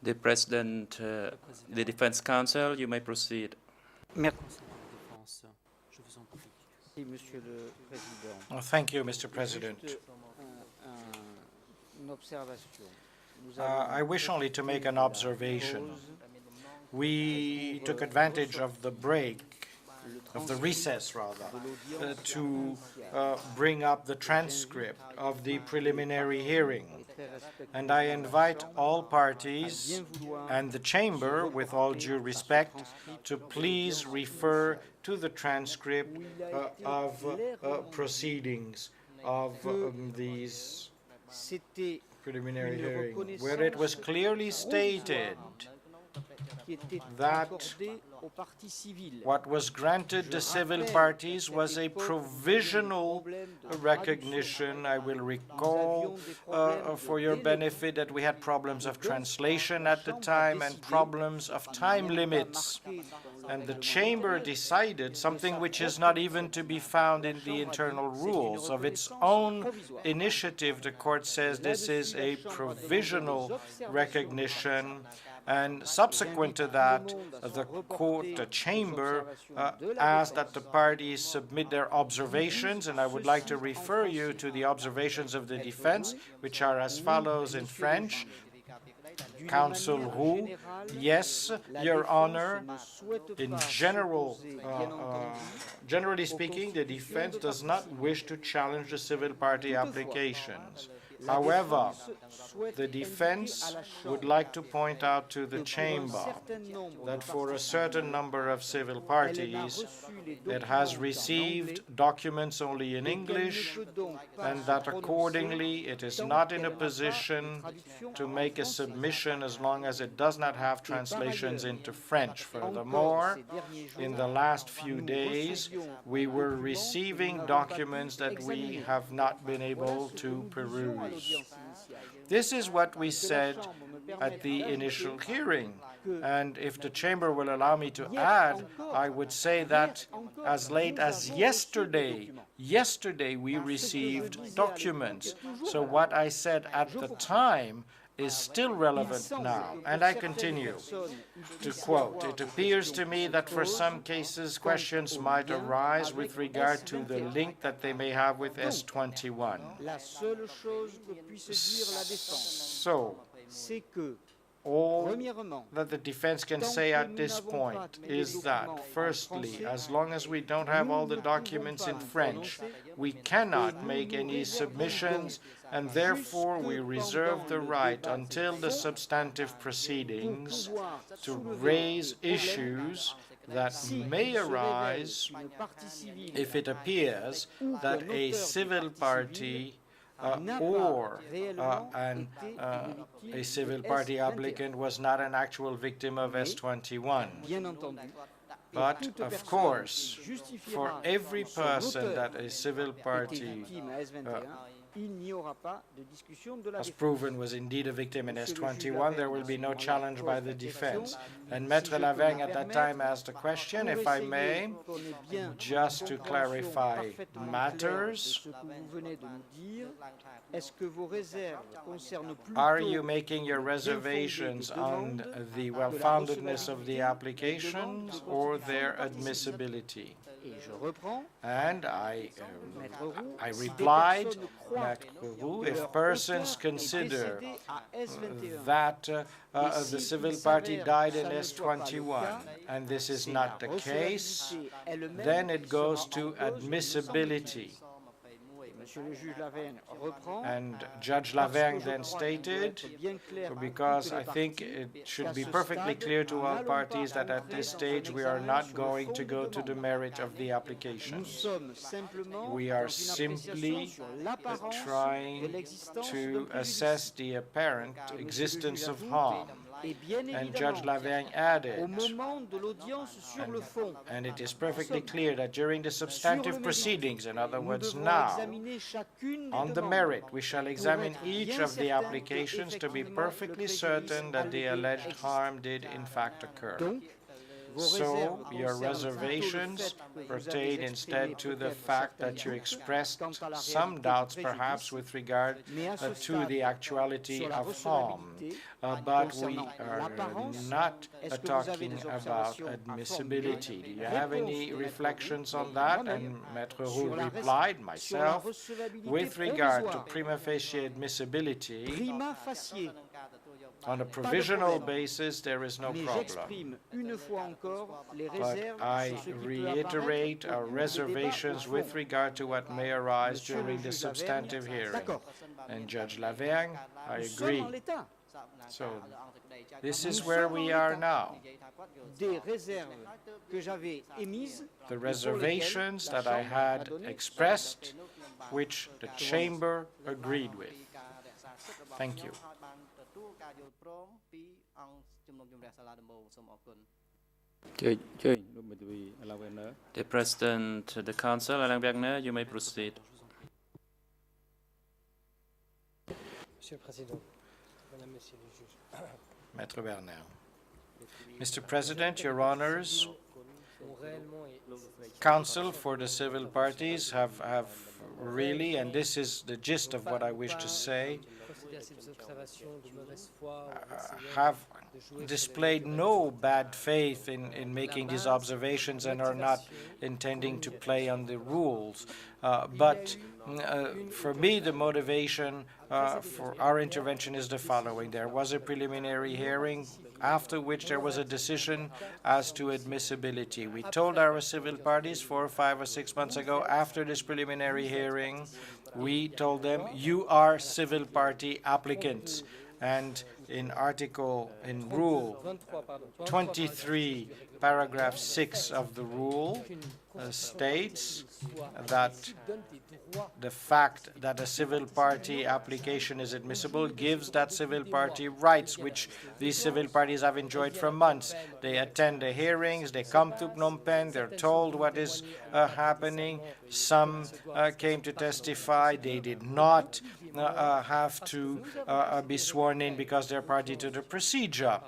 The President, the Defense Counsel, you may proceed. Thank you, Mr. President. I wish only to make an observation. We took advantage of the break, of the recess rather, to bring up the transcript of the preliminary hearing. And I invite all parties and the chamber, with all due respect, to please refer to the transcript of proceedings of these preliminary hearings, where it was clearly stated that what was granted to civil parties was a provisional recognition. I will recall for your benefit that we had problems of translation at the time and problems of time limits. And the chamber decided something which is not even to be found in the internal rules. Of its own initiative, the court says this is a provisional recognition. And subsequent to that, the chamber asked that the parties submit their observations, and I would like to refer you to the observations of the defense, which are as follows in French. Counsel Roux, yes, Your Honor, in generally speaking, the defense does not wish to challenge the civil party applications. However, the defense would like to point out to the chamber that for a certain number of civil parties, it has received documents only in English, and that accordingly it is not in a position to make a submission as long as it does not have translations into French. Furthermore, in the last few days, we were receiving documents that we have not been able to peruse. This is what we said at the initial hearing. And if the chamber will allow me to add, I would say that as late as yesterday we received documents. So what I said at the time is still relevant now. And I continue to quote, "It appears to me that for some cases questions might arise with regard to the link that they may have with S21. So, all that the defense can say at this point is that, firstly, as long as we don't have all the documents in French, we cannot make any submissions, and therefore we reserve the right until the substantive proceedings to raise issues that may arise if it appears that a civil party or a civil party applicant was not an actual victim of S21. But, of course, for every person that a civil party as proven was indeed a victim in S21, there will be no challenge by the defense. And Maître Laveigne at that time asked a question, if I may, just to clarify matters. Are you making your reservations on the well-foundedness of the applications or their admissibility? And I replied, if persons consider that the civil party died in S21, and this is not the case, then it goes to admissibility. And Judge Laveigne then stated, because I think it should be perfectly clear to all parties that at this stage we are not going to go to the merit of the applications. We are simply trying to assess the apparent existence of harm. And Judge Laveigne added, and it is perfectly clear that during the substantive proceedings, in other words now, on the merit, we shall examine each of the applications to be perfectly certain that the alleged harm did in fact occur. So your reservations pertain instead to the fact that you expressed some doubts perhaps with regard to the actuality of harm. But we are not talking about admissibility. Do you have any reflections on that? And Maître Roux replied, myself, with regard to prima facie admissibility, on a provisional basis, there is no problem. But I reiterate our reservations with regard to what may arise during the substantive hearing. And Judge Laveigne, I agree. So this is where we are now. The reservations that I had expressed, which the Chamber agreed with. Thank you. The President of the Council, Alain Berner, you may proceed. Maître Berner. Mr. President, Your Honors, Counsel for the civil parties have really, and this is the gist of what I wish to say, have displayed no bad faith in making these observations and are not intending to play on the rules. But for me, the motivation for our intervention is the following. There was a preliminary hearing, after which there was a decision as to admissibility. We told our civil parties 4 or 5 or 6 months ago, after this preliminary hearing, we told them, you are civil party applicants. And in Rule 23, paragraph 6 of the rule states that the fact that a civil party application is admissible gives that civil party rights, which these civil parties have enjoyed for months. They attend the hearings, they come to Phnom Penh, they're told what is happening. Some came to testify, they did not have to be sworn in because they're party to the procedure,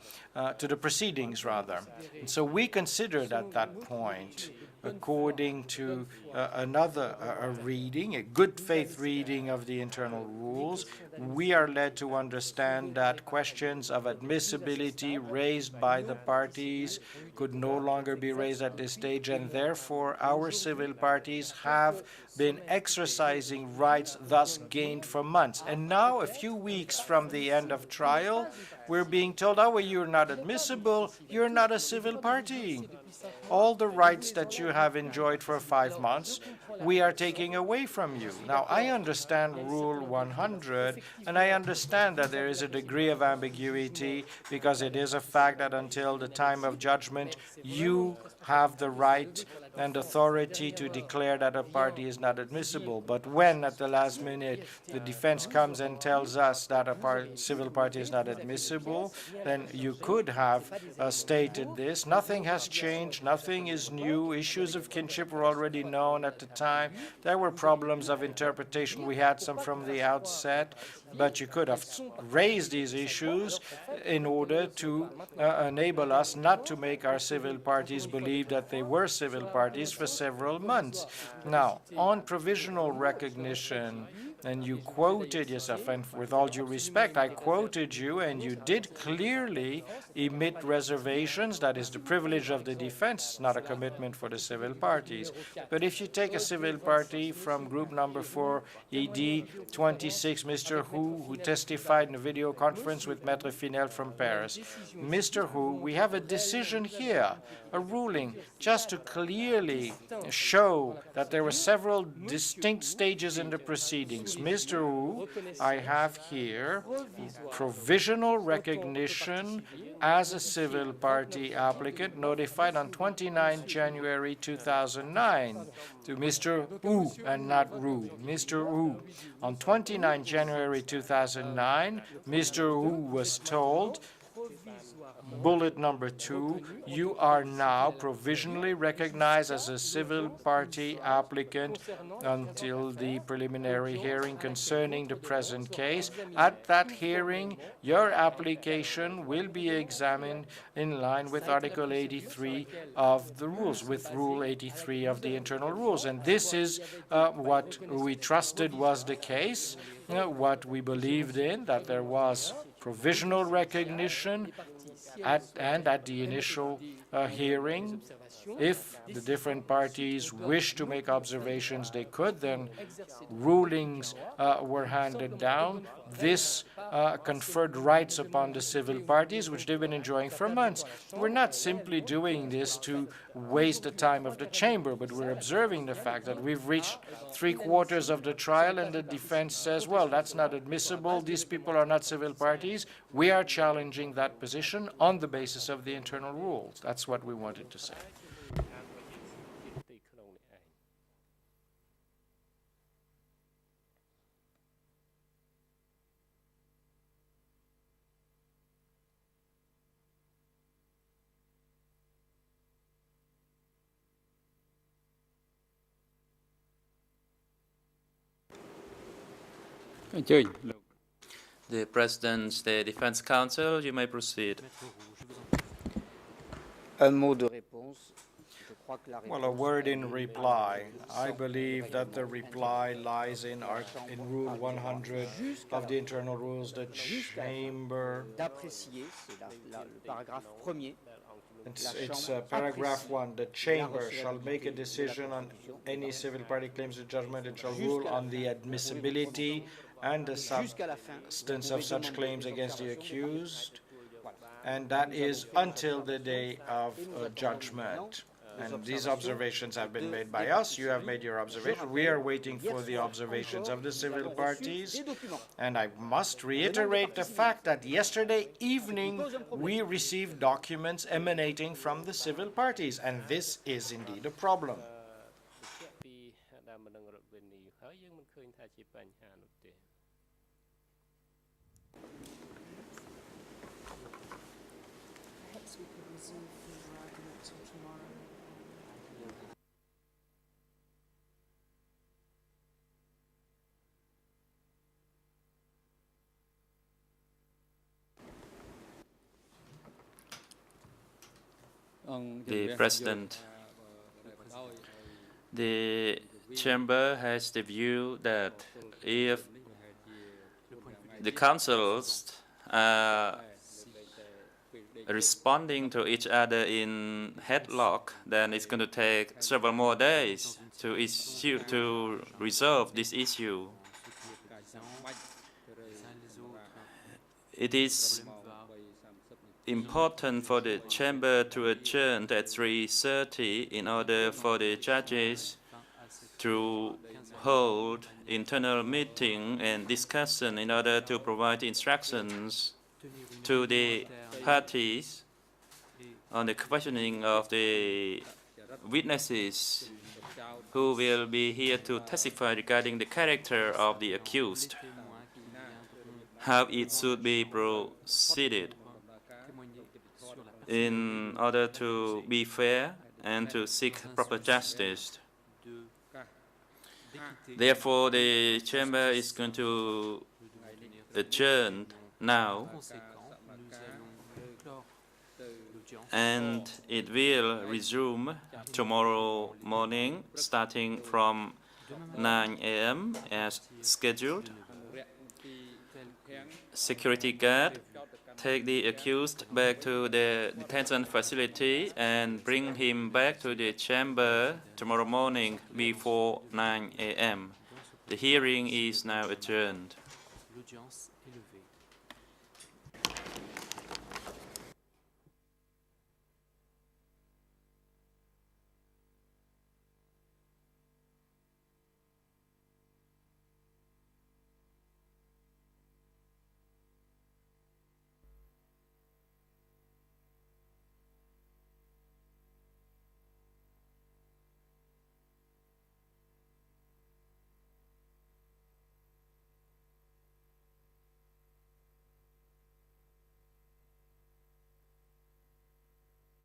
to the proceedings rather. And so we considered at that point, according to a reading, a good faith reading of the internal rules, we are led to understand that questions of admissibility raised by the parties could no longer be raised at this stage, and therefore our civil parties have been exercising rights thus gained for months. And now, a few weeks from the end of trial, we're being told, oh, well, you're not admissible, you're not a civil party. All the rights that you have enjoyed for 5 months, we are taking away from you. Now, I understand Rule 100, and I understand that there is a degree of ambiguity because it is a fact that until the time of judgment, you have the right and authority to declare that a party is not admissible. But when, at the last minute, the defense comes and tells us that a civil party is not admissible, then you could have stated this. Nothing has changed. Nothing is new. Issues of kinship were already known at the time. There were problems of interpretation. We had some from the outset. But you could have raised these issues in order to enable us not to make our civil parties believe that they were civil parties for several months. Now, on provisional recognition, and you quoted yourself, and with all due respect, I quoted you, and you did clearly emit reservations. That is the privilege of the defense, not a commitment for the civil parties. But if you take a civil party from group number 4, ED 26, Mr. Who testified in a video conference with Maître Finel from Paris. Mr. Hu, we have a decision here, a ruling, just to clearly show that there were several distinct stages in the proceedings. Mr. Hu, I have here provisional recognition as a civil party applicant notified on 29 January 2009 to Mr. Hu and not Ru. Mr. Hu. On 29 January 2009, Mr. Hu was told, bullet number 2, you are now provisionally recognized as a civil party applicant until the preliminary hearing concerning the present case. At that hearing, your application will be examined in line with Article 83 of the rules, with Rule 83 of the internal rules. And this is what we trusted was the case, what we believed in, that there was provisional recognition at the initial hearing. If the different parties wish to make observations, they could. Then rulings were handed down. This conferred rights upon the civil parties, which they've been enjoying for months. We're not simply doing this to waste the time of the chamber, but we're observing the fact that we've reached 3/4 of the trial, and the defense says, well, that's not admissible. These people are not civil parties. We are challenging that position on the basis of the internal rules. That's what we wanted to say. The President, the Defense Council, you may proceed. Well, a word in reply. I believe that the reply lies in Rule 100 of the internal rules. The Chamber, it's paragraph 1. The Chamber shall make a decision on any civil party claims to judgment and shall rule on the admissibility and the substance of such claims against the accused, and that is until the day of judgment. And these observations have been made by us. You have made your observation. We are waiting for the observations of the civil parties. And I must reiterate the fact that yesterday evening we received documents emanating from the civil parties, and this is indeed a problem. Perhaps we could reserve further argument till tomorrow. The President, the Chamber has the view that if the councils are responding to each other in headlock, then it's going to take several more days to resolve this issue. It is important for the chamber to adjourn at 3:30 in order for the judges to hold internal meeting and discussion in order to provide instructions to the parties on the questioning of the witnesses who will be here to testify regarding the character of the accused, how it should be proceeded in order to be fair and to seek proper justice. Therefore, the chamber is going to adjourn now, and it will resume tomorrow morning starting from 9 a.m. as scheduled. Security guard take the accused back to the detention facility and bring him back to the chamber tomorrow morning before 9 a.m. The hearing is now adjourned. L'audience est levée.